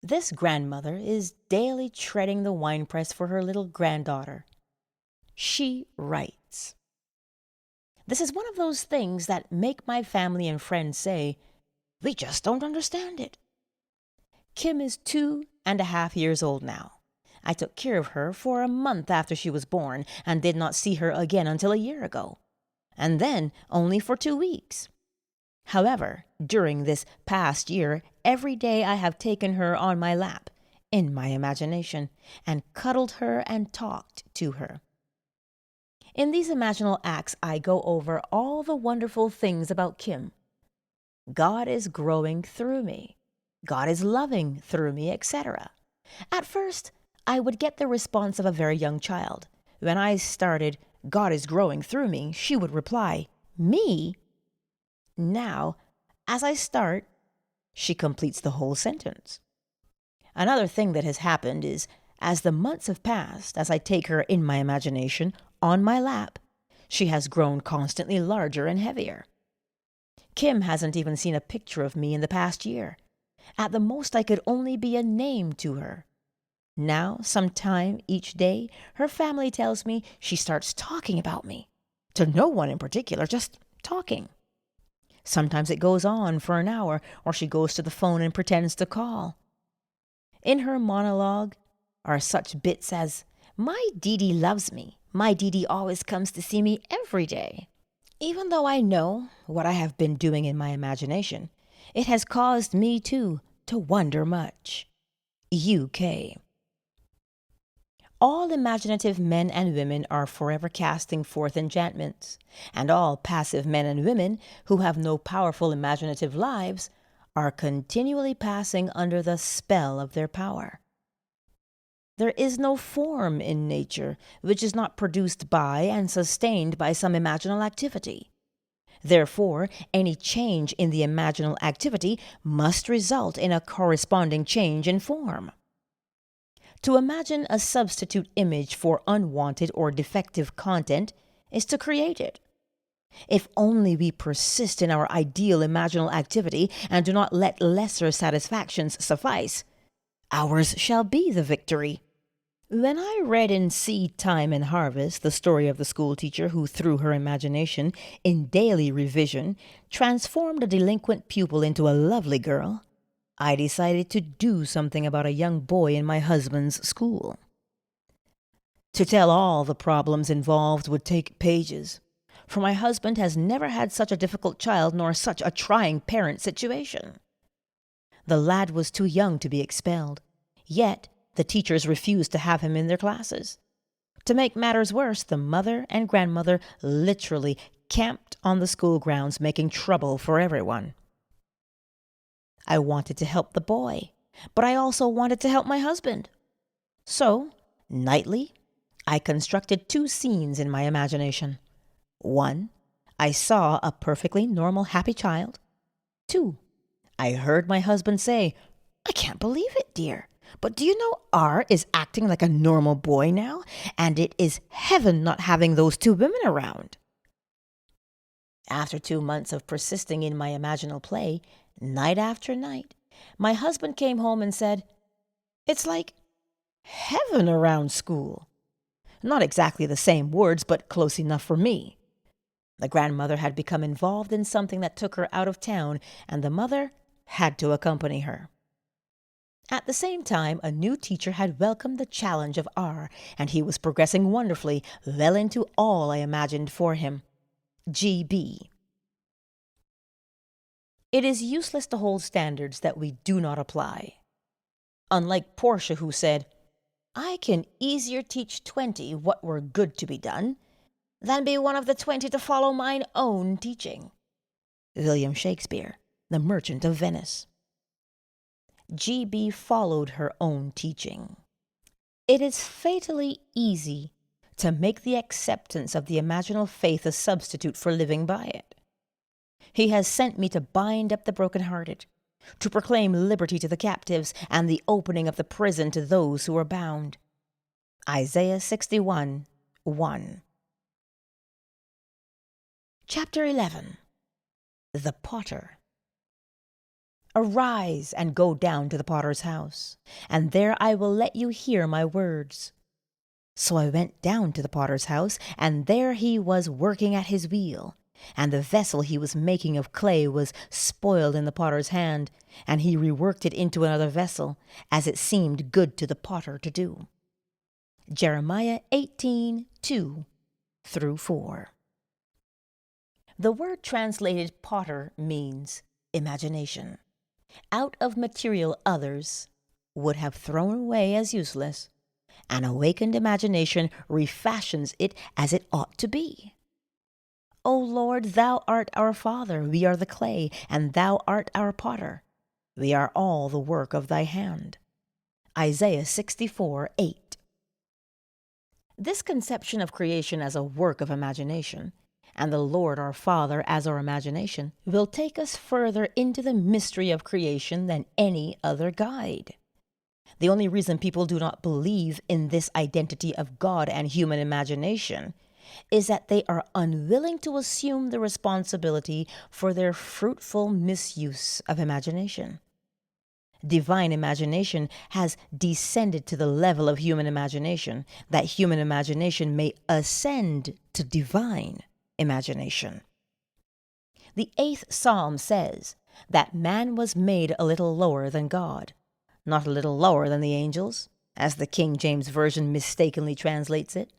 This grandmother is daily treading the winepress for her little granddaughter. She writes, "This is one of those things that make my family and friends say, 'We just don't understand it.' Kim is 2.5 years old now. I took care of her for a month after she was born, and did not see her again until a year ago, and then only for 2 weeks. However, during this past year, every day I have taken her on my lap, in my imagination, and cuddled her and talked to her. In these imaginal acts I go over all the wonderful things about Kim. God is growing through me. God is loving through me, etc. At first, I would get the response of a very young child. When I started, "God is growing through me," she would reply, "Me?" Now, as I start, she completes the whole sentence. Another thing that has happened is, as the months have passed, as I take her in my imagination, on my lap, she has grown constantly larger and heavier. Kim hasn't even seen a picture of me in the past year. At the most, I could only be a name to her. Now, sometime each day, her family tells me she starts talking about me. To no one in particular, just talking. Sometimes it goes on for an hour, or she goes to the phone and pretends to call. In her monologue are such bits as, "My Dee Dee loves me. My Dee Dee always comes to see me every day." Even though I know what I have been doing in my imagination, it has caused me, too, to wonder much. UK. All imaginative men and women are forever casting forth enchantments, and all passive men and women who have no powerful imaginative lives are continually passing under the spell of their power. There is no form in nature which is not produced by and sustained by some imaginal activity. Therefore, any change in the imaginal activity must result in a corresponding change in form. To imagine a substitute image for unwanted or defective content is to create it. If only we persist in our ideal imaginal activity and do not let lesser satisfactions suffice, ours shall be the victory. When I read in Seed Time and Harvest the story of the schoolteacher who, through her imagination, in daily revision, transformed a delinquent pupil into a lovely girl, I decided to do something about a young boy in my husband's school. To tell all the problems involved would take pages, for my husband has never had such a difficult child nor such a trying parent situation. The lad was too young to be expelled, yet the teachers refused to have him in their classes. To make matters worse, the mother and grandmother literally camped on the school grounds, making trouble for everyone. I wanted to help the boy, but I also wanted to help my husband. So, nightly, I constructed 2 scenes in my imagination. 1, I saw a perfectly normal, happy child. 2, I heard my husband say, "I can't believe it, dear, but do you know R is acting like a normal boy now, and it is heaven not having those 2 women around." After 2 months of persisting in my imaginal play, night after night, my husband came home and said, "It's like heaven around school." Not exactly the same words, but close enough for me. The grandmother had become involved in something that took her out of town, and the mother had to accompany her. At the same time, a new teacher had welcomed the challenge of R, and he was progressing wonderfully, well into all I imagined for him. GB. It is useless to hold standards that we do not apply. Unlike Portia, who said, "I can easier teach 20 what were good to be done, than be one of the 20 to follow mine own teaching." William Shakespeare, The Merchant of Venice. GB followed her own teaching. It is fatally easy to make the acceptance of the imaginal faith a substitute for living by it. He has sent me to bind up the broken-hearted, to proclaim liberty to the captives, and the opening of the prison to those who are bound. Isaiah 61:1. Chapter 11. The Potter. Arise and go down to the potter's house, and there I will let you hear my words. So I went down to the potter's house, and there he was working at his wheel. And the vessel he was making of clay was spoiled in the potter's hand, and he reworked it into another vessel, as it seemed good to the potter to do. Jeremiah 18:2-4. The word translated potter means imagination. Out of material others would have thrown away as useless, an awakened imagination refashions it as it ought to be. O Lord, thou art our Father, we are the clay, and thou art our potter. We are all the work of thy hand. Isaiah 64:8. This conception of creation as a work of imagination, and the Lord our Father as our imagination, will take us further into the mystery of creation than any other guide. The only reason people do not believe in this identity of God and human imagination is that they are unwilling to assume the responsibility for their fruitful misuse of imagination. Divine imagination has descended to the level of human imagination, that human imagination may ascend to divine imagination. The 8th Psalm says that man was made a little lower than God, not a little lower than the angels, as the King James Version mistakenly translates it.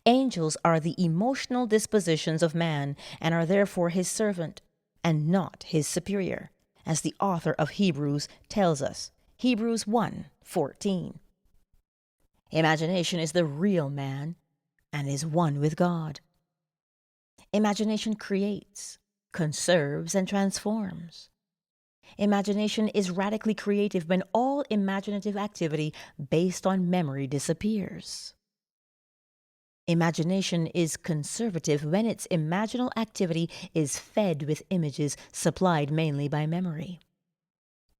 Angels are the emotional dispositions of man and are therefore his servant and not his superior, as the author of Hebrews tells us, Hebrews 1:14. Imagination is the real man and is one with God. Imagination creates, conserves, and transforms. Imagination is radically creative when all imaginative activity based on memory disappears. Imagination is conservative when its imaginal activity is fed with images supplied mainly by memory.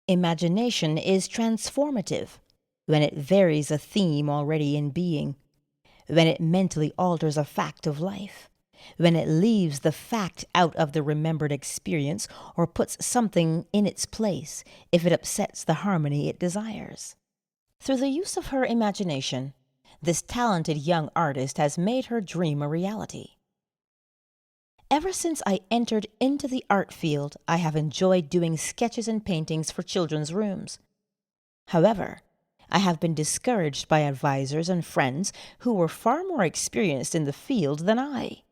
Imagination is transformative when it varies a theme already in being, when it mentally alters a fact of life, when it leaves the fact out of the remembered experience or puts something in its place if it upsets the harmony it desires. Through the use of her imagination, this talented young artist has made her dream a reality. Ever since I entered into the art field, I have enjoyed doing sketches and paintings for children's rooms. However, I have been discouraged by advisors and friends who were far more experienced in the field than I.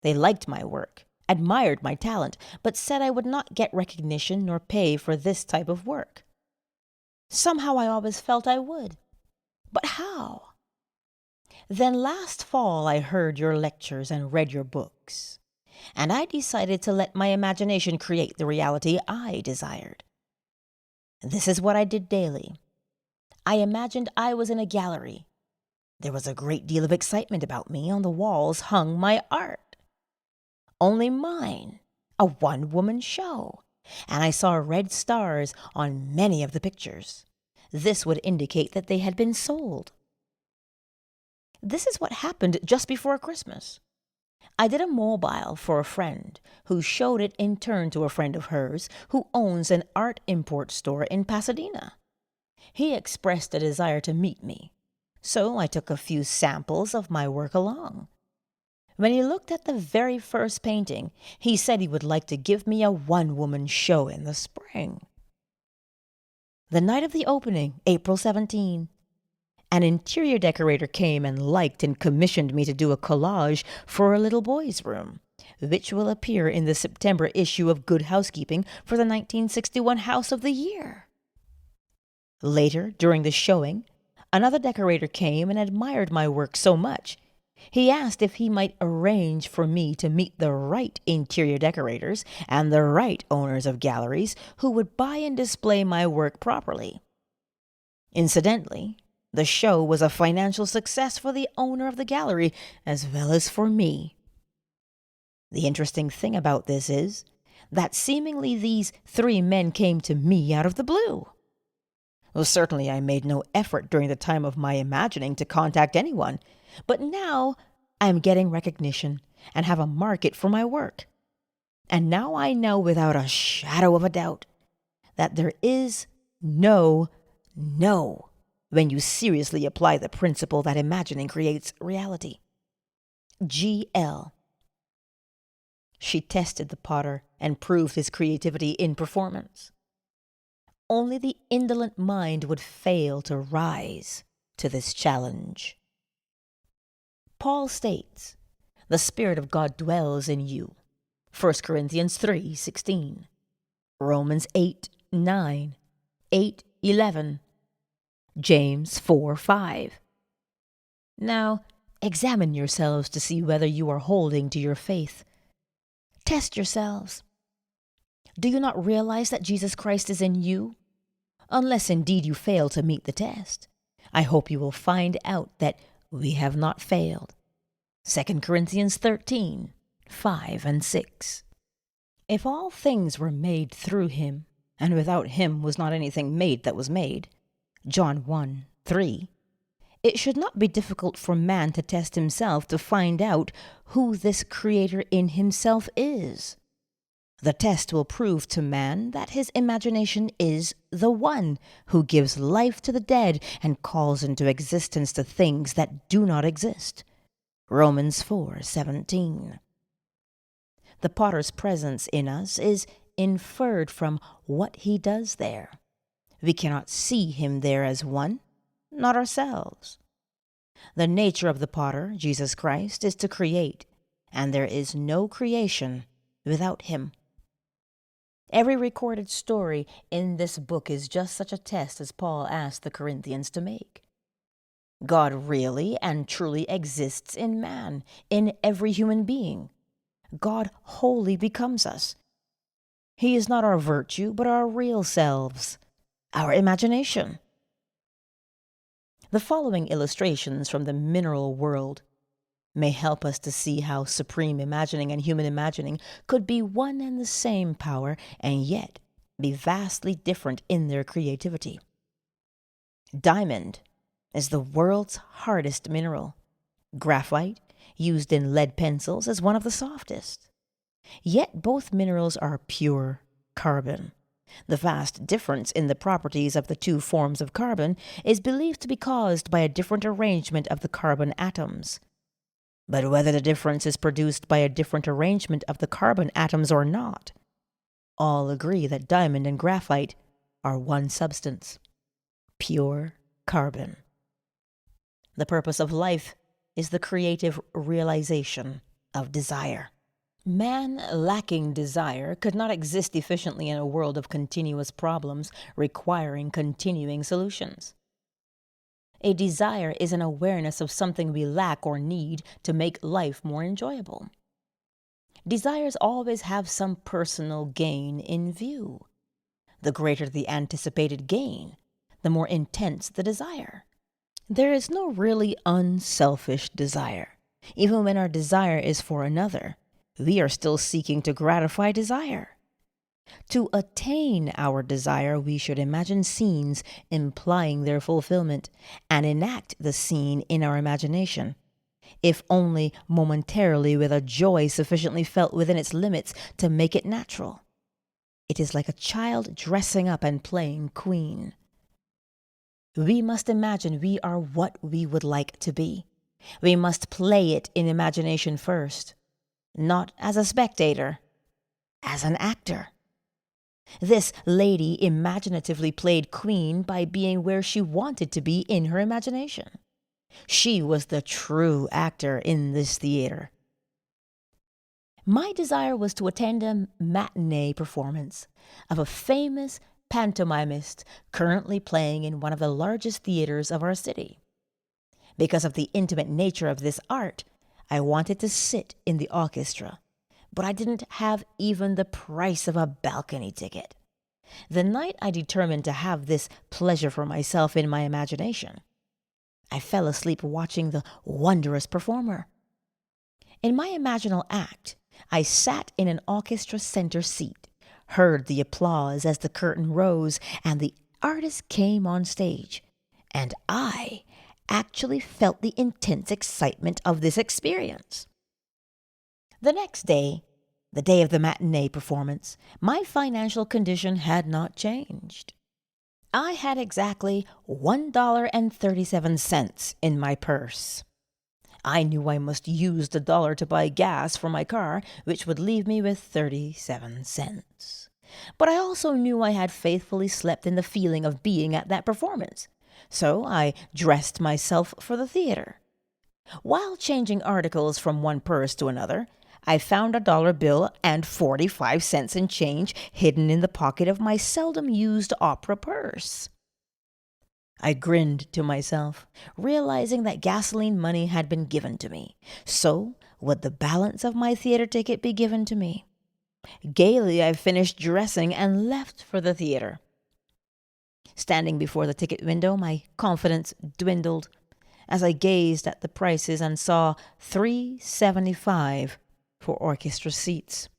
They liked my work, admired my talent, but said I would not get recognition nor pay for this type of work. Somehow I always felt I would. But how? Then last fall I heard your lectures and read your books, and I decided to let my imagination create the reality I desired. This is what I did daily. I imagined I was in a gallery. There was a great deal of excitement about me. On the walls hung my art. Only mine, a one-woman show, and I saw red stars on many of the pictures. This would indicate that they had been sold. This is what happened just before Christmas. I did a mobile for a friend who showed it in turn to a friend of hers who owns an art import store in Pasadena. He expressed a desire to meet me, so I took a few samples of my work along. When he looked at the very first painting, he said he would like to give me a one-woman show in the spring. The night of the opening, April 17, an interior decorator came and liked and commissioned me to do a collage for a little boy's room, which will appear in the September issue of Good Housekeeping for the 1961 House of the Year. Later, during the showing, another decorator came and admired my work so much, he asked if he might arrange for me to meet the right interior decorators and the right owners of galleries who would buy and display my work properly. Incidentally, the show was a financial success for the owner of the gallery as well as for me. The interesting thing about this is that seemingly these 3 men came to me out of the blue. Well, certainly I made no effort during the time of my imagining to contact anyone, but now I am getting recognition and have a market for my work. And now I know without a shadow of a doubt that there is no when you seriously apply the principle that imagining creates reality. G.L. She tested the potter and proved his creativity in performance. Only the indolent mind would fail to rise to this challenge. Paul states, "The Spirit of God dwells in you." 1 Corinthians 3:16. Romans 8:9, 8:11. James 4:5. Now, examine yourselves to see whether you are holding to your faith. Test yourselves. Do you not realize that Jesus Christ is in you? unless indeed you fail to meet the test. I hope you will find out that we have not failed. 2 Corinthians 13, 5 and 6. If all things were made through him, and without him was not anything made that was made, John 1, 3, it should not be difficult for man to test himself to find out who this Creator in himself is. The test will prove to man that his imagination is the one who gives life to the dead and calls into existence the things that do not exist. Romans 4:17. The potter's presence in us is inferred from what he does there. We cannot see him there as one, not ourselves. The nature of the potter, Jesus Christ, is to create, and there is no creation without him. Every recorded story in this book is just such a test as Paul asked the Corinthians to make. God really and truly exists in man, in every human being. God wholly becomes us. He is not our virtue, but our real selves, our imagination. The following illustrations from the mineral world may help us to see how supreme imagining and human imagining could be one and the same power and yet be vastly different in their creativity. Diamond is the world's hardest mineral. Graphite, used in lead pencils, is one of the softest. Yet both minerals are pure carbon. The vast difference in the properties of the two forms of carbon is believed to be caused by a different arrangement of the carbon atoms. But whether the difference is produced by a different arrangement of the carbon atoms or not, all agree that diamond and graphite are one substance, pure carbon. The purpose of life is the creative realization of desire. Man lacking desire could not exist efficiently in a world of continuous problems requiring continuing solutions. A desire is an awareness of something we lack or need to make life more enjoyable. Desires always have some personal gain in view. The greater the anticipated gain, the more intense the desire. There is no really unselfish desire. Even when our desire is for another, we are still seeking to gratify desire. To attain our desire, we should imagine scenes implying their fulfillment and enact the scene in our imagination, if only momentarily with a joy sufficiently felt within its limits to make it natural. It is like a child dressing up and playing queen. We must imagine we are what we would like to be. We must play it in imagination first, not as a spectator, as an actor. This lady imaginatively played queen by being where she wanted to be in her imagination. She was the true actor in this theater. My desire was to attend a matinee performance of a famous pantomimist currently playing in one of the largest theaters of our city. Because of the intimate nature of this art, I wanted to sit in the orchestra, but I didn't have even the price of a balcony ticket. The night I determined to have this pleasure for myself in my imagination, I fell asleep watching the wondrous performer. In my imaginal act, I sat in an orchestra center seat, heard the applause as the curtain rose and the artist came on stage, and I actually felt the intense excitement of this experience. The next day, the day of the matinee performance, my financial condition had not changed. I had exactly $1.37 in my purse. I knew I must use the dollar to buy gas for my car, which would leave me with 37 cents. But I also knew I had faithfully slept in the feeling of being at that performance, so I dressed myself for the theater. While changing articles from one purse to another, I found a dollar bill and 45 cents in change hidden in the pocket of my seldom-used opera purse. I grinned to myself, realizing that gasoline money had been given to me. So would the balance of my theater ticket be given to me? Gaily, I finished dressing and left for the theater. Standing before the ticket window, my confidence dwindled as I gazed at the prices and saw $3.75 for orchestra seats.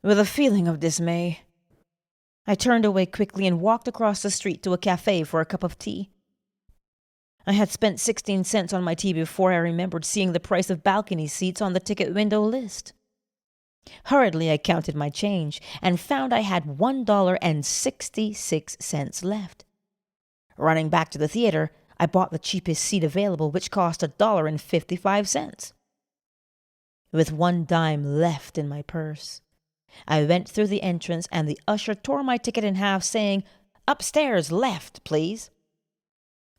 With a feeling of dismay, I turned away quickly and walked across the street to a cafe for a cup of tea. I had spent 16 cents on my tea before I remembered seeing the price of balcony seats on the ticket window list. Hurriedly, I counted my change and found I had $1.66 left. Running back to the theater, I bought the cheapest seat available, which cost $1.55. With 1 dime left in my purse, I went through the entrance and the usher tore my ticket in half, saying, "Upstairs, left, please."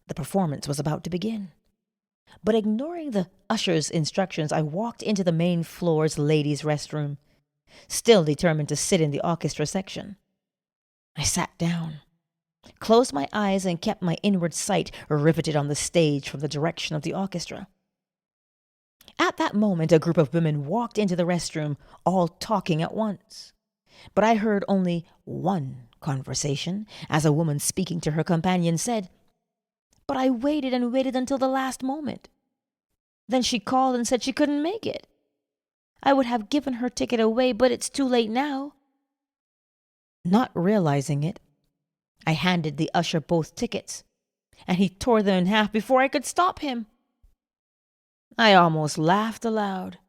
The performance was about to begin. But ignoring the usher's instructions, I walked into the main floor's ladies' restroom, still determined to sit in the orchestra section. I sat down, closed my eyes, and kept my inward sight riveted on the stage from the direction of the orchestra. At that moment, a group of women walked into the restroom, all talking at once. But I heard only one conversation, as a woman speaking to her companion said, "But I waited and waited until the last moment. Then she called and said she couldn't make it. I would have given her ticket away, but it's too late now." Not realizing it, I handed the usher both tickets, and he tore them in half before I could stop him. I almost laughed aloud.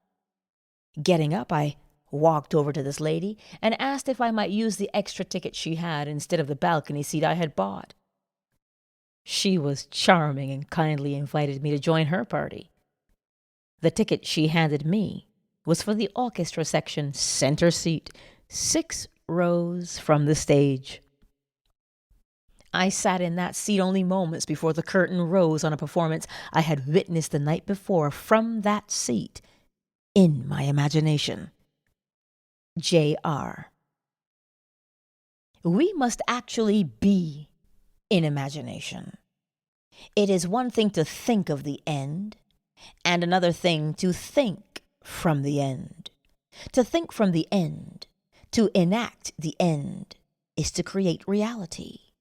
Getting up, I walked over to this lady and asked if I might use the extra ticket she had instead of the balcony seat I had bought. She was charming and kindly invited me to join her party. The ticket she handed me was for the orchestra section, center seat, 6 rows from the stage. I sat in that seat only moments before the curtain rose on a performance I had witnessed the night before from that seat in my imagination. J.R. We must actually be in imagination. It is one thing to think of the end, and another thing to think from the end. To think from the end, to enact the end, is to create reality.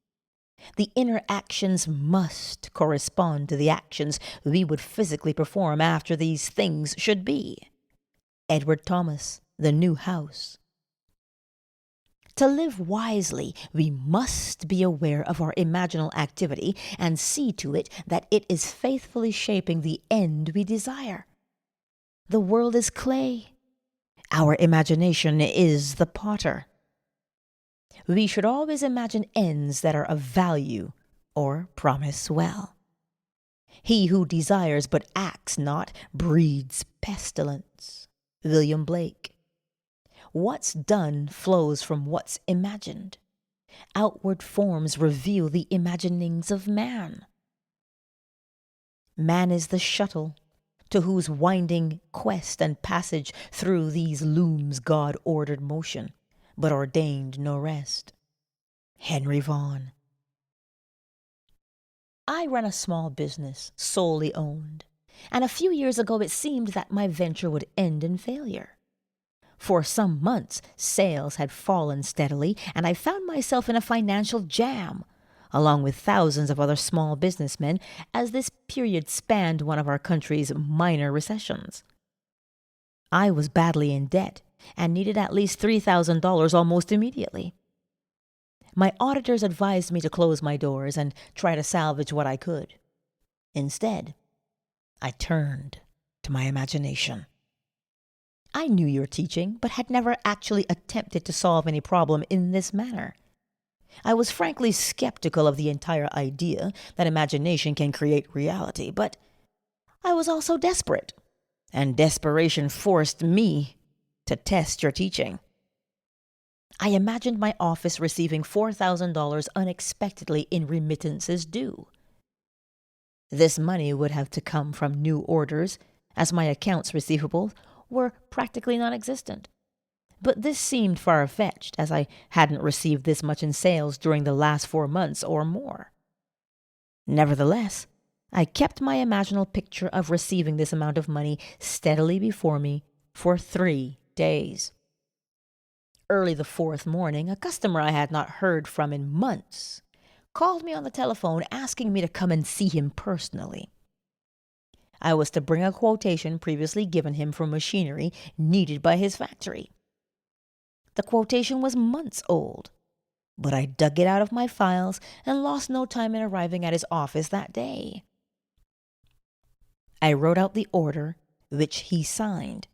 The inner actions must correspond to the actions we would physically perform after these things should be. Edward Thomas, The New House. To live wisely, we must be aware of our imaginal activity and see to it that it is faithfully shaping the end we desire. The world is clay. Our imagination is the potter. We should always imagine ends that are of value or promise well. He who desires but acts not breeds pestilence. William Blake. What's done flows from what's imagined. Outward forms reveal the imaginings of man. Man is the shuttle to whose winding quest and passage through these looms God ordered motion, but ordained no rest. Henry Vaughan. I run a small business, solely owned, and a few years ago it seemed that my venture would end in failure. For some months, sales had fallen steadily, and I found myself in a financial jam, along with thousands of other small businessmen, as this period spanned one of our country's minor recessions. I was badly in debt and needed at least $3,000 almost immediately. My auditors advised me to close my doors and try to salvage what I could. Instead, I turned to my imagination. I knew your teaching, but had never actually attempted to solve any problem in this manner. I was frankly skeptical of the entire idea that imagination can create reality, but I was also desperate, and desperation forced me to test your teaching. I imagined my office receiving $4,000 unexpectedly in remittances due. This money would have to come from new orders, as my accounts receivable were practically non-existent. But this seemed far-fetched, as I hadn't received this much in sales during the last 4 months or more. Nevertheless, I kept my imaginal picture of receiving this amount of money steadily before me for 3 days. Early the 4th morning, a customer I had not heard from in months called me on the telephone asking me to come and see him personally. I was to bring a quotation previously given him for machinery needed by his factory. The quotation was months old, but I dug it out of my files and lost no time in arriving at his office that day. I wrote out the order, which he signed,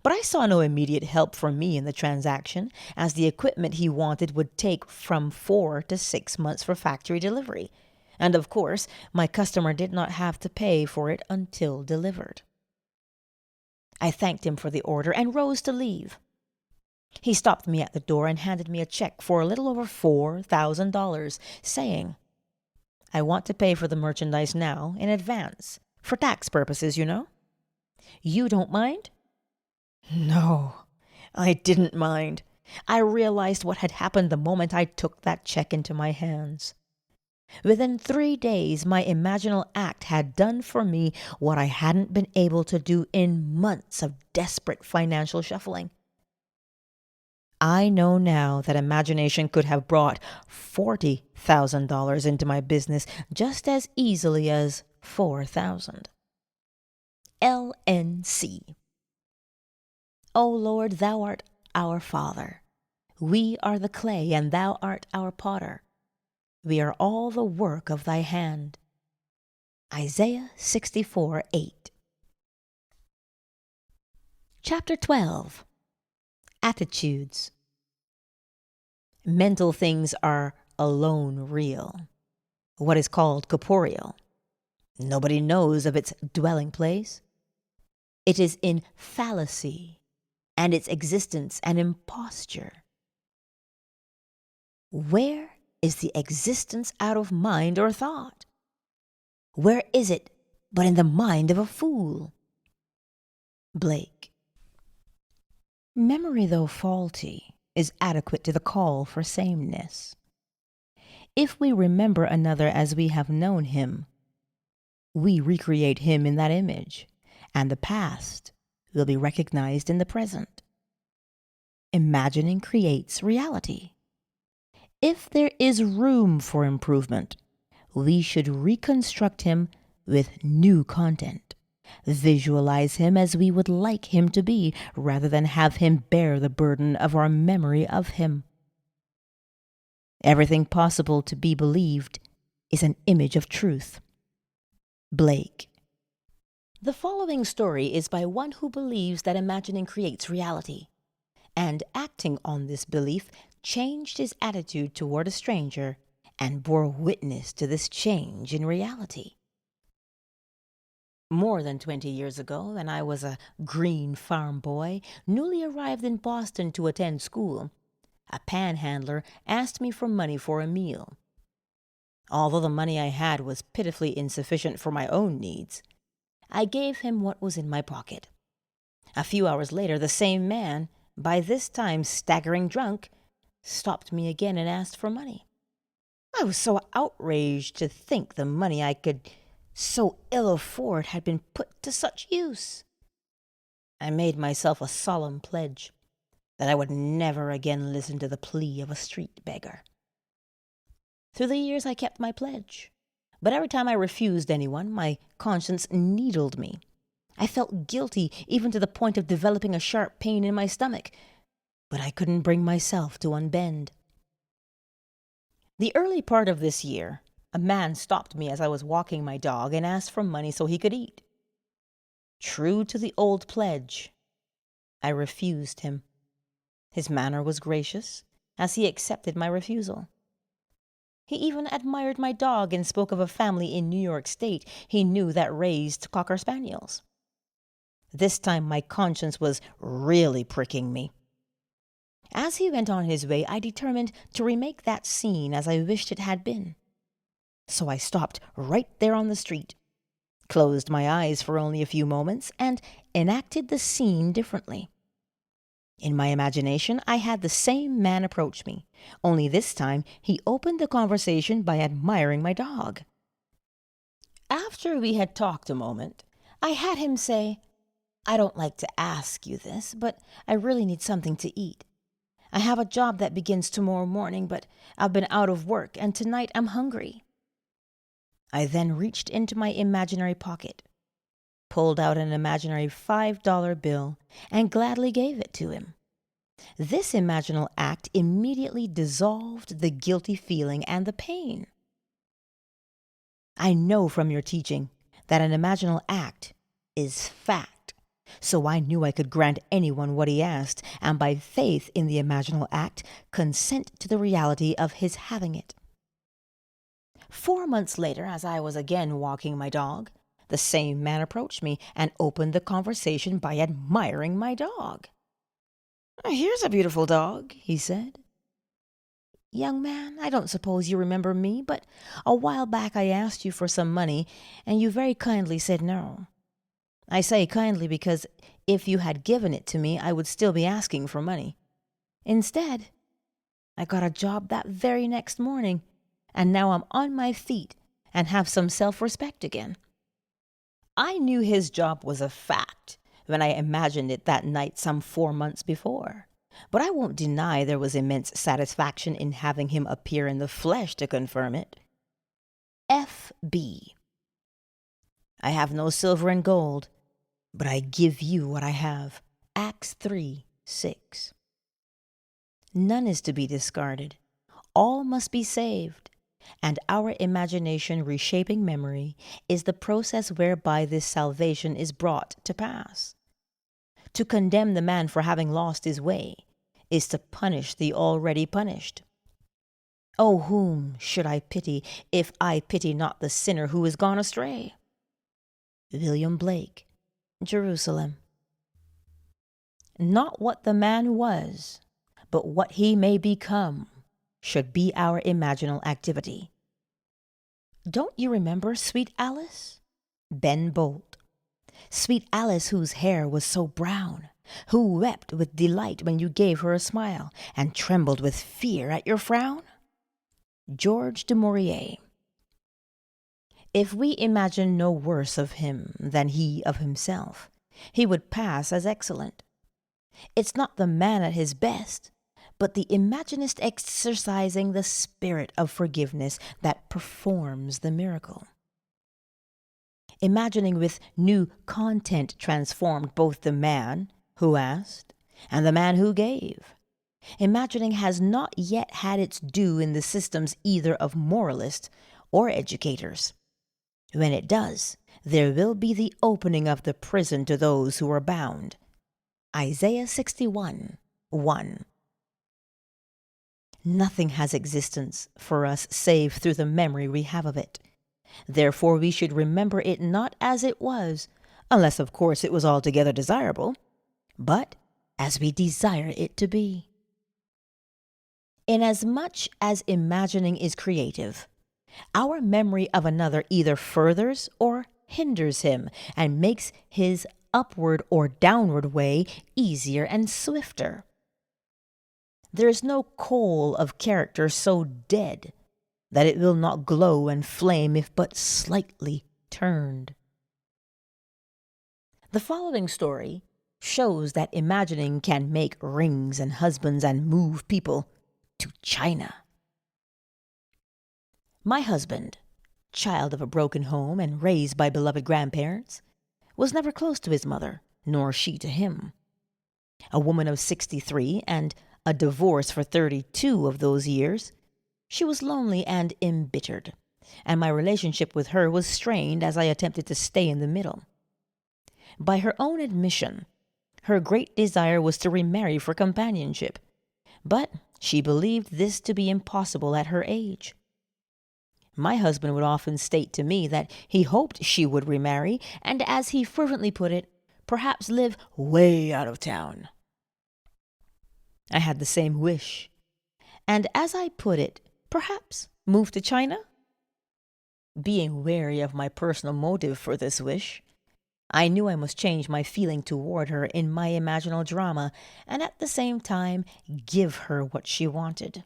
but I saw no immediate help for me in the transaction, as the equipment he wanted would take from 4 to 6 months for factory delivery, and of course my customer did not have to pay for it until delivered. I thanked him for the order and rose to leave. He stopped me at the door and handed me a check for a little over $4,000, saying, "I want to pay for the merchandise now in advance, for tax purposes, you know. You don't mind?" No, I didn't mind. I realized what had happened the moment I took that check into my hands. Within 3 days, my imaginal act had done for me what I hadn't been able to do in months of desperate financial shuffling. I know now that imagination could have brought $40,000 into my business just as easily as 4,000. LNC. O Lord, thou art our Father. We are the clay, and thou art our potter. We are all the work of thy hand. Isaiah 64:8. Chapter 12. Attitudes. Mental things are alone real, what is called corporeal. Nobody knows of its dwelling place. It is in fallacy, and its existence an imposture. Where is the existence out of mind or thought? Where is it but in the mind of a fool? Blake. Memory, though faulty, is adequate to the call for sameness. If we remember another as we have known him, we recreate him in that image, and the past will be recognized in the present. Imagining creates reality. If there is room for improvement, we should reconstruct him with new content. Visualize him as we would like him to be, rather than have him bear the burden of our memory of him. Everything possible to be believed is an image of truth. Blake. The following story is by one who believes that imagining creates reality, and acting on this belief, changed his attitude toward a stranger and bore witness to this change in reality. More than 20 years ago, when I was a green farm boy, newly arrived in Boston to attend school, a panhandler asked me for money for a meal. Although the money I had was pitifully insufficient for my own needs, I gave him what was in my pocket. A few hours later, the same man, by this time staggering drunk, stopped me again and asked for money. I was so outraged to think the money I could so ill afford had been put to such use. I made myself a solemn pledge that I would never again listen to the plea of a street beggar. Through the years I kept my pledge, but every time I refused anyone, my conscience needled me. I felt guilty even to the point of developing a sharp pain in my stomach, but I couldn't bring myself to unbend. The early part of this year, a man stopped me as I was walking my dog and asked for money so he could eat. True to the old pledge, I refused him. His manner was gracious, as he accepted my refusal. He even admired my dog and spoke of a family in New York State he knew that raised Cocker Spaniels. This time my conscience was really pricking me. As he went on his way, I determined to remake that scene as I wished it had been. So I stopped right there on the street, closed my eyes for only a few moments, and enacted the scene differently. In my imagination, I had the same man approach me, only this time he opened the conversation by admiring my dog. After we had talked a moment, I had him say, "I don't like to ask you this, but I really need something to eat. I have a job that begins tomorrow morning, but I've been out of work, and tonight I'm hungry." I then reached into my imaginary pocket, pulled out an imaginary $5 bill, and gladly gave it to him. This imaginal act immediately dissolved the guilty feeling and the pain. I know from your teaching that an imaginal act is fact, so I knew I could grant anyone what he asked, and by faith in the imaginal act, consent to the reality of his having it. 4 months later, as I was again walking my dog, the same man approached me and opened the conversation by admiring my dog. "Here's a beautiful dog," he said. "Young man, I don't suppose you remember me, but a while back I asked you for some money, and you very kindly said no. I say kindly because if you had given it to me, I would still be asking for money. Instead, I got a job that very next morning, and now I'm on my feet and have some self-respect again." I knew his job was a fact when I imagined it that night some 4 months before, but I won't deny there was immense satisfaction in having him appear in the flesh to confirm it. F.B. I have no silver and gold, but I give you what I have. Acts 3:6. None is to be discarded. All must be saved. And our imagination reshaping memory is the process whereby this salvation is brought to pass. To condemn the man for having lost his way is to punish the already punished. Oh, whom should I pity if I pity not the sinner who is gone astray? William Blake, Jerusalem. Not what the man was, but what he may become should be our imaginal activity. Don't you remember Sweet Alice? Ben Bolt. Sweet Alice whose hair was so brown, who wept with delight when you gave her a smile, and trembled with fear at your frown? George du Maurier. If we imagine no worse of him than he of himself, he would pass as excellent. It's not the man at his best, but the imaginist exercising the spirit of forgiveness that performs the miracle. Imagining with new content transformed both the man who asked and the man who gave. Imagining has not yet had its due in the systems either of moralists or educators. When it does, there will be the opening of the prison to those who are bound. Isaiah 61:1. Nothing has existence for us save through the memory we have of it. Therefore we should remember it not as it was, unless of course it was altogether desirable, but as we desire it to be. Inasmuch as imagining is creative, our memory of another either furthers or hinders him and makes his upward or downward way easier and swifter. There is no coal of character so dead that it will not glow and flame if but slightly turned. The following story shows that imagining can make rings and husbands and move people to China. My husband, child of a broken home and raised by beloved grandparents, was never close to his mother, nor she to him. A woman of 63 and a divorce for 32 of those years, she was lonely and embittered, and my relationship with her was strained as I attempted to stay in the middle. By her own admission, her great desire was to remarry for companionship, but she believed this to be impossible at her age. My husband would often state to me that he hoped she would remarry, and as he fervently put it, perhaps live way out of town. I had the same wish, and as I put it, perhaps move to China? Being wary of my personal motive for this wish, I knew I must change my feeling toward her in my imaginal drama, and at the same time give her what she wanted.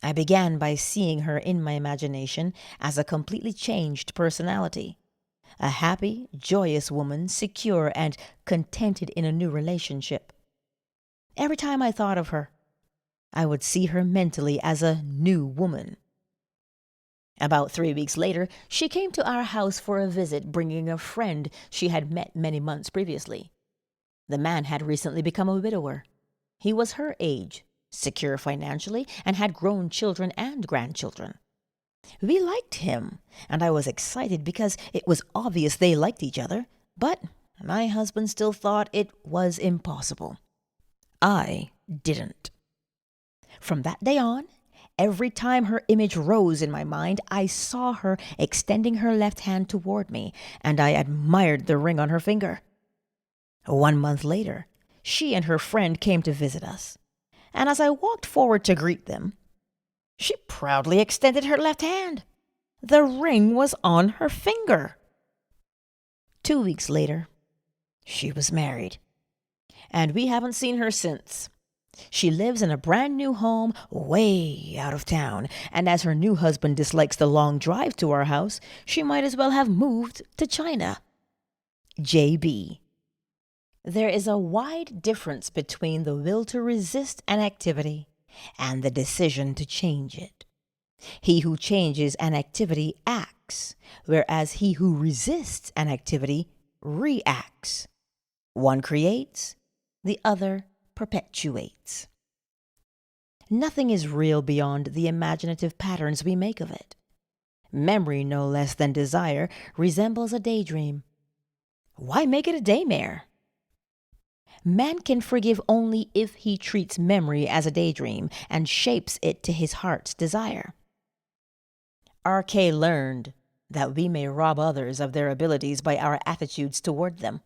I began by seeing her in my imagination as a completely changed personality, a happy, joyous woman, secure and contented in a new relationship. Every time I thought of her, I would see her mentally as a new woman. About 3 weeks later, she came to our house for a visit, bringing a friend she had met many months previously. The man had recently become a widower. He was her age, secure financially, and had grown children and grandchildren. We liked him, and I was excited because it was obvious they liked each other, but my husband still thought it was impossible. I didn't. From that day on, every time her image rose in my mind, I saw her extending her left hand toward me, and I admired the ring on her finger. 1 month later, she and her friend came to visit us, and as I walked forward to greet them, she proudly extended her left hand. The ring was on her finger. 2 weeks later, she was married, and we haven't seen her since. She lives in a brand new home way out of town, and as her new husband dislikes the long drive to our house, she might as well have moved to China. J.B. There is a wide difference between the will to resist an activity and the decision to change it. He who changes an activity acts, whereas he who resists an activity reacts. One creates, the other perpetuates. Nothing is real beyond the imaginative patterns we make of it. Memory, no less than desire, resembles a daydream. Why make it a daymare? Man can forgive only if he treats memory as a daydream and shapes it to his heart's desire. R.K. learned that we may rob others of their abilities by our attitudes toward them.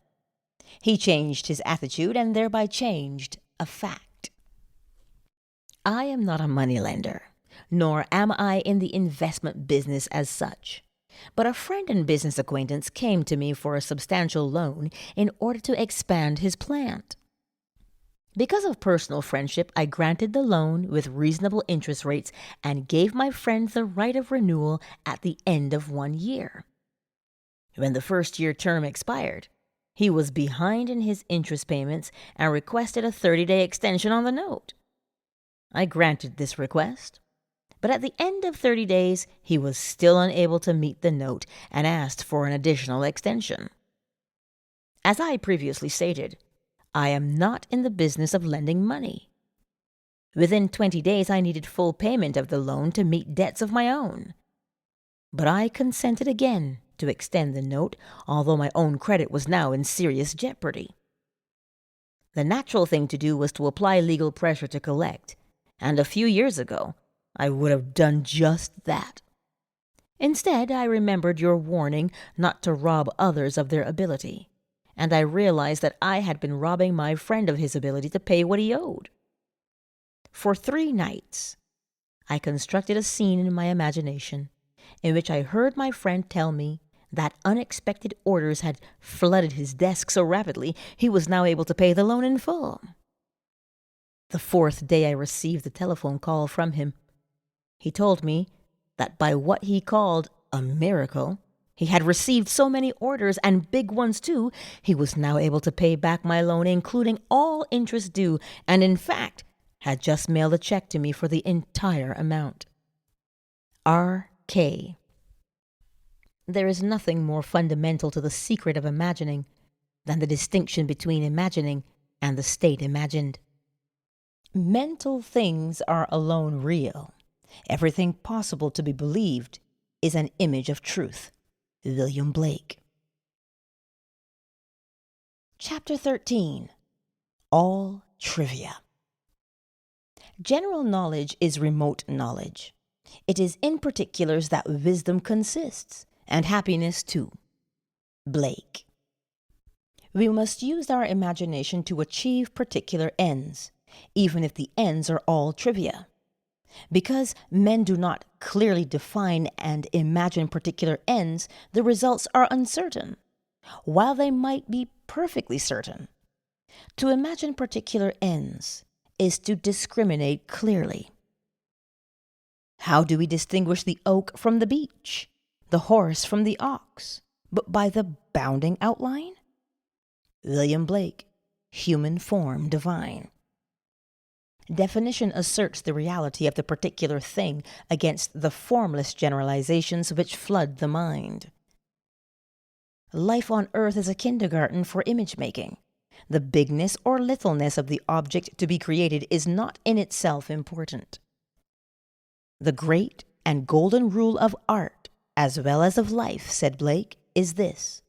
He changed his attitude and thereby changed a fact. I am not a moneylender, nor am I in the investment business as such. But a friend and business acquaintance came to me for a substantial loan in order to expand his plant. Because of personal friendship, I granted the loan with reasonable interest rates and gave my friend the right of renewal at the end of 1 year. When the first-year term expired, he was behind in his interest payments and requested a 30-day extension on the note. I granted this request, but at the end of 30 days, he was still unable to meet the note and asked for an additional extension. As I previously stated, I am not in the business of lending money. Within 20 days, I needed full payment of the loan to meet debts of my own. But I consented again to extend the note, although my own credit was now in serious jeopardy. The natural thing to do was to apply legal pressure to collect, and a few years ago, I would have done just that. Instead, I remembered your warning not to rob others of their ability, and I realized that I had been robbing my friend of his ability to pay what he owed. For 3 nights, I constructed a scene in my imagination in which I heard my friend tell me that unexpected orders had flooded his desk so rapidly he was now able to pay the loan in full. The 4th day I received a telephone call from him. He told me that by what he called a miracle, he had received so many orders, and big ones too, he was now able to pay back my loan, including all interest due, and in fact, had just mailed a check to me for the entire amount. R.K. There is nothing more fundamental to the secret of imagining than the distinction between imagining and the state imagined. Mental things are alone real. Everything possible to be believed is an image of truth. William Blake. Chapter 13. All Trivia. General knowledge is remote knowledge. It is in particulars that wisdom consists, and happiness too. Blake. We must use our imagination to achieve particular ends, even if the ends are all trivia. Because men do not clearly define and imagine particular ends, the results are uncertain, while they might be perfectly certain. To imagine particular ends is to discriminate clearly. How do we distinguish the oak from the beech, the horse from the ox, but by the bounding outline? William Blake, Human Form Divine. Definition asserts the reality of the particular thing against the formless generalizations which flood the mind. Life on earth is a kindergarten for image making. The bigness or littleness of the object to be created is not in itself important. The great and golden rule of art, as well as of life, said Blake, is this: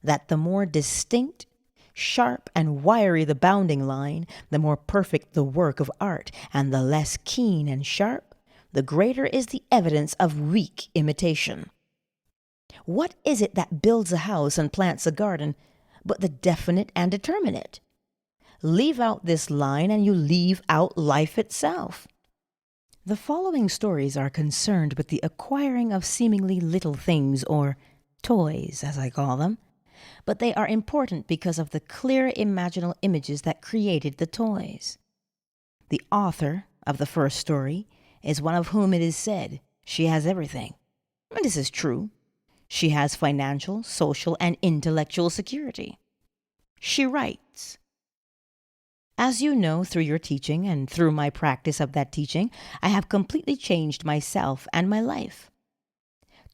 that the more distinct, sharp, and wiry the bounding line, the more perfect the work of art, and the less keen and sharp, the greater is the evidence of weak imitation. What is it that builds a house and plants a garden but the definite and determinate? Leave out this line and you leave out life itself. The following stories are concerned with the acquiring of seemingly little things, or toys, as I call them, but they are important because of the clear imaginal images that created the toys. The author of the first story is one of whom it is said she has everything. And this is true. She has financial, social, and intellectual security. She writes, "As you know through your teaching and through my practice of that teaching, I have completely changed myself and my life.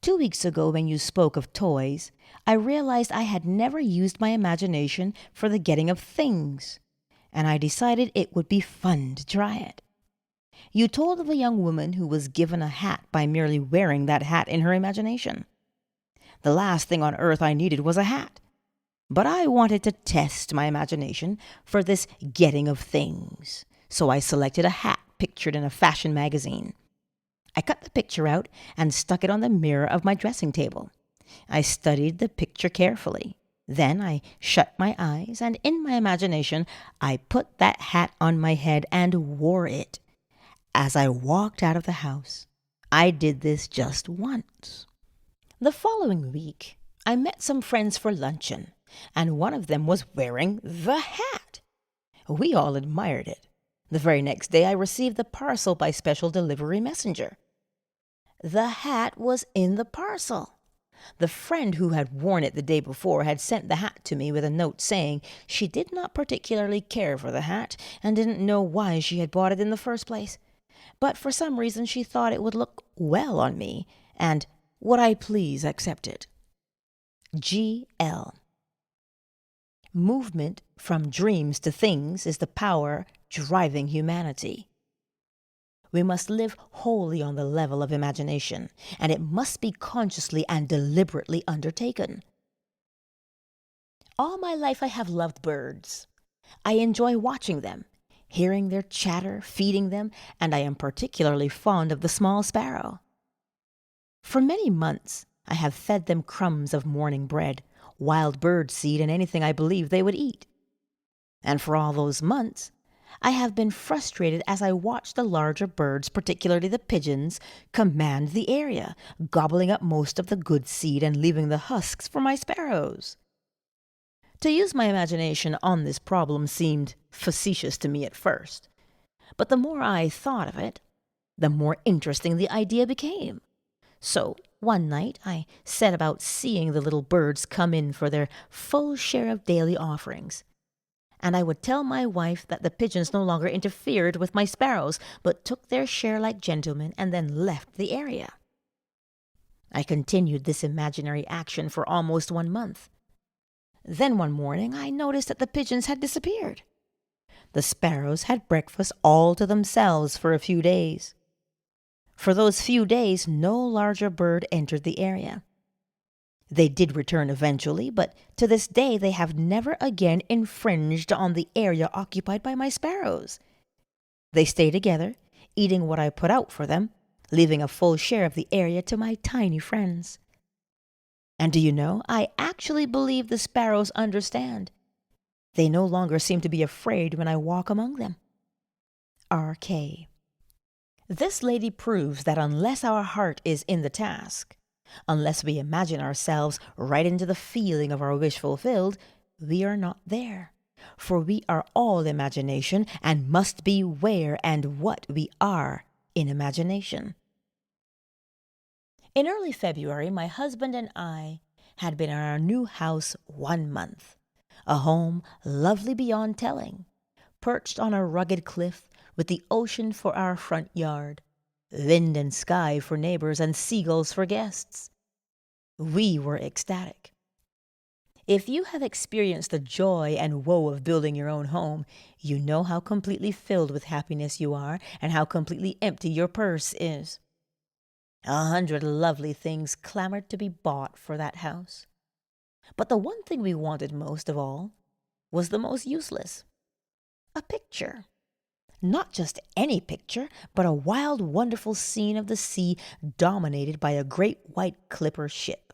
2 weeks ago, when you spoke of toys, I realized I had never used my imagination for the getting of things, and I decided it would be fun to try it. You told of a young woman who was given a hat by merely wearing that hat in her imagination. The last thing on earth I needed was a hat, but I wanted to test my imagination for this getting of things, so I selected a hat pictured in a fashion magazine. I cut the picture out and stuck it on the mirror of my dressing table. I studied the picture carefully. Then I shut my eyes, and in my imagination I put that hat on my head and wore it. As I walked out of the house, I did this just once. The following week, I met some friends for luncheon, and one of them was wearing the hat. We all admired it. The very next day I received the parcel by special delivery messenger. The hat was in the parcel. The friend who had worn it the day before had sent the hat to me with a note saying she did not particularly care for the hat and didn't know why she had bought it in the first place, but for some reason she thought it would look well on me, and would I please accept it. G.L. Movement from dreams to things is the power driving humanity. We must live wholly on the level of imagination, and it must be consciously and deliberately undertaken. All my life I have loved birds. I enjoy watching them, hearing their chatter, feeding them, and I am particularly fond of the small sparrow. For many months I have fed them crumbs of morning bread, wild bird seed, and anything I believed they would eat. And for all those months I have been frustrated as I watched the larger birds, particularly the pigeons, command the area, gobbling up most of the good seed and leaving the husks for my sparrows. To use my imagination on this problem seemed facetious to me at first, but the more I thought of it, the more interesting the idea became. So one night I set about seeing the little birds come in for their full share of daily offerings, and I would tell my wife that the pigeons no longer interfered with my sparrows, but took their share like gentlemen and then left the area. I continued this imaginary action for almost 1 month. Then one morning I noticed that the pigeons had disappeared. The sparrows had breakfast all to themselves for a few days. For those few days no larger bird entered the area. They did return eventually, but to this day they have never again infringed on the area occupied by my sparrows. They stay together, eating what I put out for them, leaving a full share of the area to my tiny friends. And do you know, I actually believe the sparrows understand. They no longer seem to be afraid when I walk among them. R.K. This lady proves that unless our heart is in the task, unless we imagine ourselves right into the feeling of our wish fulfilled, we are not there. For we are all imagination and must be where and what we are in imagination. In early February, my husband and I had been in our new house 1 month, a home lovely beyond telling, perched on a rugged cliff with the ocean for our front yard, wind and sky for neighbors, and seagulls for guests. We were ecstatic. If you have experienced the joy and woe of building your own home, you know how completely filled with happiness you are and how completely empty your purse is. 100 lovely things clamored to be bought for that house. But the one thing we wanted most of all was the most useless: a picture. Not just any picture, but a wild, wonderful scene of the sea dominated by a great white clipper ship.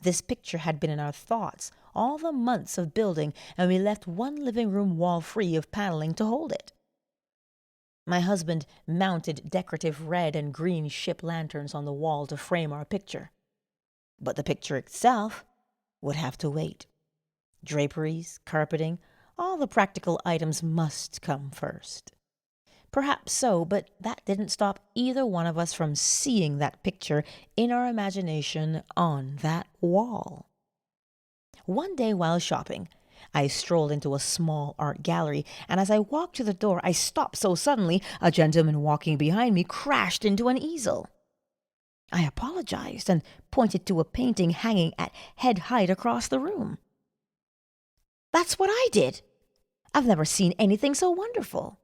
This picture had been in our thoughts all the months of building, and we left one living room wall free of paneling to hold it. My husband mounted decorative red and green ship lanterns on the wall to frame our picture. But the picture itself would have to wait. Draperies, carpeting, all the practical items must come first. Perhaps so, but that didn't stop either one of us from seeing that picture in our imagination on that wall. One day while shopping, I strolled into a small art gallery, and as I walked to the door, I stopped so suddenly a gentleman walking behind me crashed into an easel. I apologized and pointed to a painting hanging at head height across the room. "That's what I did. I've never seen anything so wonderful."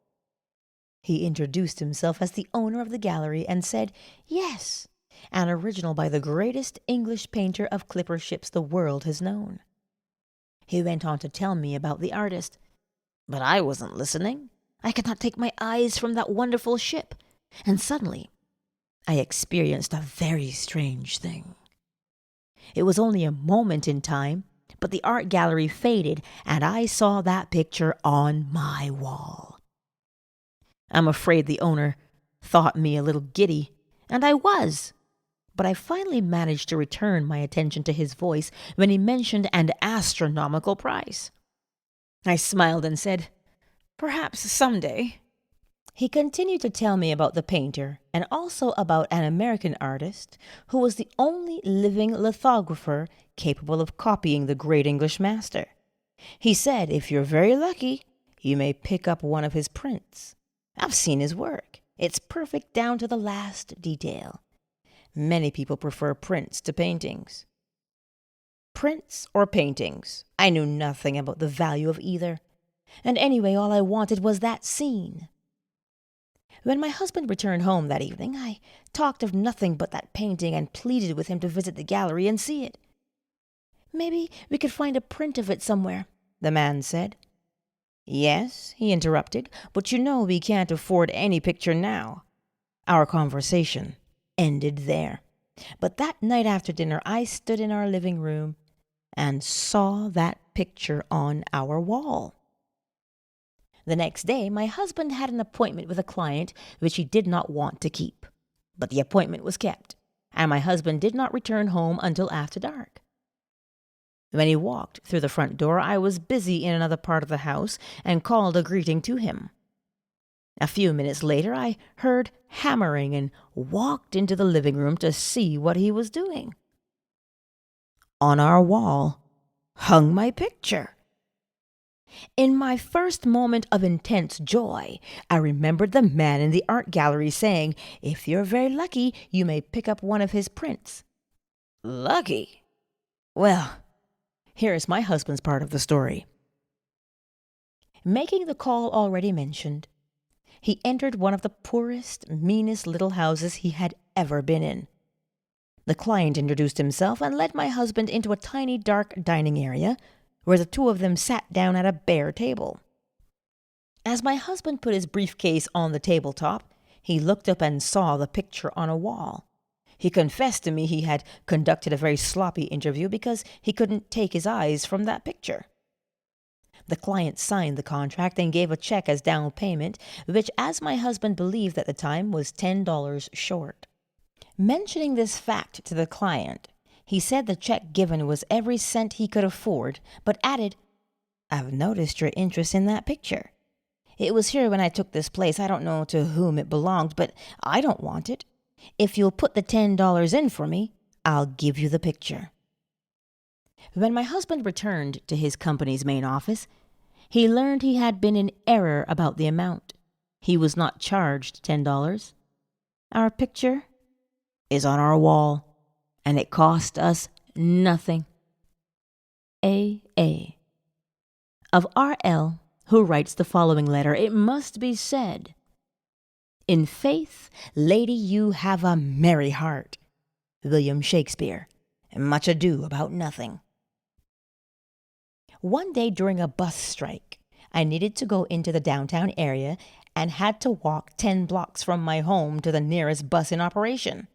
He introduced himself as the owner of the gallery and said, yes, an original by the greatest English painter of clipper ships the world has known. He went on to tell me about the artist, but I wasn't listening. I could not take my eyes from that wonderful ship, and suddenly I experienced a very strange thing. It was only a moment in time, but the art gallery faded, and I saw that picture on my wall. I'm afraid the owner thought me a little giddy, and I was, but I finally managed to return my attention to his voice when he mentioned an astronomical price. I smiled and said, "Perhaps someday." He continued to tell me about the painter and also about an American artist who was the only living lithographer capable of copying the great English master. He said if you're very lucky, you may pick up one of his prints. I've seen his work. It's perfect down to the last detail. Many people prefer prints to paintings. Prints or paintings, I knew nothing about the value of either. And anyway, all I wanted was that scene. When my husband returned home that evening, I talked of nothing but that painting and pleaded with him to visit the gallery and see it. "Maybe we could find a print of it somewhere," the man said. "Yes," he interrupted, "but you know we can't afford any picture now." Our conversation ended there. But that night after dinner, I stood in our living room and saw that picture on our wall. The next day, my husband had an appointment with a client which he did not want to keep. But the appointment was kept, and my husband did not return home until after dark. When he walked through the front door, I was busy in another part of the house and called a greeting to him. A few minutes later, I heard hammering and walked into the living room to see what he was doing. On our wall hung my picture. In my first moment of intense joy, I remembered the man in the art gallery saying, if you're very lucky, you may pick up one of his prints. Lucky? Well, here is my husband's part of the story. Making the call already mentioned, he entered one of the poorest, meanest little houses he had ever been in. The client introduced himself and led my husband into a tiny, dark dining area where the two of them sat down at a bare table. As my husband put his briefcase on the tabletop, he looked up and saw the picture on a wall. He confessed to me he had conducted a very sloppy interview because he couldn't take his eyes from that picture. The client signed the contract and gave a check as down payment, which, as my husband believed at the time, was $10 short. Mentioning this fact to the client, he said the check given was every cent he could afford, but added, I've noticed your interest in that picture. It was here when I took this place. I don't know to whom it belonged, but I don't want it. If you'll put the $10 in for me, I'll give you the picture. When my husband returned to his company's main office, he learned he had been in error about the amount. He was not charged $10. Our picture is on our wall, and it cost us nothing. A. Of R.L., who writes the following letter, it must be said, "In faith, lady, you have a merry heart." William Shakespeare, Much Ado About Nothing. One day during a bus strike, I needed to go into the downtown area and had to walk 10 blocks from my home to the nearest bus in operation.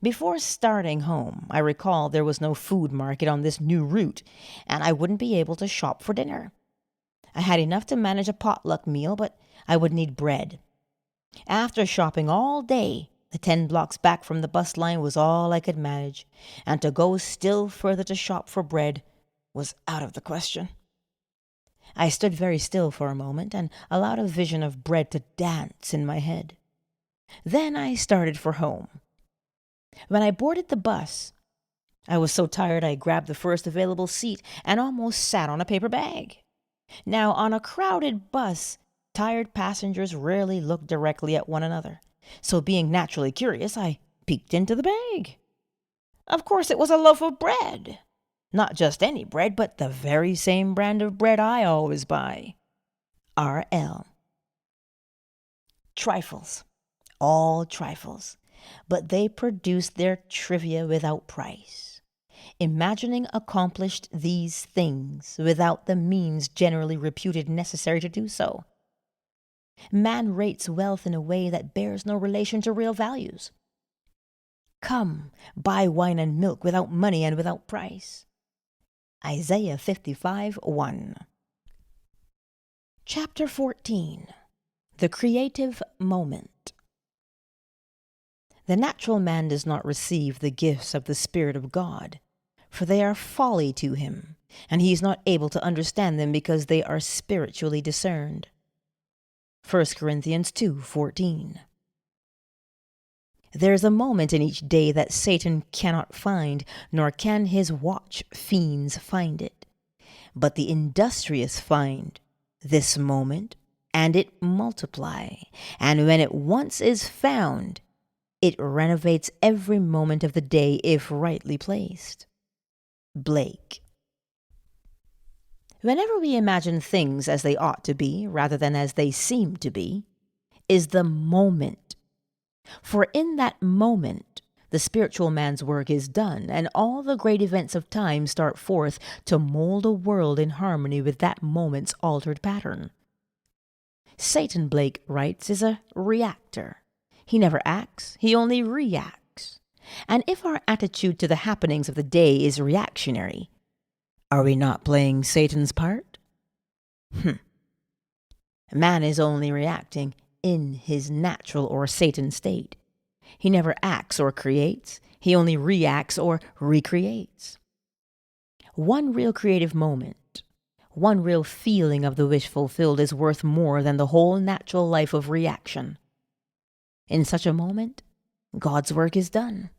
Before starting home, I recall there was no food market on this new route, and I wouldn't be able to shop for dinner. I had enough to manage a potluck meal, but I would need bread. After shopping all day, the 10 blocks back from the bus line was all I could manage, and to go still further to shop for bread was out of the question. I stood very still for a moment and allowed a vision of bread to dance in my head. Then I started for home. When I boarded the bus, I was so tired I grabbed the first available seat and almost sat on a paper bag. Now, on a crowded bus, tired passengers rarely look directly at one another. So being naturally curious, I peeked into the bag. Of course, it was a loaf of bread. Not just any bread, but the very same brand of bread I always buy. R.L. Trifles. All trifles. But they produced their trivia without price. Imagining accomplished these things without the means generally reputed necessary to do so. Man rates wealth in a way that bears no relation to real values. Come, buy wine and milk without money and without price. Isaiah 55:1. Chapter 14. The Creative Moment. The natural man does not receive the gifts of the Spirit of God, for they are folly to him, and he is not able to understand them because they are spiritually discerned. 1 Corinthians 2:14. There is a moment in each day that Satan cannot find, nor can his watch fiends find it. But the industrious find this moment, and it multiply, and when it once is found, it renovates every moment of the day if rightly placed. Blake. Whenever we imagine things as they ought to be, rather than as they seem to be, is the moment. For in that moment, the spiritual man's work is done, and all the great events of time start forth to mold a world in harmony with that moment's altered pattern. Satan, Blake writes, is a reactor. He never acts, he only reacts. And if our attitude to the happenings of the day is reactionary, are we not playing Satan's part? Man is only reacting in his natural or Satan state. He never acts or creates, he only reacts or recreates. One real creative moment, one real feeling of the wish fulfilled is worth more than the whole natural life of reaction. In such a moment, God's work is done.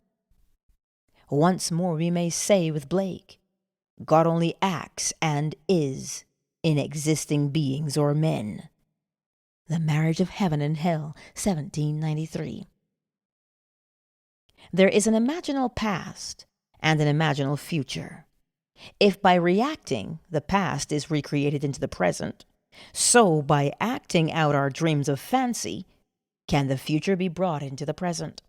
Once more we may say with Blake, God only acts and is in existing beings or men. The Marriage of Heaven and Hell, 1793. There is an imaginal past and an imaginal future. If by reacting the past is recreated into the present, so by acting out our dreams of fancy, can the future be brought into the present.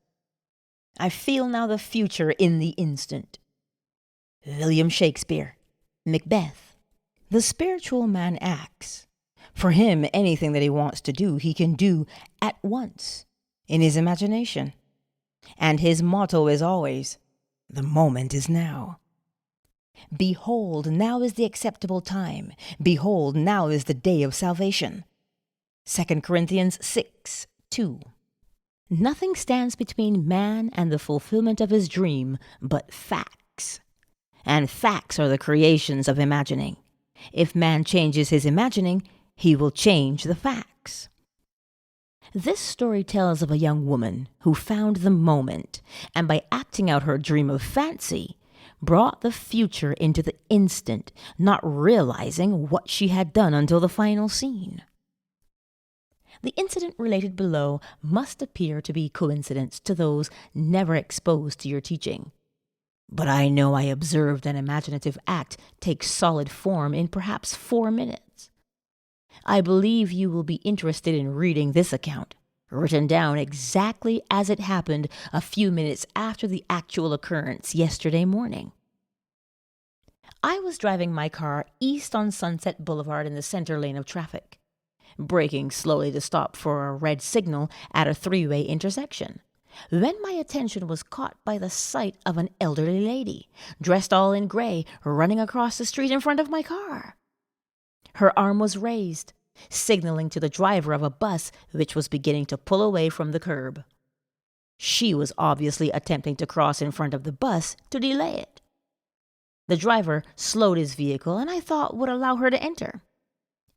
I feel now the future in the instant. William Shakespeare, Macbeth. The spiritual man acts. For him, anything that he wants to do, he can do at once, in his imagination. And his motto is always, the moment is now. Behold, now is the acceptable time. Behold, now is the day of salvation. 2 Corinthians 6:2. Nothing stands between man and the fulfillment of his dream but facts. And facts are the creations of imagining. If man changes his imagining, he will change the facts. This story tells of a young woman who found the moment, and by acting out her dream of fancy, brought the future into the instant, not realizing what she had done until the final scene. The incident related below must appear to be coincidence to those never exposed to your teaching. But I know I observed an imaginative act take solid form in perhaps 4 minutes. I believe you will be interested in reading this account, written down exactly as it happened a few minutes after the actual occurrence yesterday morning. I was driving my car east on Sunset Boulevard in the center lane of traffic, braking slowly to stop for a red signal at a 3-way intersection, when my attention was caught by the sight of an elderly lady, dressed all in gray, running across the street in front of my car. Her arm was raised, signaling to the driver of a bus which was beginning to pull away from the curb. She was obviously attempting to cross in front of the bus to delay it. The driver slowed his vehicle and I thought would allow her to enter.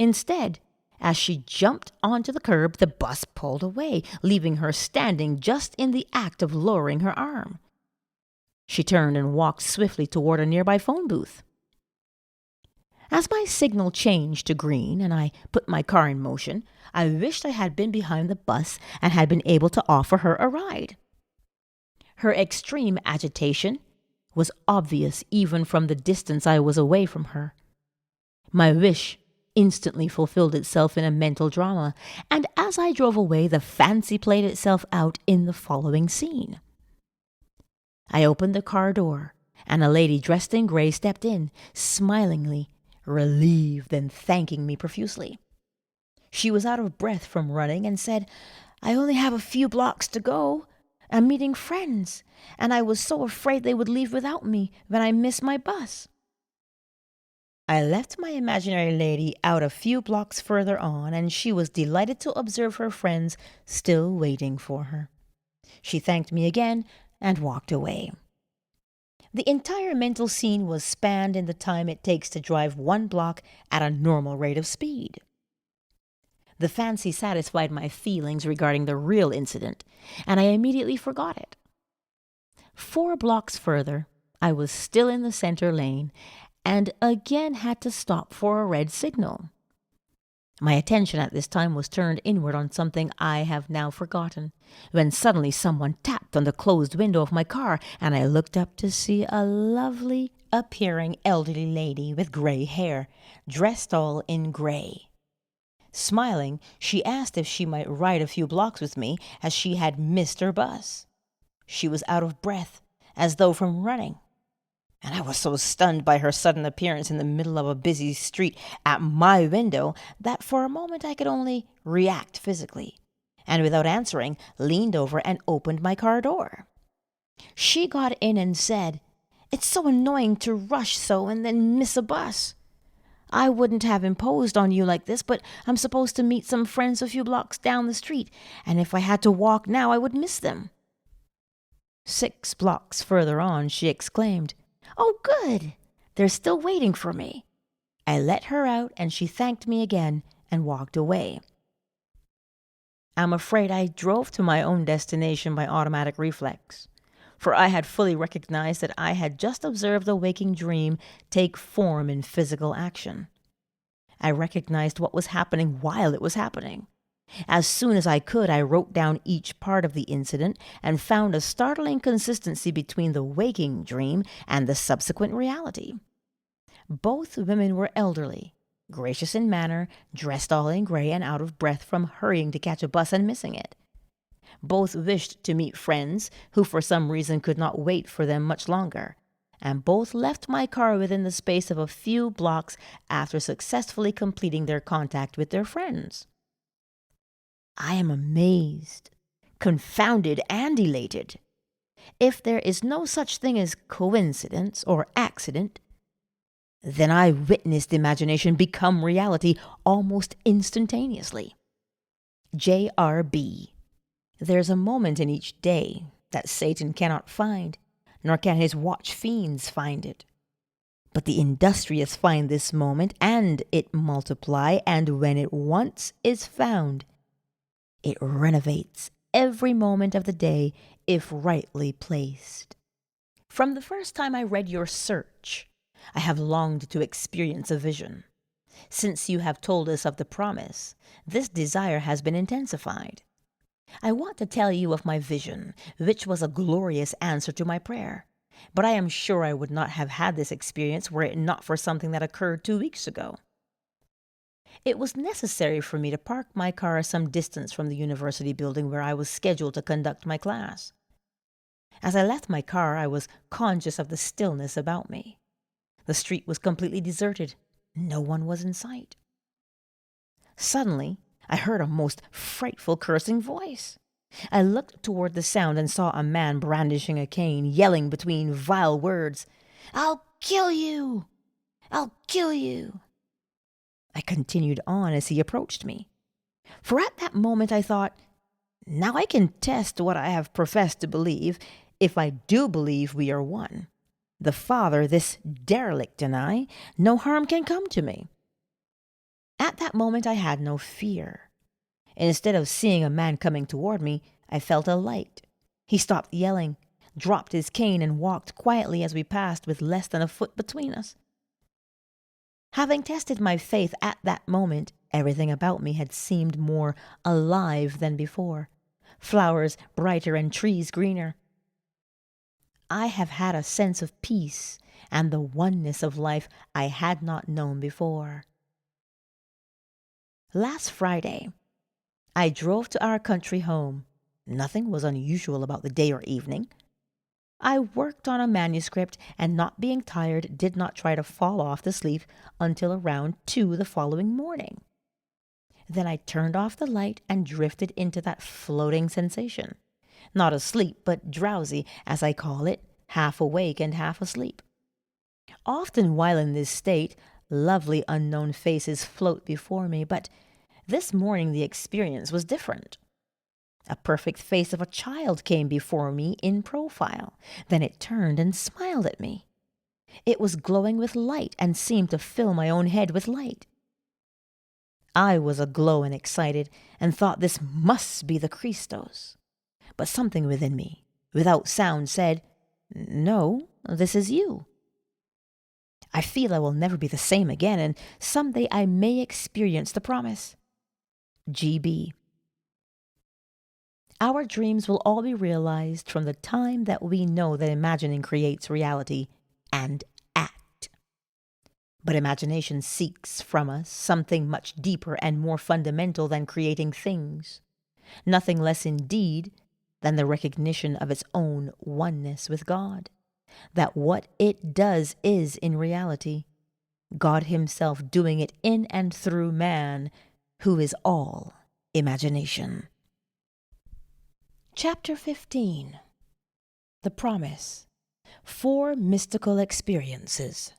Instead, as she jumped onto the curb, the bus pulled away, leaving her standing just in the act of lowering her arm. She turned and walked swiftly toward a nearby phone booth. As my signal changed to green and I put my car in motion, I wished I had been behind the bus and had been able to offer her a ride. Her extreme agitation was obvious even from the distance I was away from her. My wish instantly fulfilled itself in a mental drama, and as I drove away, the fancy played itself out in the following scene. I opened the car door, and a lady dressed in gray stepped in, smilingly, relieved and thanking me profusely. She was out of breath from running and said, "I only have a few blocks to go. I'm meeting friends, and I was so afraid they would leave without me when I missed my bus." I left my imaginary lady out a few blocks further on, and she was delighted to observe her friends still waiting for her. She thanked me again and walked away. The entire mental scene was spanned in the time it takes to drive 1 block at a normal rate of speed. The fancy satisfied my feelings regarding the real incident, and I immediately forgot it. 4 blocks further, I was still in the center lane, and again had to stop for a red signal. My attention at this time was turned inward on something I have now forgotten, when suddenly someone tapped on the closed window of my car, and I looked up to see a lovely appearing elderly lady with gray hair, dressed all in gray. Smiling, she asked if she might ride a few blocks with me, as she had missed her bus. She was out of breath, as though from running, and I was so stunned by her sudden appearance in the middle of a busy street at my window that for a moment I could only react physically, and without answering, leaned over and opened my car door. She got in and said, "It's so annoying to rush so and then miss a bus. I wouldn't have imposed on you like this, but I'm supposed to meet some friends a few blocks down the street, and if I had to walk now, I would miss them." 6 blocks further on, she exclaimed, "Oh, good! They're still waiting for me." I let her out, and she thanked me again and walked away. I'm afraid I drove to my own destination by automatic reflex, for I had fully recognized that I had just observed a waking dream take form in physical action. I recognized what was happening while it was happening. As soon as I could, I wrote down each part of the incident and found a startling consistency between the waking dream and the subsequent reality. Both women were elderly, gracious in manner, dressed all in gray, and out of breath from hurrying to catch a bus and missing it. Both wished to meet friends who for some reason could not wait for them much longer, and both left my car within the space of a few blocks after successfully completing their contact with their friends. I am amazed, confounded, and elated. If there is no such thing as coincidence or accident, then I witnessed imagination become reality almost instantaneously. J.R.B. There's a moment in each day that Satan cannot find, nor can his watch fiends find it. But the industrious find this moment, and it multiply, and when it once is found, it renovates every moment of the day if rightly placed. From the first time I read your Search, I have longed to experience a vision. Since you have told us of the promise, this desire has been intensified. I want to tell you of my vision, which was a glorious answer to my prayer. But I am sure I would not have had this experience were it not for something that occurred 2 weeks ago. It was necessary for me to park my car some distance from the university building where I was scheduled to conduct my class. As I left my car, I was conscious of the stillness about me. The street was completely deserted. No one was in sight. Suddenly, I heard a most frightful cursing voice. I looked toward the sound and saw a man brandishing a cane, yelling between vile words, "I'll kill you! I'll kill you!" I continued on as he approached me. For at that moment I thought, now I can test what I have professed to believe, if I do believe we are one. The Father, this derelict, and I, no harm can come to me. At that moment I had no fear. Instead of seeing a man coming toward me, I felt a light. He stopped yelling, dropped his cane, and walked quietly as we passed with less than a foot between us. Having tested my faith at that moment, everything about me had seemed more alive than before. Flowers brighter and trees greener. I have had a sense of peace and the oneness of life I had not known before. Last Friday, I drove to our country home. Nothing was unusual about the day or evening. I worked on a manuscript and, not being tired, did not try to fall off to sleep until around 2 the following morning. Then I turned off the light and drifted into that floating sensation. Not asleep, but drowsy, as I call it, half awake and half asleep. Often while in this state, lovely unknown faces float before me, but this morning the experience was different. A perfect face of a child came before me in profile. Then it turned and smiled at me. It was glowing with light and seemed to fill my own head with light. I was aglow and excited and thought this must be the Christos. But something within me, without sound, said, "No, this is you." I feel I will never be the same again, and someday I may experience the promise. G.B. Our dreams will all be realized from the time that we know that imagining creates reality and act. But imagination seeks from us something much deeper and more fundamental than creating things, nothing less indeed than the recognition of its own oneness with God, that what it does is in reality God Himself doing it in and through man, who is all imagination. Chapter 15. The Promise. 4 Mystical Experiences.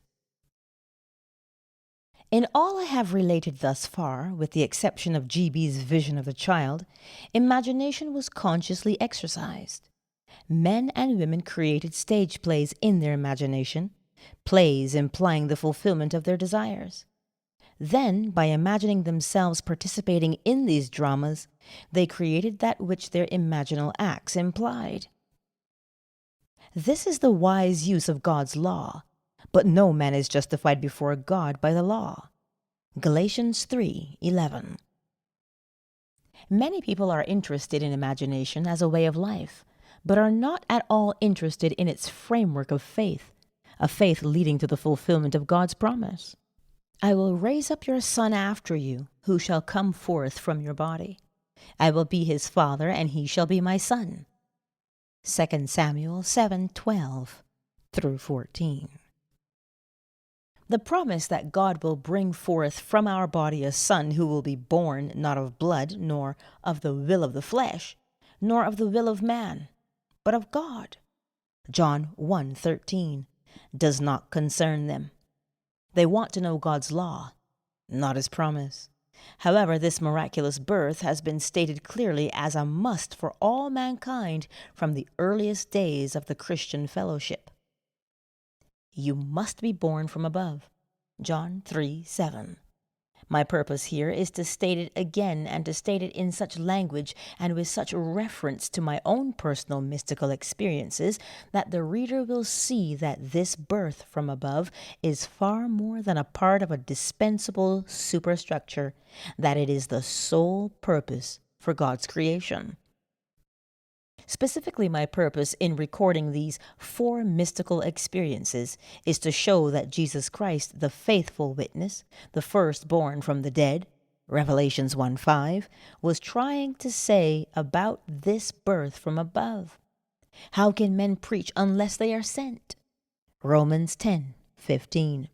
In all I have related thus far, with the exception of G.B.'s vision of the child, imagination was consciously exercised. Men and women created stage plays in their imagination, plays implying the fulfillment of their desires. Then, by imagining themselves participating in these dramas, they created that which their imaginal acts implied. This is the wise use of God's law, but no man is justified before God by the law. Galatians 3:11. Many people are interested in imagination as a way of life, but are not at all interested in its framework of faith, a faith leading to the fulfillment of God's promise. I will raise up your son after you, who shall come forth from your body. I will be his father, and he shall be my son. 2 Samuel 7:12 through 14. The promise that God will bring forth from our body a son who will be born not of blood, nor of the will of the flesh, nor of the will of man, but of God, John 1:13, does not concern them. They want to know God's law, not His promise. However, this miraculous birth has been stated clearly as a must for all mankind from the earliest days of the Christian fellowship. You must be born from above, John 3:7. My purpose here is to state it again, and to state it in such language and with such reference to my own personal mystical experiences that the reader will see that this birth from above is far more than a part of a dispensable superstructure, that it is the sole purpose for God's creation. Specifically, my purpose in recording these 4 mystical experiences is to show that Jesus Christ, the faithful witness, the firstborn from the dead, Revelations 1:5, was trying to say about this birth from above. How can men preach unless they are sent? Romans 10:15.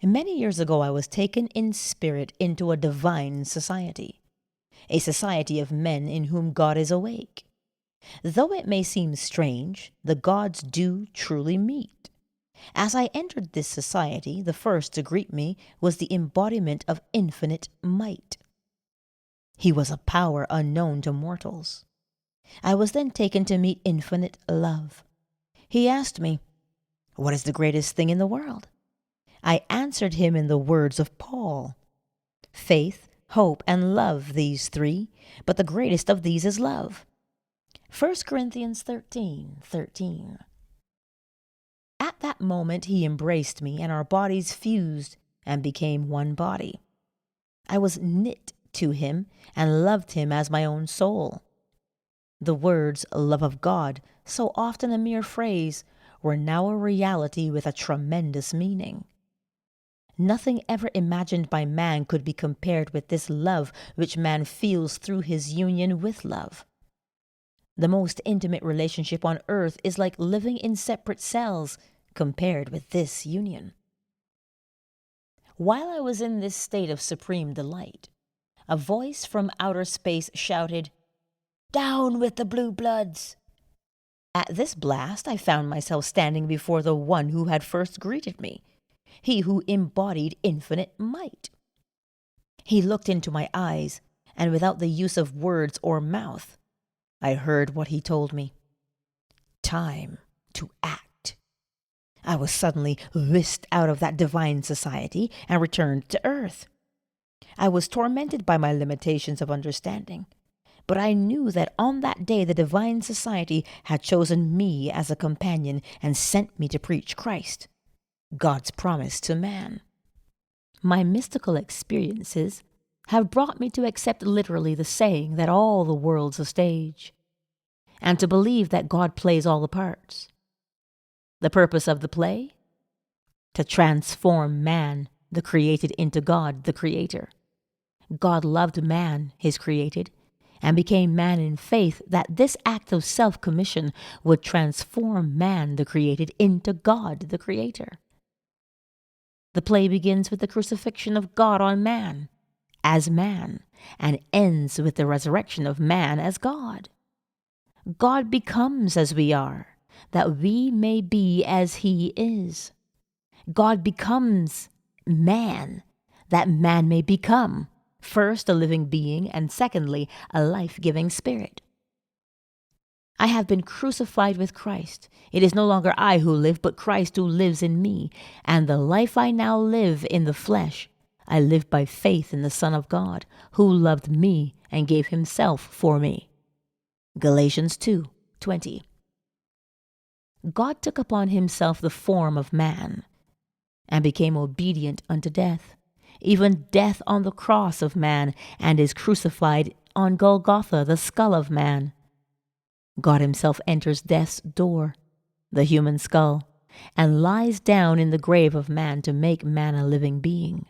Many years ago, I was taken in spirit into a divine society, a society of men in whom God is awake. Though it may seem strange, the gods do truly meet. As I entered this society, the first to greet me was the embodiment of infinite might. He was a power unknown to mortals. I was then taken to meet infinite love. He asked me, "What is the greatest thing in the world?" I answered him in the words of Paul: "Faith, hope, and love, these 3, but the greatest of these is love." 1 Corinthians 13:13. At that moment he embraced me, and our bodies fused and became one body. I was knit to him and loved him as my own soul. The words "love of God," so often a mere phrase, were now a reality with a tremendous meaning. Nothing ever imagined by man could be compared with this love which man feels through his union with love. The most intimate relationship on earth is like living in separate cells compared with this union. While I was in this state of supreme delight, a voice from outer space shouted, "Down with the blue bloods!" At this blast, I found myself standing before the one who had first greeted me, he who embodied infinite might. He looked into my eyes, and without the use of words or mouth, I heard what he told me. Time to act. I was suddenly whisked out of that divine society and returned to earth. I was tormented by my limitations of understanding, but I knew that on that day the divine society had chosen me as a companion and sent me to preach Christ, God's promise to man. My mystical experiences have brought me to accept literally the saying that all the world's a stage, and to believe that God plays all the parts. The purpose of the play? To transform man, the created, into God, the creator. God loved man, his created, and became man in faith that this act of self-commission would transform man, the created, into God, the creator. The play begins with the crucifixion of God on man, as man, and ends with the resurrection of man as God. God becomes as we are, that we may be as he is. God becomes man, that man may become, first, a living being, and secondly, a life-giving spirit. I have been crucified with Christ. It is no longer I who live, but Christ who lives in me. And the life I now live in the flesh, I live by faith in the Son of God, who loved me and gave himself for me. Galatians 2:20. God took upon himself the form of man, and became obedient unto death, even death on the cross of man, and is crucified on Golgotha, the skull of man. God himself enters death's door, the human skull, and lies down in the grave of man to make man a living being.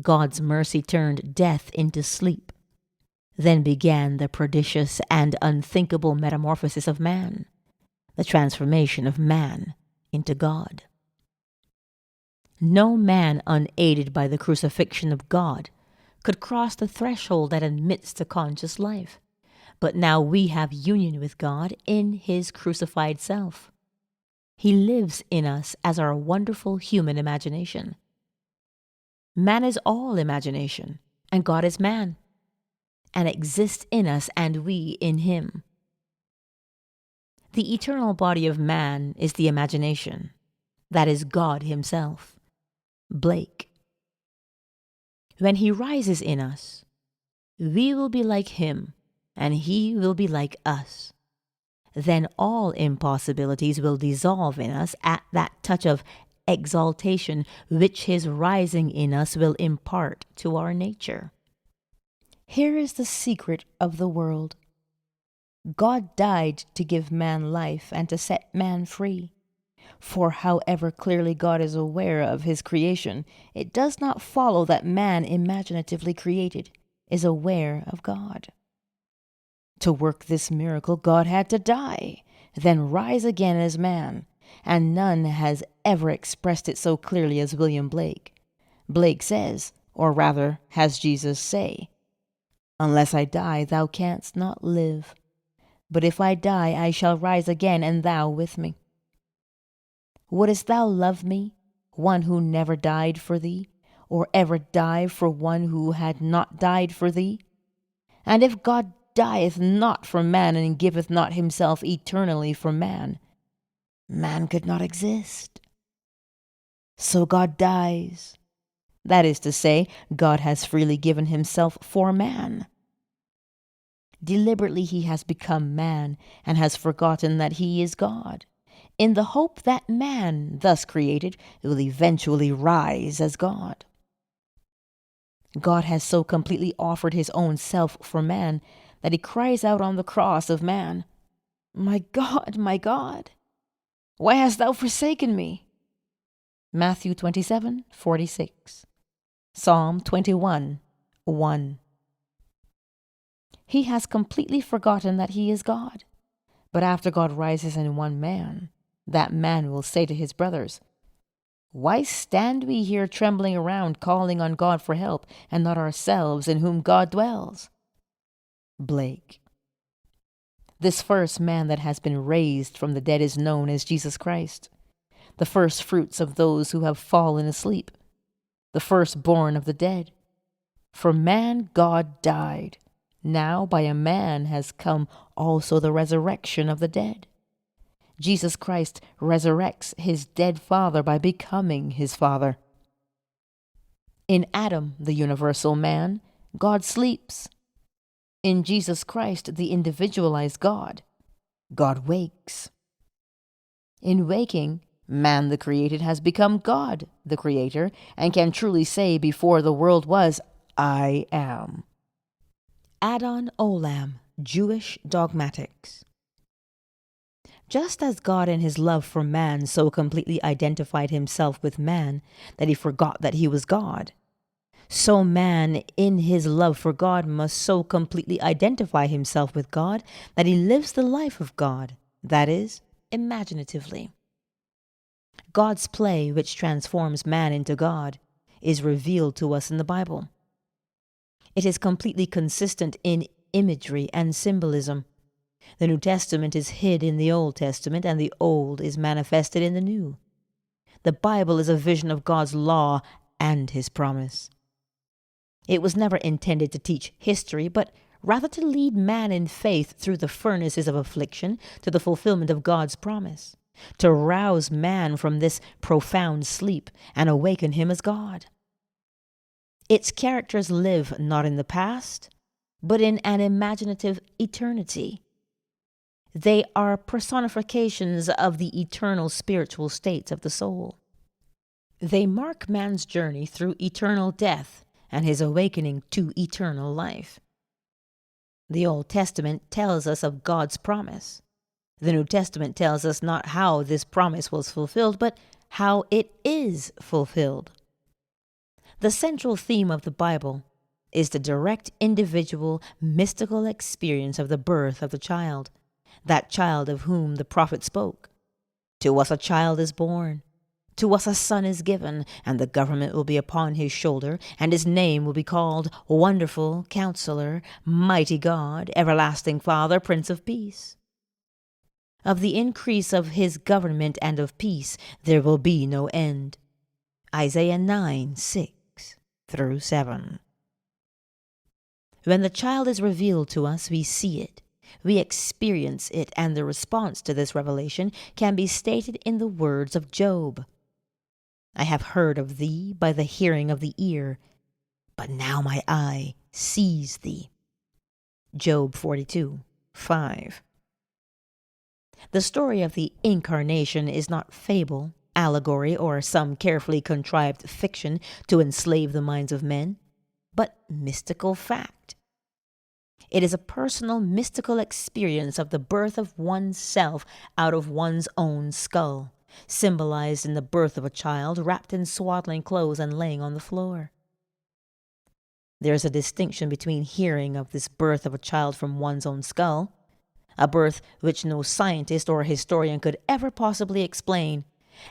God's mercy turned death into sleep. Then began the prodigious and unthinkable metamorphosis of man, the transformation of man into God. No man unaided by the crucifixion of God could cross the threshold that admits to conscious life. But now we have union with God in his crucified self. He lives in us as our wonderful human imagination. Man is all imagination, and God is man, and exists in us and we in him. The eternal body of man is the imagination, that is God himself. Blake. When he rises in us, we will be like him, and he will be like us. Then all impossibilities will dissolve in us at that touch of exaltation which his rising in us will impart to our nature. Here is the secret of the world. God died to give man life and to set man free. For however clearly God is aware of his creation, it does not follow that man, imaginatively created, is aware of God. To work this miracle, God had to die, then rise again as man, and none has ever expressed it so clearly as William Blake. Blake says, or rather has Jesus say, "Unless I die, thou canst not live. But if I die, I shall rise again, and thou with me. Wouldst thou love me, one who never died for thee, or ever die for one who had not died for thee? And if God dieth not for man, and giveth not himself eternally for man, man could not exist. So God dies. That is to say, God has freely given himself for man. Deliberately he has become man, and has forgotten that he is God, in the hope that man, thus created, will eventually rise as God. God has so completely offered his own self for man that he cries out on the cross of man, my God, why hast thou forsaken me?" Matthew 27:46. Psalm 21:1. He has completely forgotten that he is God. But after God rises in one man, that man will say to his brothers, "Why stand we here trembling around, calling on God for help, and not ourselves in whom God dwells?" Blake. This first man that has been raised from the dead is known as Jesus Christ, the first fruits of those who have fallen asleep, the firstborn of the dead. For man God died. Now by a man has come also the resurrection of the dead. Jesus Christ resurrects his dead father by becoming his father. In Adam, the universal man, God sleeps. In Jesus Christ, the individualized God, God wakes. In waking, man the created has become God the creator, and can truly say before the world was, "I am." Adon Olam, Jewish Dogmatics. Just as God in his love for man so completely identified himself with man that he forgot that he was God, so man in his love for God must so completely identify himself with God that he lives the life of God, that is, imaginatively. God's play, which transforms man into God, is revealed to us in the Bible. It is completely consistent in imagery and symbolism. The New Testament is hid in the Old Testament, and the Old is manifested in the New. The Bible is a vision of God's law and his promise. It was never intended to teach history, but rather to lead man in faith through the furnaces of affliction to the fulfillment of God's promise, to rouse man from this profound sleep and awaken him as God. Its characters live not in the past, but in an imaginative eternity. They are personifications of the eternal spiritual states of the soul. They mark man's journey through eternal death and his awakening to eternal life. The Old Testament tells us of God's promise. The New Testament tells us not how this promise was fulfilled, but how it is fulfilled. The central theme of the Bible is the direct individual mystical experience of the birth of the child, that child of whom the prophet spoke. "To us a child is born, to us a son is given, and the government will be upon his shoulder, and his name will be called Wonderful, Counselor, Mighty God, Everlasting Father, Prince of Peace. Of the increase of his government and of peace there will be no end." Isaiah 9:6-7. When the child is revealed to us, we see it, we experience it, and the response to this revelation can be stated in the words of Job. I have heard of thee by the hearing of the ear, but now my eye sees thee. Job 42:5. The story of the incarnation is not fable, allegory, or some carefully contrived fiction to enslave the minds of men, but mystical fact. It is a personal mystical experience of the birth of oneself out of one's own skull, symbolized in the birth of a child wrapped in swaddling clothes and laying on the floor. There is a distinction between hearing of this birth of a child from one's own skull, a birth which no scientist or historian could ever possibly explain,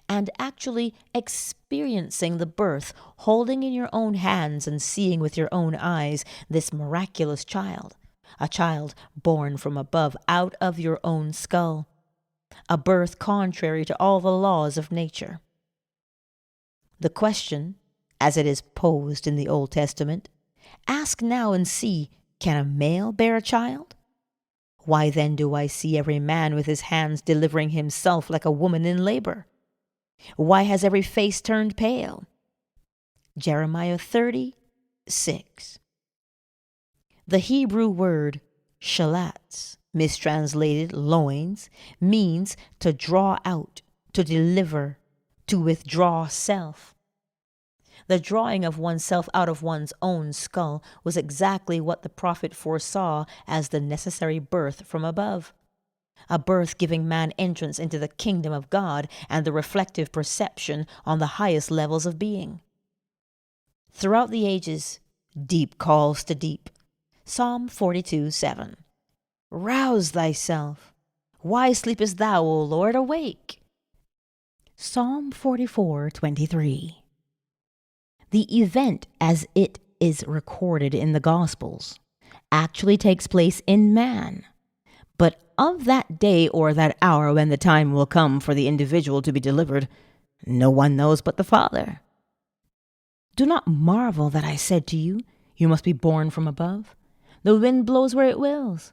and actually experiencing the birth, holding in your own hands and seeing with your own eyes this miraculous child, a child born from above out of your own skull, a birth contrary to all the laws of nature. The question, as it is posed in the Old Testament, ask now and see, can a male bear a child? Why then do I see every man with his hands delivering himself like a woman in labor? Why has every face turned pale? Jeremiah 30:6. The Hebrew word shalats, mistranslated loins, means to draw out, to deliver, to withdraw self. The drawing of oneself out of one's own skull was exactly what the prophet foresaw as the necessary birth from above, a birth giving man entrance into the kingdom of God and the reflective perception on the highest levels of being. Throughout the ages, deep calls to deep. Psalm 42:7. Rouse thyself. Why sleepest thou, O Lord? Awake. Psalm 44:23. The event as it is recorded in the Gospels actually takes place in man. But of that day or that hour when the time will come for the individual to be delivered, no one knows but the Father. Do not marvel that I said to you, you must be born from above. The wind blows where it wills,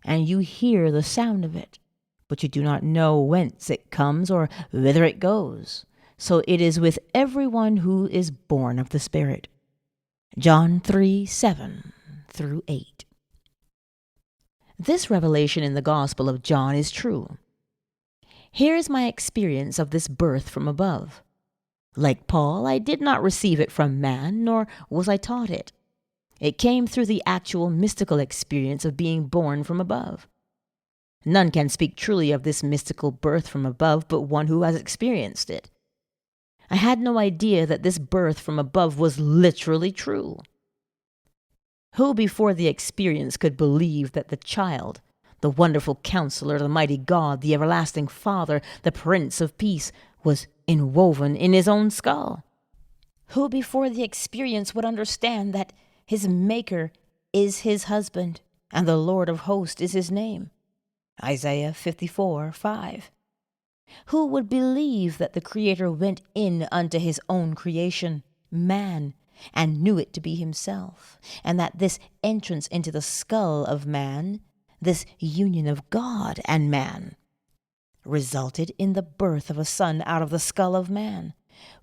and you hear the sound of it, but you do not know whence it comes or whither it goes. So it is with everyone who is born of the Spirit. John 3:7-8. This revelation in the Gospel of John is true. Here is my experience of this birth from above. Like Paul, I did not receive it from man, nor was I taught it. It came through the actual mystical experience of being born from above. None can speak truly of this mystical birth from above but one who has experienced it. I had no idea that this birth from above was literally true. Who before the experience could believe that the child, the wonderful counselor, the mighty God, the everlasting Father, the Prince of Peace, was inwoven in his own skull? Who before the experience would understand that his Maker is his husband, and the Lord of hosts is his name? Isaiah 54:5. Who would believe that the Creator went in unto his own creation, man, and knew it to be himself, and that this entrance into the skull of man, this union of God and man, resulted in the birth of a son out of the skull of man,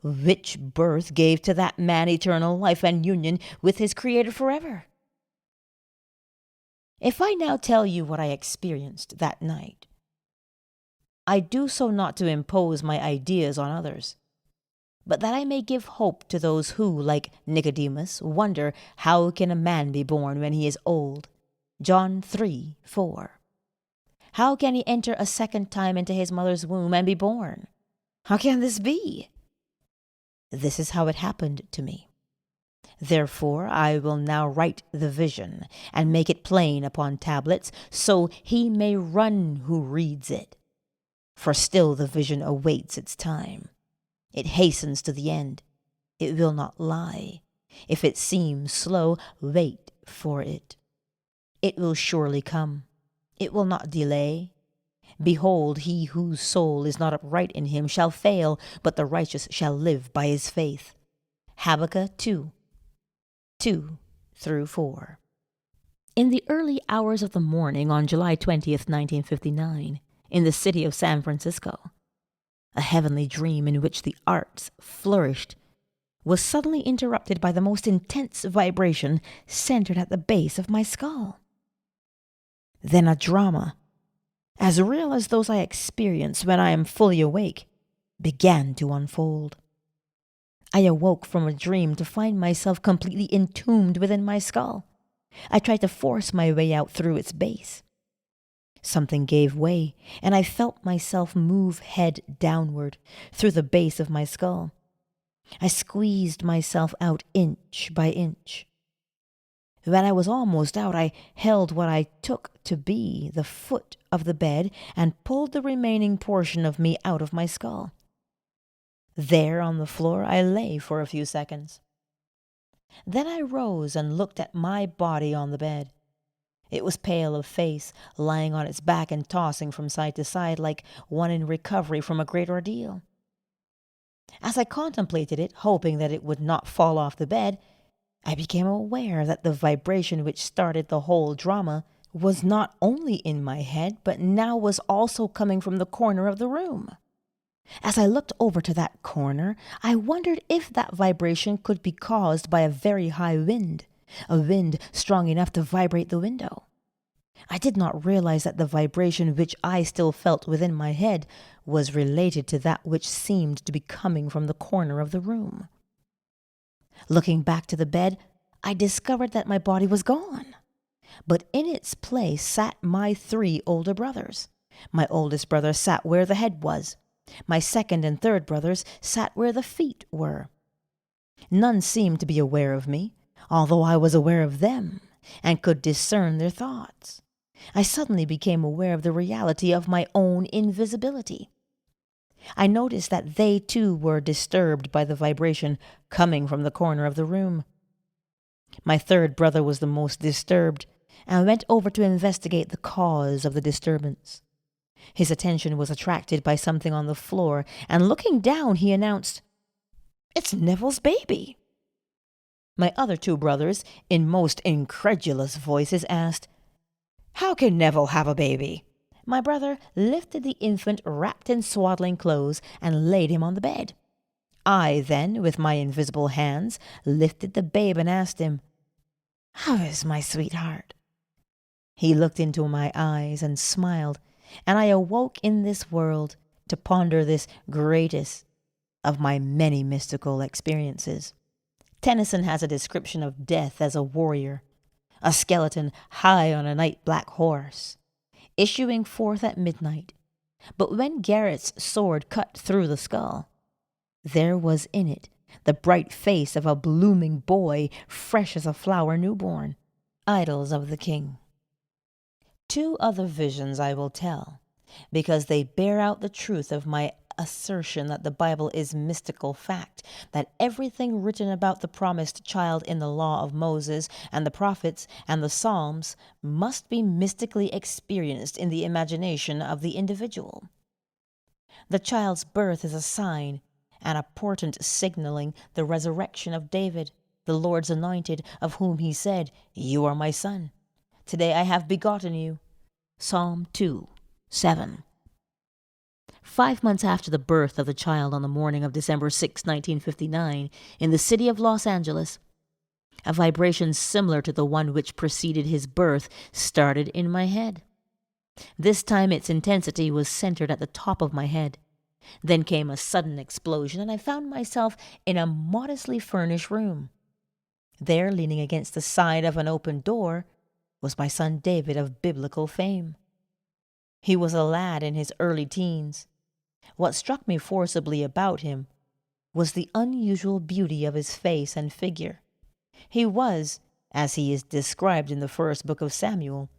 which birth gave to that man eternal life and union with his Creator forever? If I now tell you what I experienced that night, I do so not to impose my ideas on others, but that I may give hope to those who, like Nicodemus, wonder how can a man be born when he is old. John 3:4. How can he enter a second time into his mother's womb and be born? How can this be? This is how it happened to me. Therefore I will now write the vision and make it plain upon tablets, so he may run who reads it. For still the vision awaits its time. It hastens to the end. It will not lie. If it seems slow, wait for it. It will surely come. It will not delay. Behold, he whose soul is not upright in him shall fail, but the righteous shall live by his faith. Habakkuk 2:2-4. In the early hours of the morning on July 20th, 1959, in the city of San Francisco, a heavenly dream in which the arts flourished, was suddenly interrupted by the most intense vibration centered at the base of my skull. Then a drama, as real as those I experience when I am fully awake, began to unfold. I awoke from a dream to find myself completely entombed within my skull. I tried to force my way out through its base. Something gave way, and I felt myself move head downward through the base of my skull. I squeezed myself out inch by inch. When I was almost out, I held what I took to be the foot of the bed and pulled the remaining portion of me out of my skull. There on the floor I lay for a few seconds. Then I rose and looked at my body on the bed. It was pale of face, lying on its back and tossing from side to side like one in recovery from a great ordeal. As I contemplated it, hoping that it would not fall off the bed, I became aware that the vibration which started the whole drama was not only in my head, but now was also coming from the corner of the room. As I looked over to that corner, I wondered if that vibration could be caused by a very high wind, a wind strong enough to vibrate the window. I did not realize that the vibration which I still felt within my head was related to that which seemed to be coming from the corner of the room. Looking back to the bed, I discovered that my body was gone, but in its place sat my 3 older brothers. My oldest brother sat where the head was. My second and third brothers sat where the feet were. None seemed to be aware of me, although I was aware of them and could discern their thoughts. I suddenly became aware of the reality of my own invisibility. I noticed that they too were disturbed by the vibration coming from the corner of the room. My third brother was the most disturbed and went over to investigate the cause of the disturbance. His attention was attracted by something on the floor, and looking down, he announced, "It's Neville's baby." My other 2 brothers, in most incredulous voices, asked, "How can Neville have a baby?" My brother lifted the infant wrapped in swaddling clothes and laid him on the bed. I then, with my invisible hands, lifted the babe and asked him, "How is my sweetheart?" He looked into my eyes and smiled, and I awoke in this world to ponder this greatest of my many mystical experiences. Tennyson has a description of death as a warrior, a skeleton high on a night-black horse, issuing forth at midnight. But when Garrett's sword cut through the skull, there was in it the bright face of a blooming boy, fresh as a flower newborn. Idylls of the King. 2 other visions I will tell, because they bear out the truth of my assertion that the Bible is mystical fact, that everything written about the promised child in the law of Moses and the prophets and the Psalms must be mystically experienced in the imagination of the individual. The child's birth is a sign and a portent signaling the resurrection of David, the Lord's anointed, of whom he said, "You are my son. Today I have begotten you." Psalm 2:7. 5 months after the birth of the child, on the morning of December 6, 1959, in the city of Los Angeles, a vibration similar to the one which preceded his birth started in my head. This time its intensity was centered at the top of my head. Then came a sudden explosion, and I found myself in a modestly furnished room. There, leaning against the side of an open door, was my son David of biblical fame. He was a lad in his early teens. What struck me forcibly about him was the unusual beauty of his face and figure. He was, as he is described in the first book of Samuel,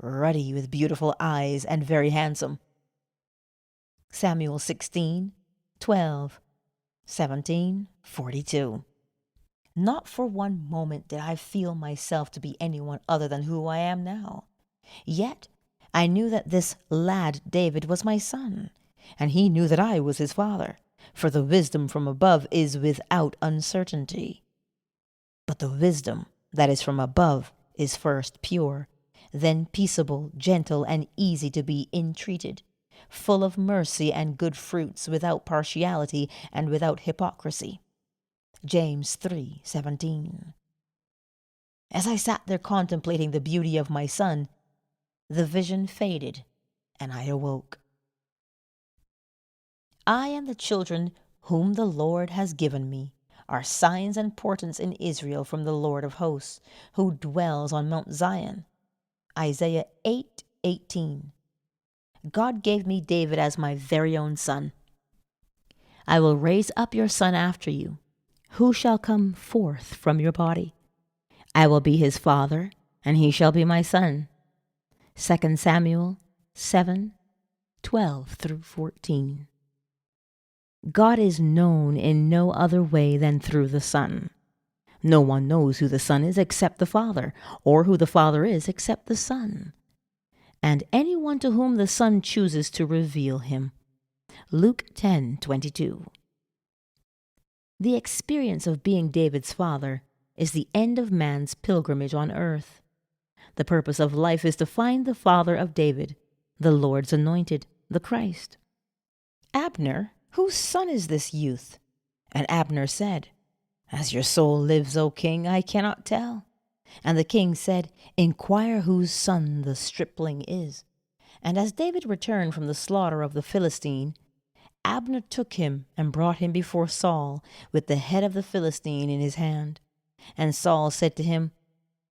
ruddy with beautiful eyes and very handsome. Samuel 16:12, 17:42. Not for one moment did I feel myself to be anyone other than who I am now. Yet I knew that this lad David was my son, and he knew that I was his father, for the wisdom from above is without uncertainty. But the wisdom that is from above is first pure, then peaceable, gentle, and easy to be entreated, full of mercy and good fruits, without partiality and without hypocrisy. James 3:17. As I sat there contemplating the beauty of my son, the vision faded, and I awoke. I and the children whom the Lord has given me are signs and portents in Israel from the Lord of hosts, who dwells on Mount Zion. Isaiah 8:18. God gave me David as my very own son. I will raise up your son after you, who shall come forth from your body. I will be his father, and he shall be my son. 2 Samuel 7:12-14. God is known in no other way than through the Son. No one knows who the Son is except the Father, or who the Father is except the Son, and anyone to whom the Son chooses to reveal him. Luke 10:22. The experience of being David's father is the end of man's pilgrimage on earth. The purpose of life is to find the father of David, the Lord's anointed, the Christ. Abner, whose son is this youth? And Abner said, As your soul lives, O king, I cannot tell. And the king said, Inquire whose son the stripling is. And as David returned from the slaughter of the Philistine, Abner took him and brought him before Saul with the head of the Philistine in his hand. And Saul said to him,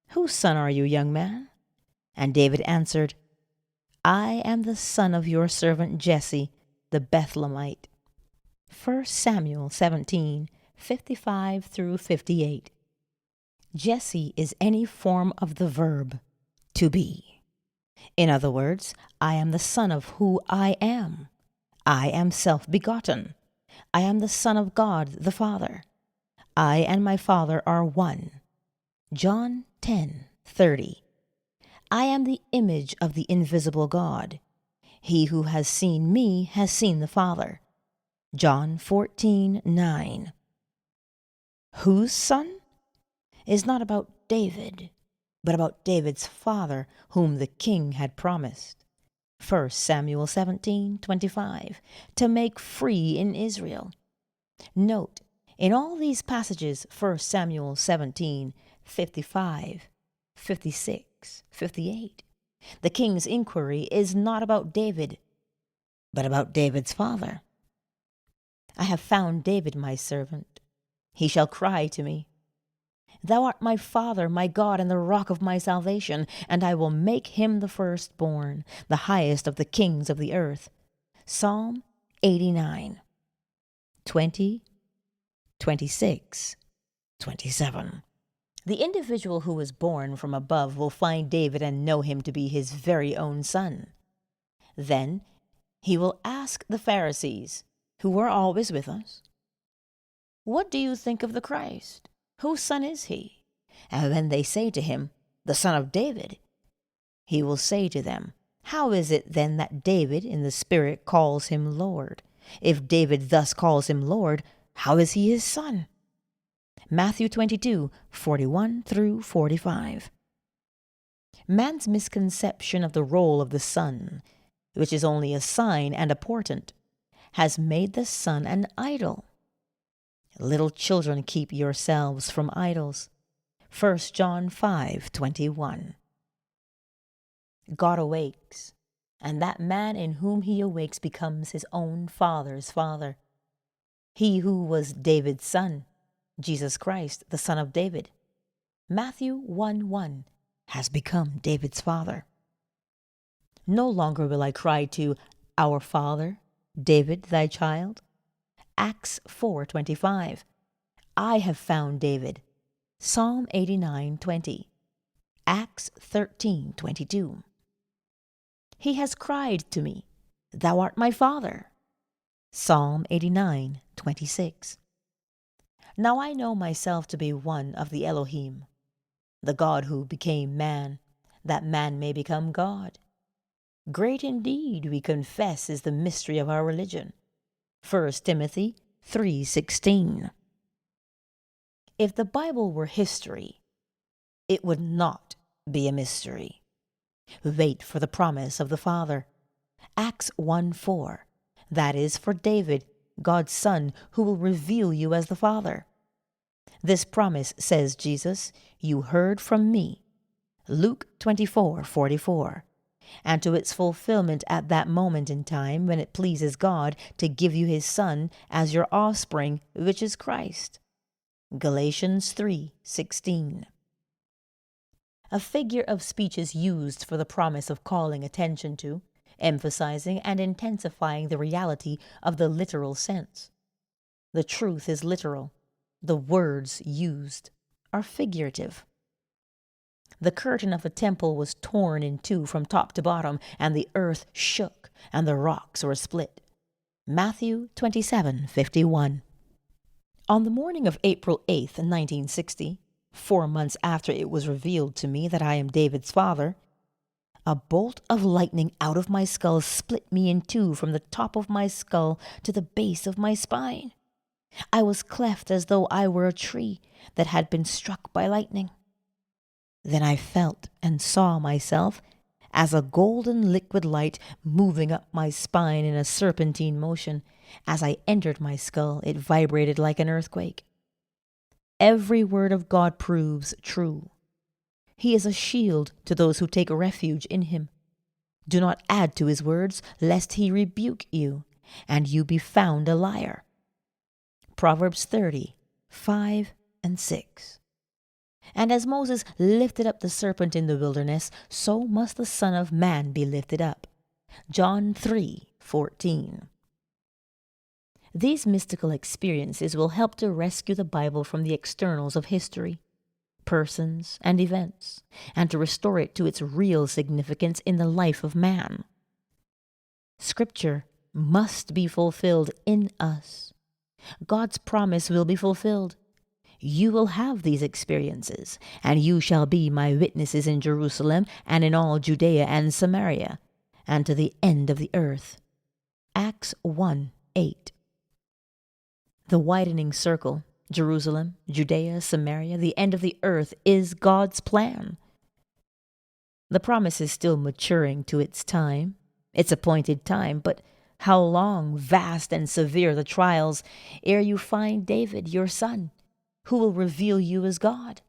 Whose son are you, young man? And David answered, I am the son of your servant Jesse, the Bethlehemite. 1 Samuel 17:55-58. Jesse is any form of the verb to be. In other words, I am the son of who I am. I am self-begotten. I am the Son of God the Father. I and my Father are one. John 10:30. I am the image of the invisible God. He who has seen me has seen the Father. John 14:9. Whose son? Is not about David, but about David's father, whom the king had promised. 1 Samuel 17:25, to make free in Israel. Note, in all these passages, 1 Samuel 17:55, 56, 58, the king's inquiry is not about David, but about David's father. I have found David my servant. He shall cry to me, Thou art my father, my God, and the rock of my salvation, and I will make him the firstborn, the highest of the kings of the earth. Psalm 89. 20, 26, 27. The individual who is born from above will find David and know him to be his very own son. Then he will ask the Pharisees, who were always with us, What do you think of the Christ? Whose son is he? And when they say to him, The son of David, he will say to them, How is it then that David in the Spirit calls him Lord? If David thus calls him Lord, how is he his son? Matthew 22:41-45. Man's misconception of the role of the Son, which is only a sign and a portent, has made the Son an idol. Little children, keep yourselves from idols. 1 John 5:21. God awakes, and that man in whom he awakes becomes his own father's father. He who was David's son, Jesus Christ, the Son of David, Matthew 1:1, has become David's father. No longer will I cry to our father, David, thy child. Acts 4:25. I have found David. Psalm 89:20. Acts 13:22. He has cried to me, Thou art my father. Psalm 89:26. Now I know myself to be one of the Elohim, the God who became man, that man may become God. Great indeed, we confess, is the mystery of our religion. 1 Timothy 3:16. If the Bible were history, it would not be a mystery. Wait for the promise of the Father. Acts 1:4. That is for David, God's son, who will reveal you as the Father. This promise, says Jesus, you heard from me. Luke 24:44. And to its fulfillment at that moment in time when it pleases God to give you his Son as your offspring, which is Christ. Galatians 3:16. A figure of speech is used for the promise of calling attention to, emphasizing and intensifying the reality of the literal sense. The truth is literal. The words used are figurative. The curtain of a temple was torn in two from top to bottom, and the earth shook, and the rocks were split. Matthew 27:51. On the morning of April 8th, 1960, 4 months after it was revealed to me that I am David's father, a bolt of lightning out of my skull split me in two from the top of my skull to the base of my spine. I was cleft as though I were a tree that had been struck by lightning. Then I felt and saw myself as a golden liquid light moving up my spine in a serpentine motion. As I entered my skull, it vibrated like an earthquake. Every word of God proves true. He is a shield to those who take refuge in him. Do not add to his words, lest he rebuke you, and you be found a liar. Proverbs 30:5-6. And as Moses lifted up the serpent in the wilderness, so must the Son of Man be lifted up. John 3:14. These mystical experiences will help to rescue the Bible from the externals of history, persons, and events, and to restore it to its real significance in the life of man. Scripture must be fulfilled in us. God's promise will be fulfilled. You will have these experiences, and you shall be my witnesses in Jerusalem and in all Judea and Samaria, and to the end of the earth. Acts 1:8. The widening circle, Jerusalem, Judea, Samaria, the end of the earth, is God's plan. The promise is still maturing to its time, its appointed time, but how long, vast and severe the trials, ere you find David, your son, who will reveal you as God,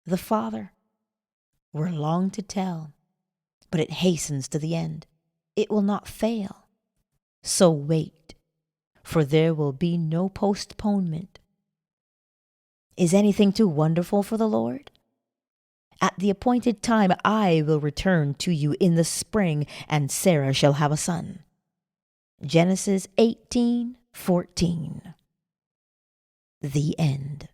the Father. We're long to tell, but it hastens to the end. It will not fail. So wait, for there will be no postponement. Is anything too wonderful for the Lord? At the appointed time I will return to you in the spring, and Sarah shall have a son. Genesis 18:14. The end.